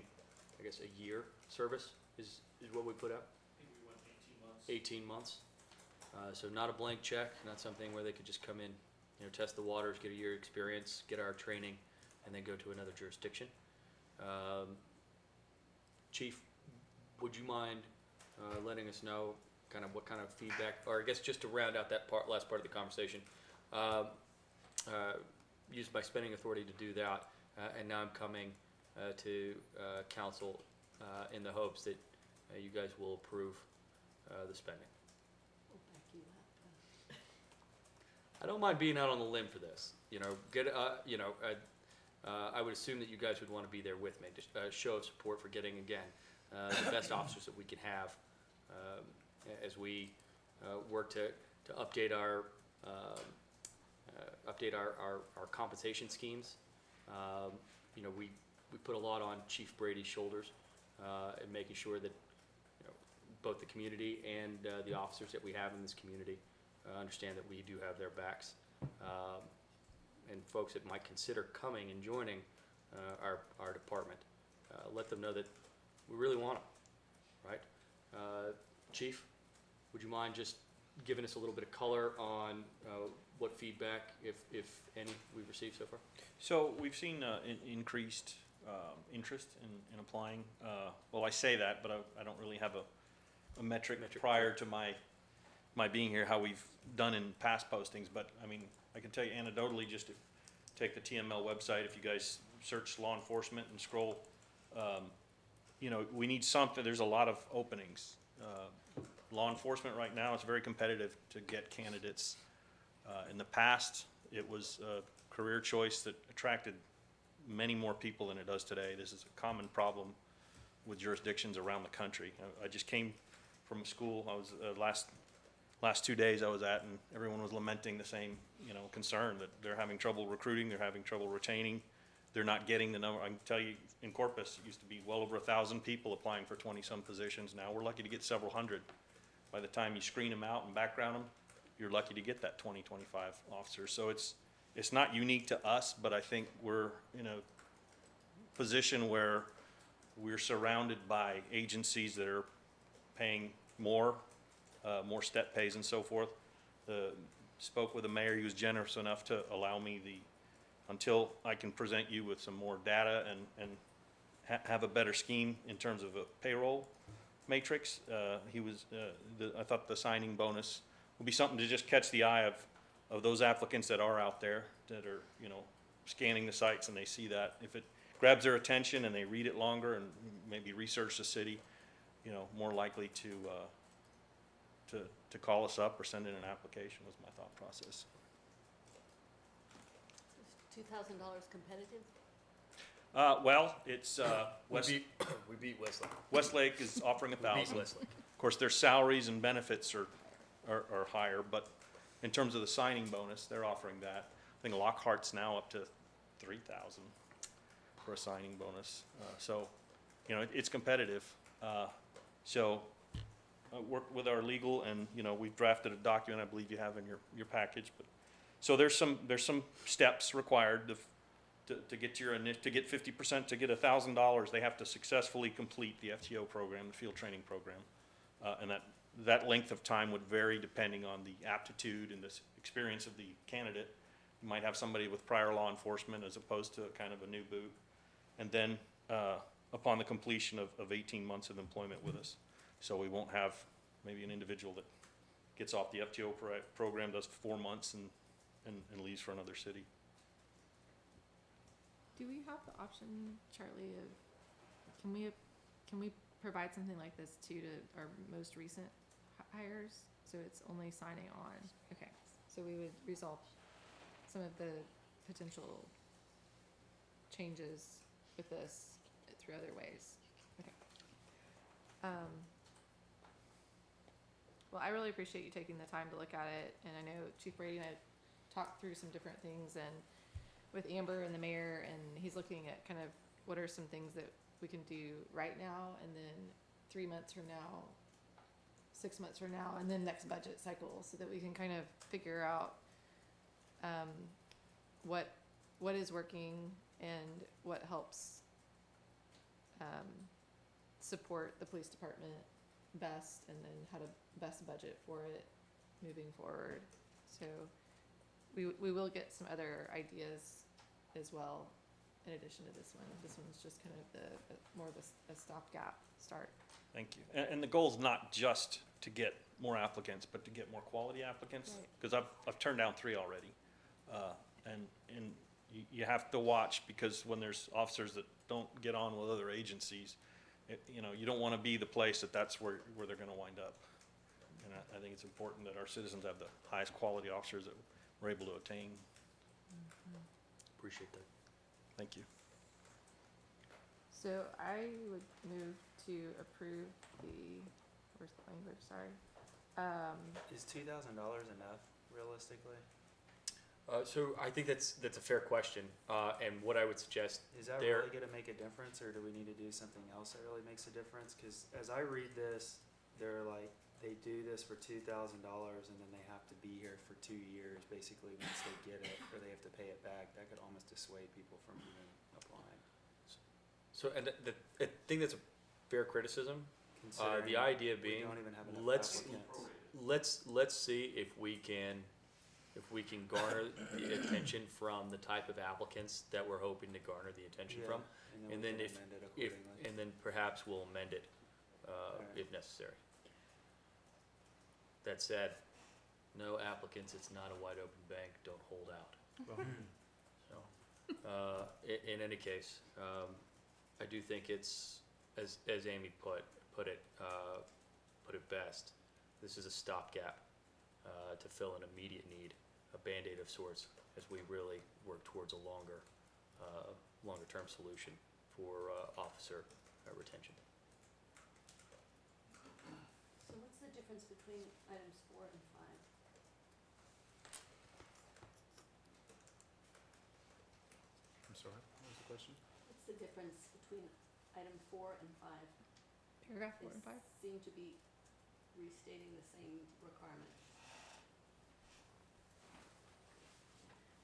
I guess, a year service is what we put out. I think we went 18 months. 18 months. So not a blank check, not something where they could just come in, test the waters, get a year experience, get our training, and then go to another jurisdiction. Chief, would you mind letting us know kind of what kind of feedback, or I guess just to round out that last part of the conversation, used my spending authority to do that, and now I'm coming to council in the hopes that you guys will approve the spending. We'll back you up. I don't mind being out on the limb for this. I would assume that you guys would want to be there with me, just a show of support for getting, again, the best officers that we can have as we work to update our compensation schemes. We put a lot on Chief Brady's shoulders in making sure that both the community and the officers that we have in this community understand that we do have their backs. And folks that might consider coming and joining our department, let them know that we really want them, right? Chief, would you mind just giving us a little bit of color on what feedback, if any, we've received so far? So we've seen increased interest in applying. Well, I say that, but I don't really have a metric prior to my being here, how we've done in past postings. But I mean, I can tell you anecdotally, just to take the TML website, if you guys search law enforcement and scroll, we need something. There's a lot of openings. Law enforcement right now, it's very competitive to get candidates. In the past, it was a career choice that attracted many more people than it does today. This is a common problem with jurisdictions around the country. I just came from a school. I was last 2 days I was at, and everyone was lamenting the same concern that they're having trouble recruiting, they're having trouble retaining, they're not getting the number. I can tell you, in Corpus, it used to be well over 1,000 people applying for 20-some positions. Now we're lucky to get several hundred. By the time you screen them out and background them, you're lucky to get that 20, 25 officers. So it's not unique to us, but I think we're in a position where we're surrounded by agencies that are paying more step pays and so forth. Spoke with the mayor. He was generous enough to allow me until I can present you with some more data and have a better scheme in terms of a payroll matrix. I thought the signing bonus would be something to just catch the eye of those applicants that are out there that are, scanning the sites, and they see that. If it grabs their attention and they read it longer and maybe research the city, more likely to call us up or send in an application was my thought process. Is $2,000 competitive? Well, it's We beat Westlake. Westlake is offering We beat 1,000. Westlake. Of course, their salaries and benefits are higher, but in terms of the signing bonus, they're offering that. I think Lockhart's now up to 3,000 for a signing bonus. So, it's competitive. So, worked with our legal, and we've drafted a document I believe you have in your package. But so there's some steps required to get to get 50%, to get $1,000. They have to successfully complete the FTO program, the field training program, and that length of time would vary depending on the aptitude and the experience of the candidate. You might have somebody with prior law enforcement as opposed to kind of a new boot. and then upon the completion of 18 months of employment with us. So we won't have maybe an individual that gets off the FTO program, does 4 months, and leaves for another city. Do we have the option, Charlie, of, can we provide something like this too to our most recent hires? So it's only signing on, okay, so we would resolve some of the potential changes with this through other ways, okay. Well, I really appreciate you taking the time to look at it, and I know Chief Brady and I talked through some different things, and with Amber and the mayor, and he's looking at kind of what are some things that we can do right now, and then 3 months from now, 6 months from now, and then next budget cycle, so that we can kind of figure out what is working and what helps support the police department best, and then how to best budget for it moving forward. So we will get some other ideas as well in addition to this one. This one's just kind of more of a stopgap start. Thank you. And the goal is not just to get more applicants, but to get more quality applicants. Right. Because I've turned down 3 already. And you have to watch, because when there's officers that don't get on with other agencies, you don't want to be the place that's where they're going to wind up. And I think it's important that our citizens have the highest quality officers that we're able to attain. Appreciate that. Thank you. So I would move to approve where's the language, sorry. Is $2,000 enough realistically? So I think that's a fair question, and what I would suggest Is that there. really gonna make a difference, or do we need to do something else that really makes a difference? Cause as I read this, they're like, they do this for $2,000 and then they have to be here for 2 years, basically, once they get it, or they have to pay it back. That could almost dissuade people from even applying. So, and I think that's a fair criticism. Considering The idea we being, don't even have enough let's applicants. see if we can garner the attention from the type of applicants that we're hoping to garner the attention Yeah, from, and and then then we can amend it accordingly. and then perhaps we'll amend it if necessary. That said, no applicants. It's not a wide open bank. Don't hold out. So, in any case, I do think it's as Amy put it best. This is a stopgap to fill an immediate need, a Band-Aid of sorts, as we really work towards a longer term solution for officer retention. So what's the difference between items 4 and 5? I'm sorry, what was the question? What's the difference between item 4 and 5? Paragraph 4 and 5? They seem to be restating the same requirement.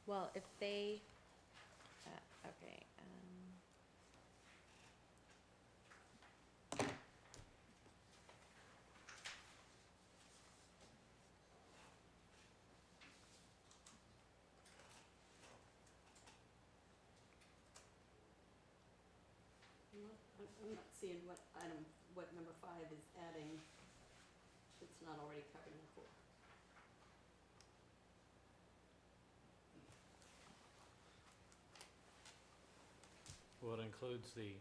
Well, if they, okay, I'm not seeing what number 5 is adding that's not already covered in 4. Well, it includes the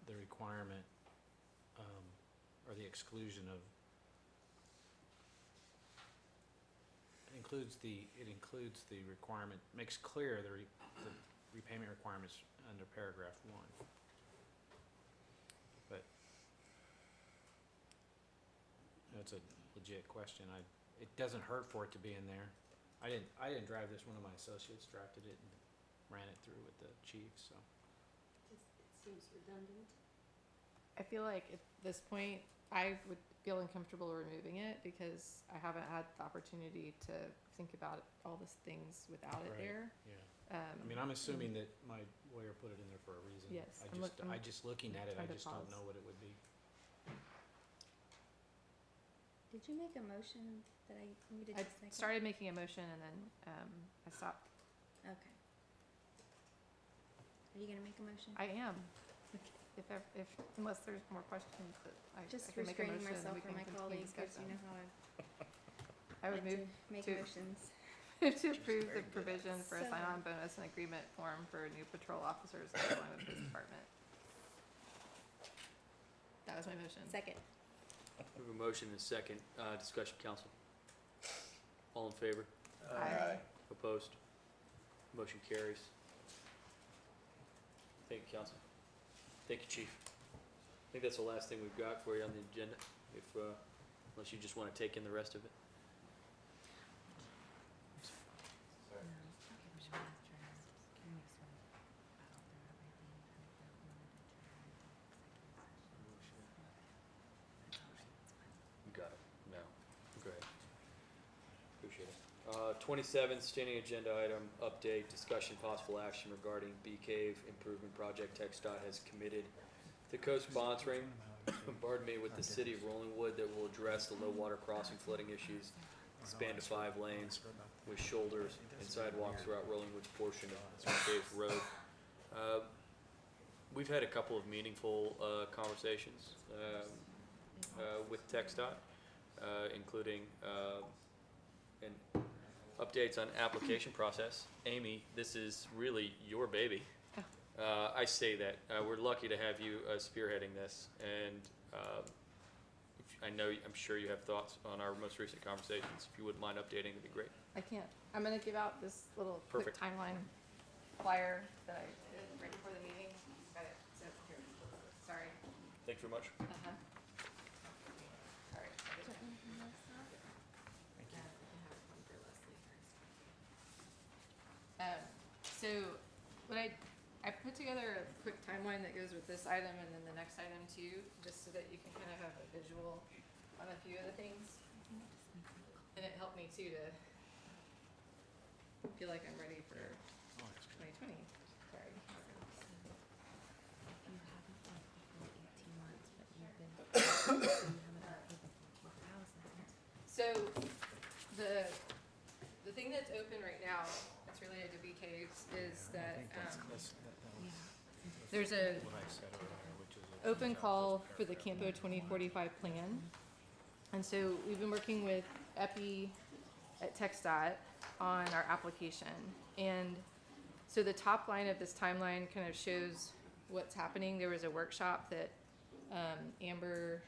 requirement, or the exclusion of, it includes the requirement, makes clear the repayment requirements under paragraph 1. But that's a legit question. It doesn't hurt for it to be in there. I didn't drive this, one of my associates drafted it and ran it through with the chief, so. It seems redundant. I feel like at this point, I would feel uncomfortable removing it because I haven't had the opportunity to think about all these things without it Right. there. Yeah. I mean, I'm assuming that my lawyer put it in there for a reason. Yes, I just looking at it, I trying to just don't pause. know what it would be. did you make a motion that I needed I to second? started making a motion and then I stopped. Okay. you gonna make a motion? I am. If, unless there's more questions, but I Just can make a restraining motion and myself we for can my continue colleagues, because discussion. you know how I would like move to make to- motions. to approve the provision for a So- sign-on bonus and agreement form for new patrol officers in the Rollingwood Police Department. That was my motion. Second. We have a motion and a second. Discussion, council. All in favor? Aye. Opposed? Motion carries. Thank you, council. Thank you, chief. I think that's the last thing we've got for you on the agenda, if, unless you just want to take in the rest of it. You got it. No. Go ahead. Appreciate it. 27, standing agenda item, update, discussion, possible action regarding Bee Cave Improvement Project. TxDOT has committed to co-sponsoring, pardon me, with the city of Rollingwood that will address the low water crossing flooding issues, span to 5 lanes with shoulders and sidewalks throughout Rollingwood's portion of Bee Cave Road. We've had a couple of meaningful conversations with TxDOT, including and updates on application process. Amy, this is really your baby. I say that. We're lucky to have you spearheading this, and I'm sure you have thoughts on our most recent conversations. If you wouldn't mind updating, it'd be great. I can't. I'm gonna give out this little quick Perfect. timeline flyer that I did right before the meeting. Got it. So here. Sorry. Thank you very much. Uh-huh. All right. So what I put together a quick timeline that goes with this item and then the next item too, just so that you can kind of have a visual on a few of the things. And it helped me too to feel like I'm ready for 2020. Sorry. So the thing that's open right now that's related to bee caves is that there's a open call for the Campo 2045 plan. And so we've been working with EPI at TxDOT on our application. And so the top line of this timeline kind of shows what's happening. There was a workshop that Amber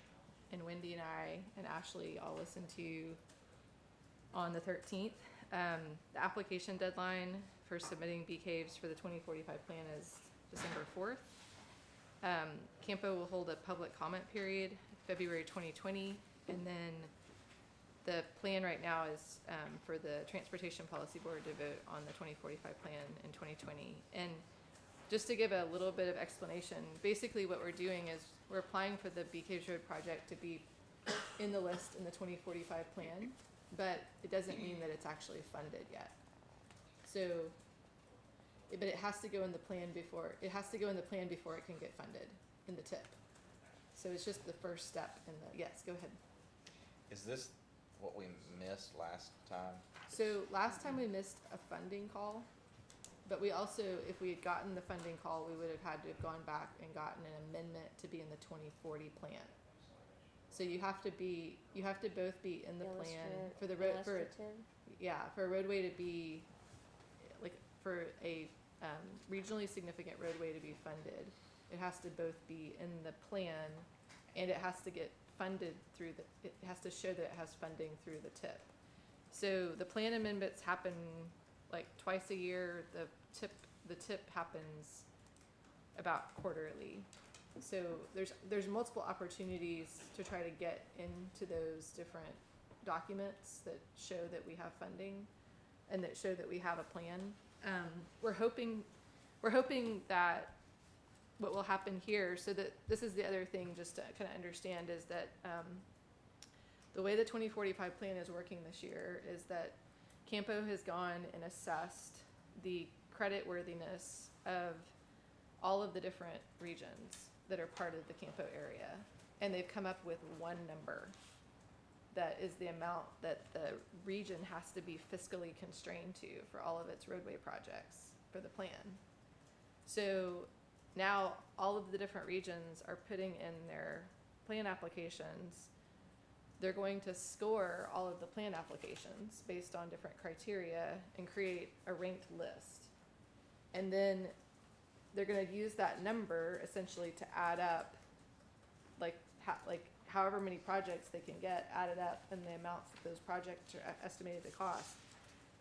and Wendy and I and Ashley all listened to on the 13th. The application deadline for submitting bee caves for the 2045 plan is December 4th. Campo will hold a public comment period February 2020, and then the plan right now is for the Transportation Policy Board to vote on the 2045 plan in 2020. And just to give a little bit of explanation, basically what we're doing is we're applying for the Bee Caves Road project to be in the list in the 2045 plan, but it doesn't mean that it's actually funded yet. So, but it has to go in the plan before it can get funded in the tip. So it's just the first step in the, yes, go ahead. Is this what we missed last time? So last time we missed a funding call, but we also, if we had gotten the funding call, we would have had to have gone back and gotten an amendment to be in the 2040 plan. So you have to both be in the plan for the road, for a roadway to be, like, for a regionally significant roadway to be funded. It has to both be in the plan, and it has to get funded through it has to show that it has funding through the TIP. So the plan amendments happen like twice a year. The TIP happens about quarterly. So there's multiple opportunities to try to get into those different documents that show that we have funding and that show that we have a plan. We're hoping that what will happen here, so that this is the other thing just to kind of understand, is that the way the 2045 plan is working this year is that Campo has gone and assessed the creditworthiness of all of the different regions that are part of the Campo area, and they've come up with one number that is the amount that the region has to be fiscally constrained to for all of its roadway projects for the plan. So now all of the different regions are putting in their plan applications. They're going to score all of the plan applications based on different criteria and create a ranked list. And then they're going to use that number essentially to add up, like however many projects they can get added up and the amounts that those projects are estimated to cost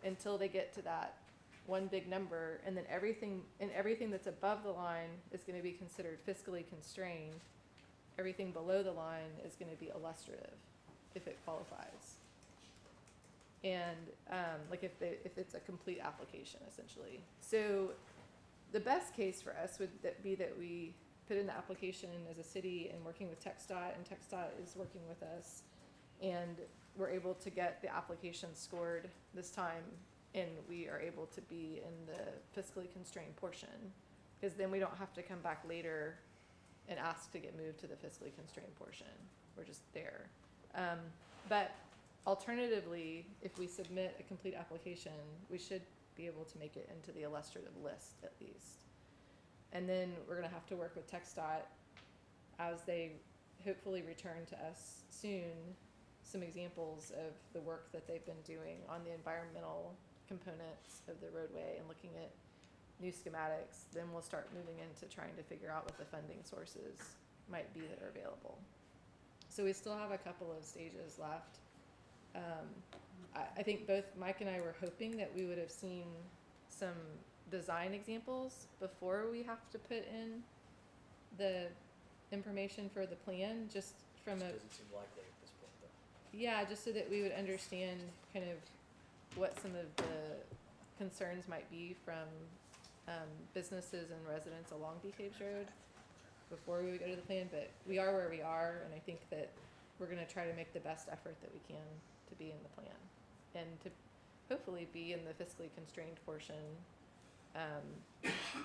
until they get to that one big number. And then everything that's above the line is going to be considered fiscally constrained. Everything below the line is going to be illustrative if it qualifies. And like if it's a complete application essentially. So the best case for us would be that we put in the application as a city and working with TxDOT, and TxDOT is working with us, and we're able to get the application scored this time, and we are able to be in the fiscally constrained portion, because then we don't have to come back later and ask to get moved to the fiscally constrained portion. We're just there. But alternatively, if we submit a complete application, we should be able to make it into the illustrative list at least. And then we're going to have to work with TxDOT as they hopefully return to us soon some examples of the work that they've been doing on the environmental components of the roadway and looking at new schematics. Then we'll start moving into trying to figure out what the funding sources might be that are available. So we still have a couple of stages left. I think both Mike and I were hoping that we would have seen some design examples before we have to put in the information for the plan, just from a, Doesn't seem likely at this point, though. yeah, just so that we would understand kind of what some of the concerns might be from businesses and residents along DeKalb's Road before we would go to the plan. But we are where we are, and I think that we're going to try to make the best effort that we can to be in the plan and to hopefully be in the fiscally constrained portion.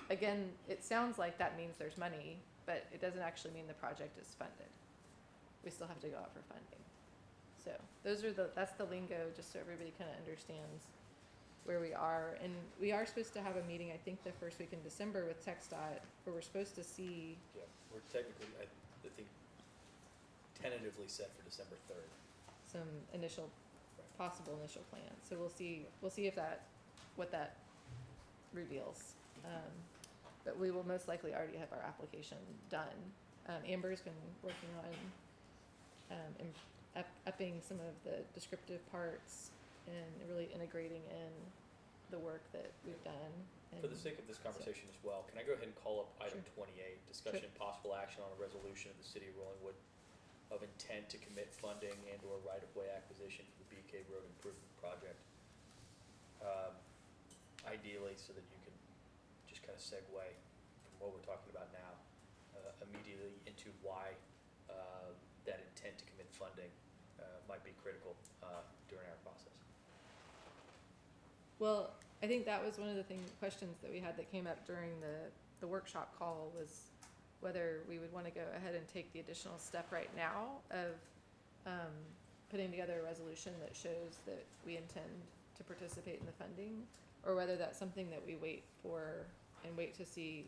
Again, it sounds like that means there's money, but it doesn't actually mean the project is funded. We still have to go out for funding. So that's the lingo, just so everybody kind of understands where we are. And we are supposed to have a meeting, I think the first week in December with TxDOT, where we're supposed to see, Yeah, we're technically, I think, tentatively set for December 3rd. some possible initial plans. So we'll see if what that reveals. But we will most likely already have our application done. Amber's been working on upping some of the descriptive parts and really integrating in the work that we've done. And For the sake of this conversation as well, can I go ahead and call up item 28, discussion and possible action on a resolution of the city of Rollingwood of intent to commit funding and or right-of-way acquisition for the BK Road Improvement Project. Ideally, so that you can just kind of segue from what we're talking about now, immediately into why that intent to commit funding might be critical during our process. well, I think that was one of the questions that we had that came up during the workshop call, was whether we would want to go ahead and take the additional step right now of putting together a resolution that shows that we intend to participate in the funding, or whether that's something that we wait for and wait to see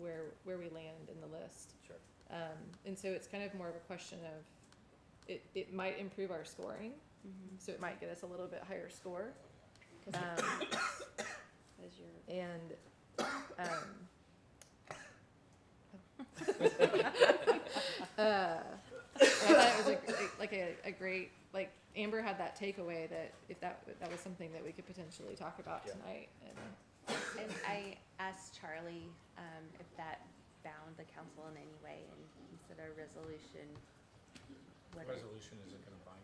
where we land in the list. Sure. And so it's kind of more of a question of, it might improve our scoring, so it might get us a little bit higher score. And I thought it was a great, like, Amber had that takeaway that if that was something that we could potentially talk about Yeah. tonight. And I asked Charlie if that bound the council in any way, and he said our resolution would. Resolution isn't gonna bind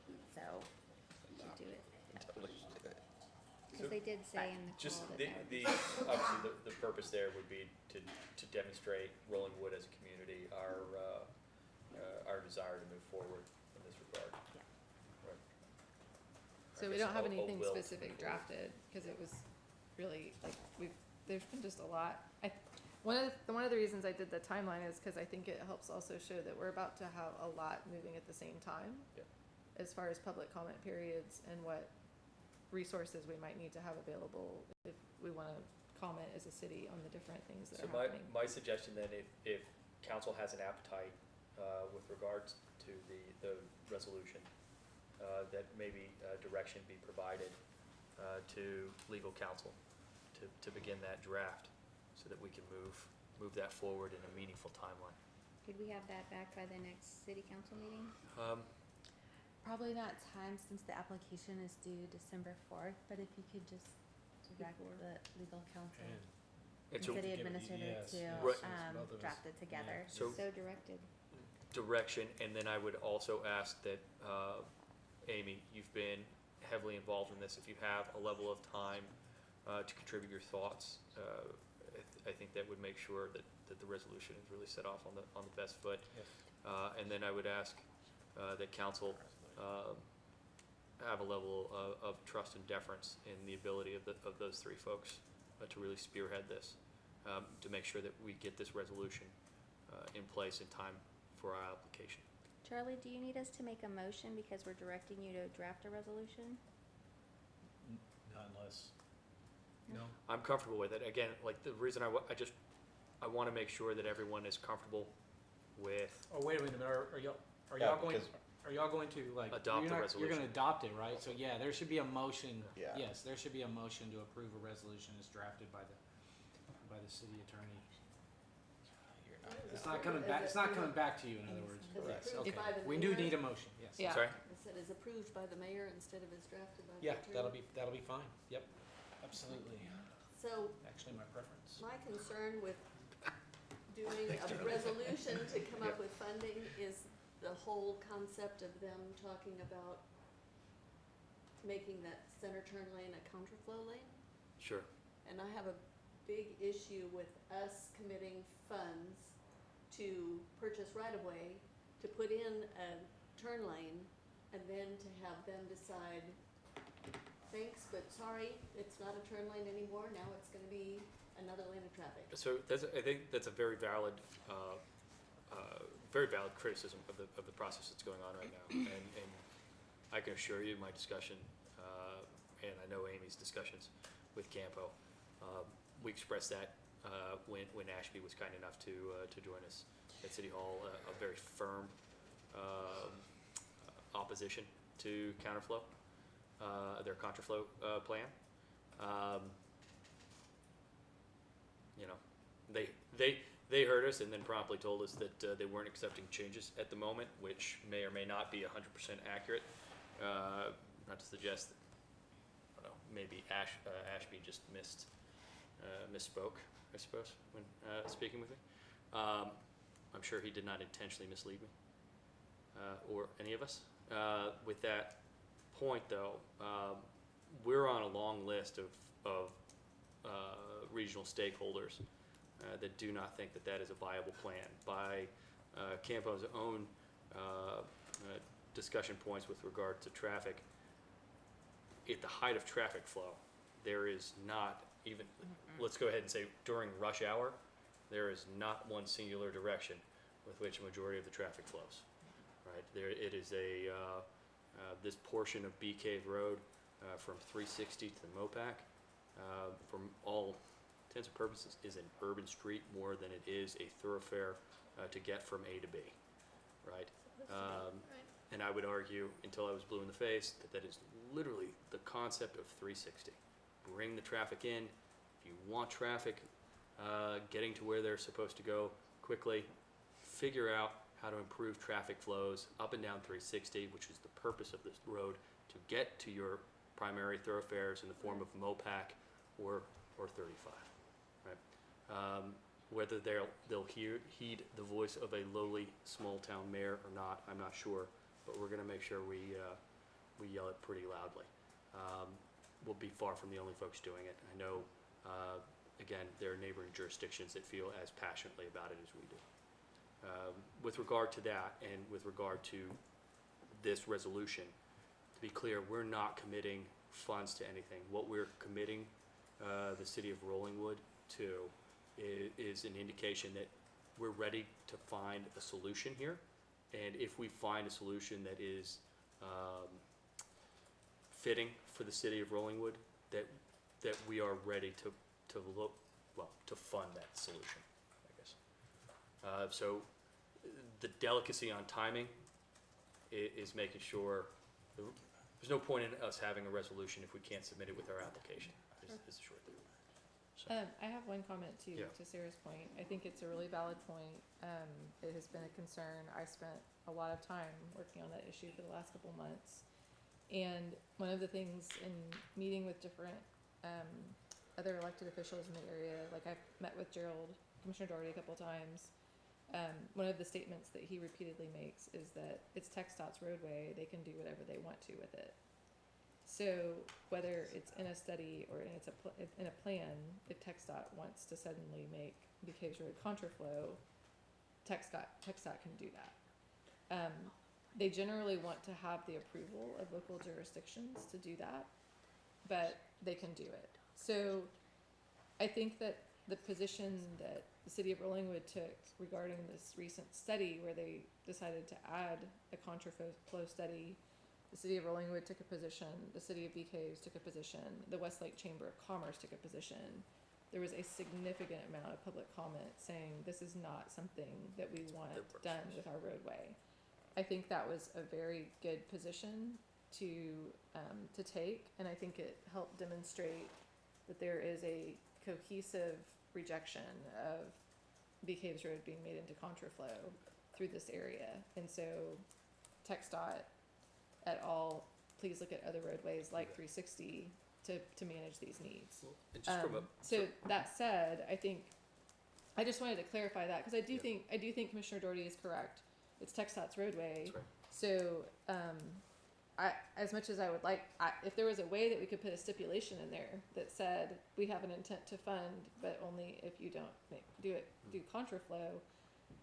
you. So, we should do it. Cause they did say in the Just call that the obviously the purpose there would be to demonstrate Rollingwood as a community, our desire to move forward in this regard. Yeah. Right. So I we guess don't have a anything will to specific move forward. drafted, cause it was really, like, there's been just a lot. One of the reasons I did the timeline is cause I think it helps also show that we're about to have a lot moving at the same time. Yep. As far as public comment periods and what resources we might need to have available if we wanna comment as a city on the different things that So are happening. my suggestion then, if council has an appetite, with regards to the resolution, that maybe, direction be provided, to legal counsel to begin that draft, so that we can move that forward in a meaningful timeline. Could we have that back by the next city council meeting? Probably not time since the application is due December 4th, but if you could just direct Before. the legal counsel And and It's a city Give it- administrator yes, to yes, Right. both of us. draft it together. So- So directed. direction, and then I would also ask that, Amy, you've been heavily involved in this, if you have a level of time to contribute your thoughts, I think that would make sure that the resolution is really set off on the best foot. Yes. And then I would ask that council have a level of trust and deference in the ability of those three folks to really spearhead this, to make sure that we get this resolution in place in time for our application. Charlie, do you need us to make a motion because we're directing you to draft a resolution? Not unless, no, I'm comfortable with it. Again, like the reason I want to make sure that everyone is comfortable with, oh, wait a minute, are y'all Yeah, going, because- are y'all going to like? Adopt you're the not- resolution. You're gonna adopt it, right? So yeah, there should be a motion. Yeah. Yes, there should be a motion to approve a resolution as drafted by the city attorney. You're not. It's not coming back, it's not coming back to you, in other words. Is Correct. approved Okay, by the we do mayor? need a motion, yes. Yeah. sorry? I said is approved by the mayor instead of is drafted by the Yeah, attorney. that'll be fine, yep, absolutely. So Actually, my preference. my concern with doing a resolution to come up with funding is the whole concept of them talking about making that center turn lane a counterflow lane. Sure. And I have a big issue with us committing funds to purchase right-of-way, to put in a turn lane, and then to have them decide, thanks, but sorry, it's not a turn lane anymore, now it's gonna be another lane of traffic. So I think that's a very valid criticism of the process that's going on right now. And I can assure you, my discussion, and I know Amy's discussions with Campo, we expressed that when Ashby was kind enough to join us at City Hall, a very firm opposition to counterflow, their contraflow plan. You know, they heard us and then promptly told us that they weren't accepting changes at the moment, which may or may not be 100% accurate. Not to suggest that, I don't know, maybe Ashby just misspoke, I suppose, when speaking with me. I'm sure he did not intentionally mislead me, or any of us. With that point, though, we're on a long list of regional stakeholders that do not think that that is a viable plan. By Campo's own discussion points with regard to traffic, at the height of traffic flow, there is not even, let's go ahead and say during rush hour, there is not one singular direction with which a majority of the traffic flows. Right, there it is this portion of Bee Cave Road from 360 to the Mopac, from all intents and purposes, is an urban street more than it is a thoroughfare to get from A to B. Right. And I would argue, until I was blue in the face, that is literally the concept of 360. Bring the traffic in. If you want traffic getting to where they're supposed to go quickly, figure out how to improve traffic flows up and down 360, which is the purpose of this road, to get to your primary thoroughfares in the form of Mopac or 35. Right? Whether they'll heed the voice of a lowly small town mayor or not, I'm not sure, but we're going to make sure we yell it pretty loudly. We'll be far from the only folks doing it. I know, again, there are neighboring jurisdictions that feel as passionately about it as we do. With regard to that, and with regard to this resolution, to be clear, we're not committing funds to anything. What we're committing the city of Rollingwood to is an indication that we're ready to find a solution here. And if we find a solution that is fitting for the city of Rollingwood, that we are ready to fund that solution, I guess. So the delicacy on timing is making sure, there's no point in us having a resolution if we can't submit it with our application, is the short thing. So, I have one comment too, Yeah. to Sarah's point. I think it's a really valid point. It has been a concern. I spent a lot of time working on that issue for the last couple months. And one of the things in meeting with different, other elected officials in the area, like I've met with Commissioner Doherty a couple times. One of the statements that he repeatedly makes is that it's TxDOT's roadway, they can do whatever they want to with it. So whether it's in a study or in a plan, if TxDOT wants to suddenly make BK's Road contraflow, TxDOT can do that. They generally want to have the approval of local jurisdictions to do that, but they can do it. So I think that the position that the city of Rollingwood took regarding this recent study where they decided to add a contraflow study, the city of Rollingwood took a position, the city of BK's took a position, the Westlake Chamber of Commerce took a position. There was a significant amount of public comment saying this is not something that we want done with our roadway. I think that was a very good position to take, and I think it helped demonstrate that there is a cohesive rejection of BK's Road being made into contraflow through this area. And so TxDOT et al., please look at other roadways like 360 to manage these needs. And just from So that said, I just wanted to clarify that, because I do think Commissioner Doherty is correct. It's TxDOT's roadway. That's right. So as much as I would like, if there was a way that we could put a stipulation in there that said we have an intent to fund, but only if you don't do contraflow,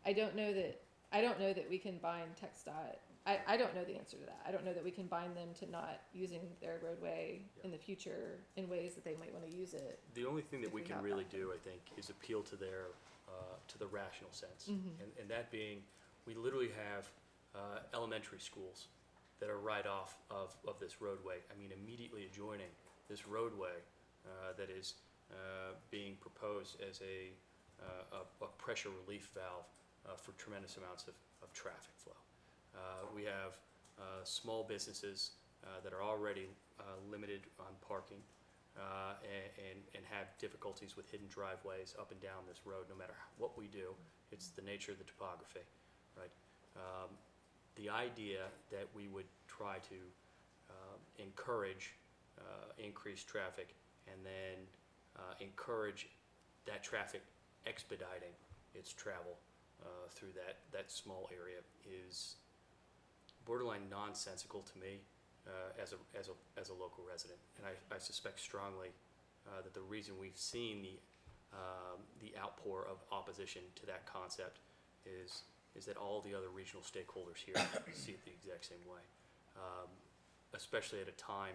I don't know that we can bind TxDOT. I don't know the answer to that. I don't know that we can bind them to not using their roadway in the future in ways that they might want to use it. The only thing that if we we can have really that. do, I think, is appeal to their, to the rational sense. Mhm. And that being, we literally have elementary schools that are right off of this roadway. I mean, immediately adjoining this roadway that is being proposed as a pressure relief valve for tremendous amounts of traffic flow. We have small businesses that are already limited on parking and have difficulties with hidden driveways up and down this road. No matter what we do, it's the nature of the topography, right? The idea that we would try to encourage increased traffic and then encourage that traffic expediting its travel through that small area is borderline nonsensical to me as a local resident. And I suspect strongly that the reason we've seen the outpour of opposition to that concept is that all the other regional stakeholders here see it the exact same way, especially at a time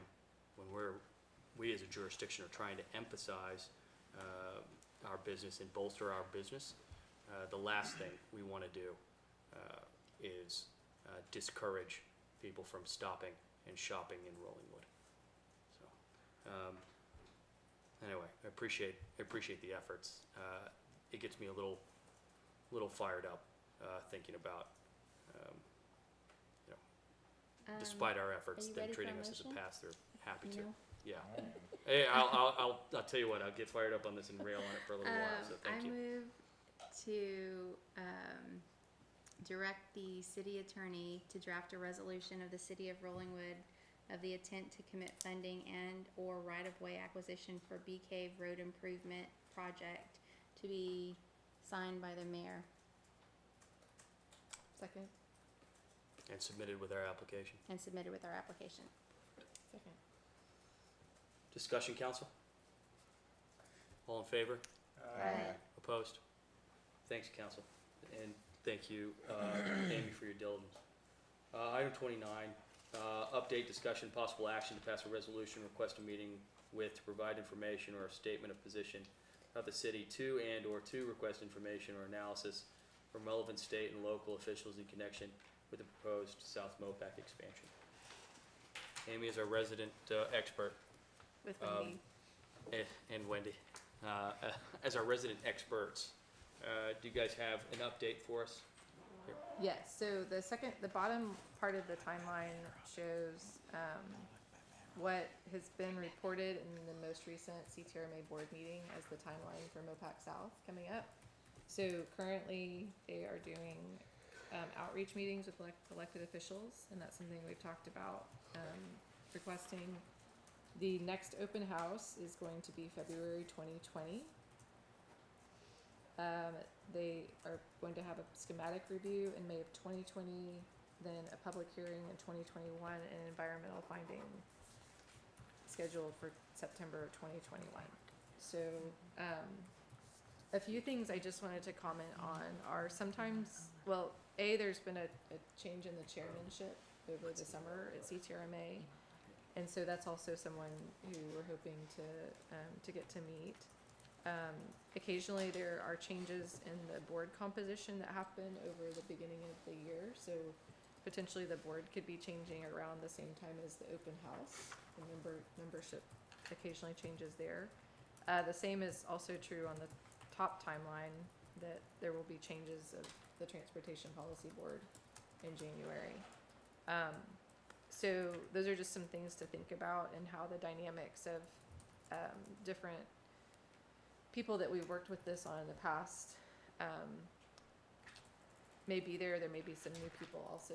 when we as a jurisdiction are trying to emphasize our business and bolster our business. The last thing we want to do is discourage people from stopping and shopping in Rollingwood. So anyway, I appreciate the efforts. It gets me a little fired up thinking about despite our efforts, are you them ready for a treating us as a motion? pass through. Happy to. No. Yeah. Hey, I'll tell you what. I'll get fired up on this and rail on it for a little while. So thank I you. move to direct the city attorney to draft a resolution of the city of Rollingwood of the intent to commit funding and or right-of-way acquisition for Bee Cave Road Improvement Project to be signed by the mayor. Second. And submitted with our application. And submitted with our application. Second. Discussion, council? All in favor? Aye. Opposed? Thanks, council. And thank you, Amy, for your diligence. Item 29, update, discussion, possible action to pass a resolution, request a meeting with, to provide information or a statement of position of the city to and/or to request information or analysis from relevant state and local officials in connection with the proposed South Mopac expansion. Amy is our resident expert. With Wendy. And Wendy. as our resident experts, do you guys have an update for us? Yes, so the bottom part of the timeline shows, what has been reported in the most recent CTRMA board meeting as the timeline for MOPAC South coming up. So currently, they are doing, outreach meetings with elected officials, and that's something we've talked about, requesting. The next open house is going to be February 2020. They are going to have a schematic review in May of 2020, then a public hearing in 2021, and environmental finding scheduled for September of 2021. So, a few things I just wanted to comment on are sometimes, well, there's been a change in the chairmanship over the summer at CTRMA, and so that's also someone who we're hoping to get to meet. Occasionally there are changes in the board composition that happen over the beginning of the year, so potentially the board could be changing around the same time as the open house. The membership occasionally changes there. The same is also true on the top timeline, that there will be changes of the Transportation Policy Board in January. So those are just some things to think about, and how the dynamics of different people that we've worked with this on in the past may be there. There may be some new people also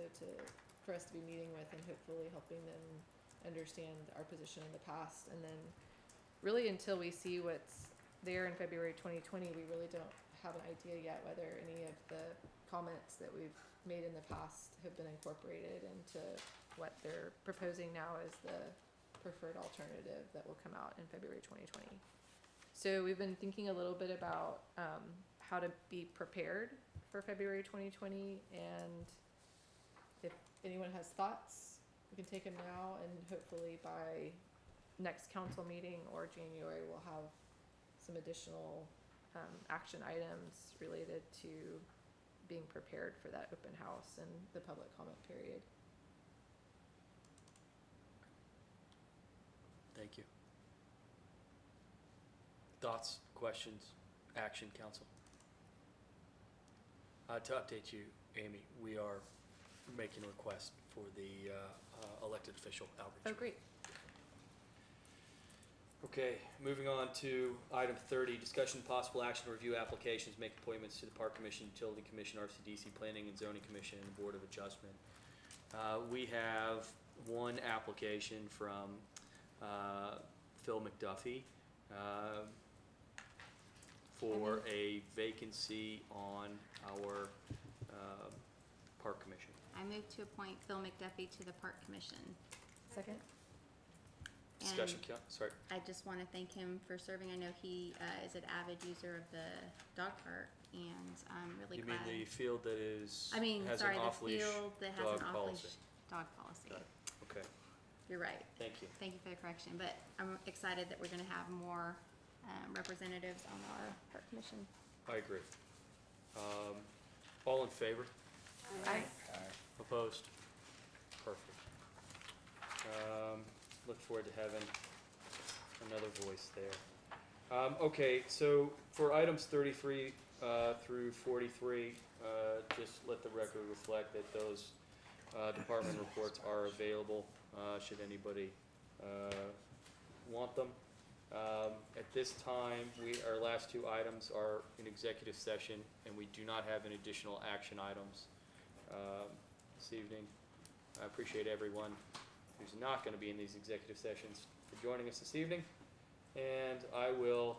for us to be meeting with, and hopefully helping them understand our position in the past. And then really until we see what's there in February 2020, we really don't have an idea yet whether any of the comments that we've made in the past have been incorporated into what they're proposing now as the preferred alternative that will come out in February 2020. So we've been thinking a little bit about how to be prepared for February 2020, and if anyone has thoughts, we can take them now, and hopefully by next council meeting or January, we'll have some additional action items related to being prepared for that open house and the public comment period. Thank you. Thoughts, questions, action, council? To update you, Amy, we are making a request for the elected official outreach. Oh, great. Okay, moving on to item 30, discussion possible action to review applications, make appointments to the Park Commission, Utility Commission, RCDC, Planning and Zoning Commission, and the Board of Adjustment. We have one application from Phil McDuffie for a vacancy on our Park Commission. I move to appoint Phil McDuffie to the Park Commission. Second. Discussion, sorry. I just want to thank him for serving. I know he is an avid user of the dog park, and I'm really glad. You mean the field that is, I mean, has sorry, an the off-leash field that has dog an policy? off-leash dog policy. Okay, You're right. thank you. Thank you for the correction, but I'm excited that we're going to have more representatives on our park commission. I agree. All in favor? Aye. Opposed? Perfect. Look forward to having another voice there. Okay, so for items 33 through 43, just let the record reflect that those department reports are available should anybody want them. At this time, our last two items are in executive session, and we do not have any additional action items this evening. I appreciate everyone who's not going to be in these executive sessions for joining us this evening. And I will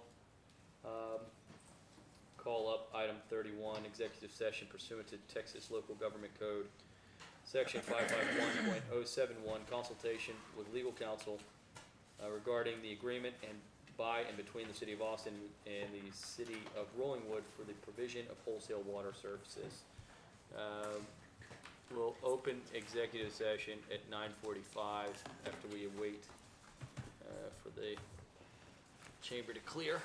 call up item 31, executive session pursuant to Texas Local Government Code, section 551.071, consultation with legal counsel regarding the agreement by and between the City of Austin and the City of Rollingwood for the provision of wholesale water services. We'll open executive session at 9:45 after we await for the chamber to clear.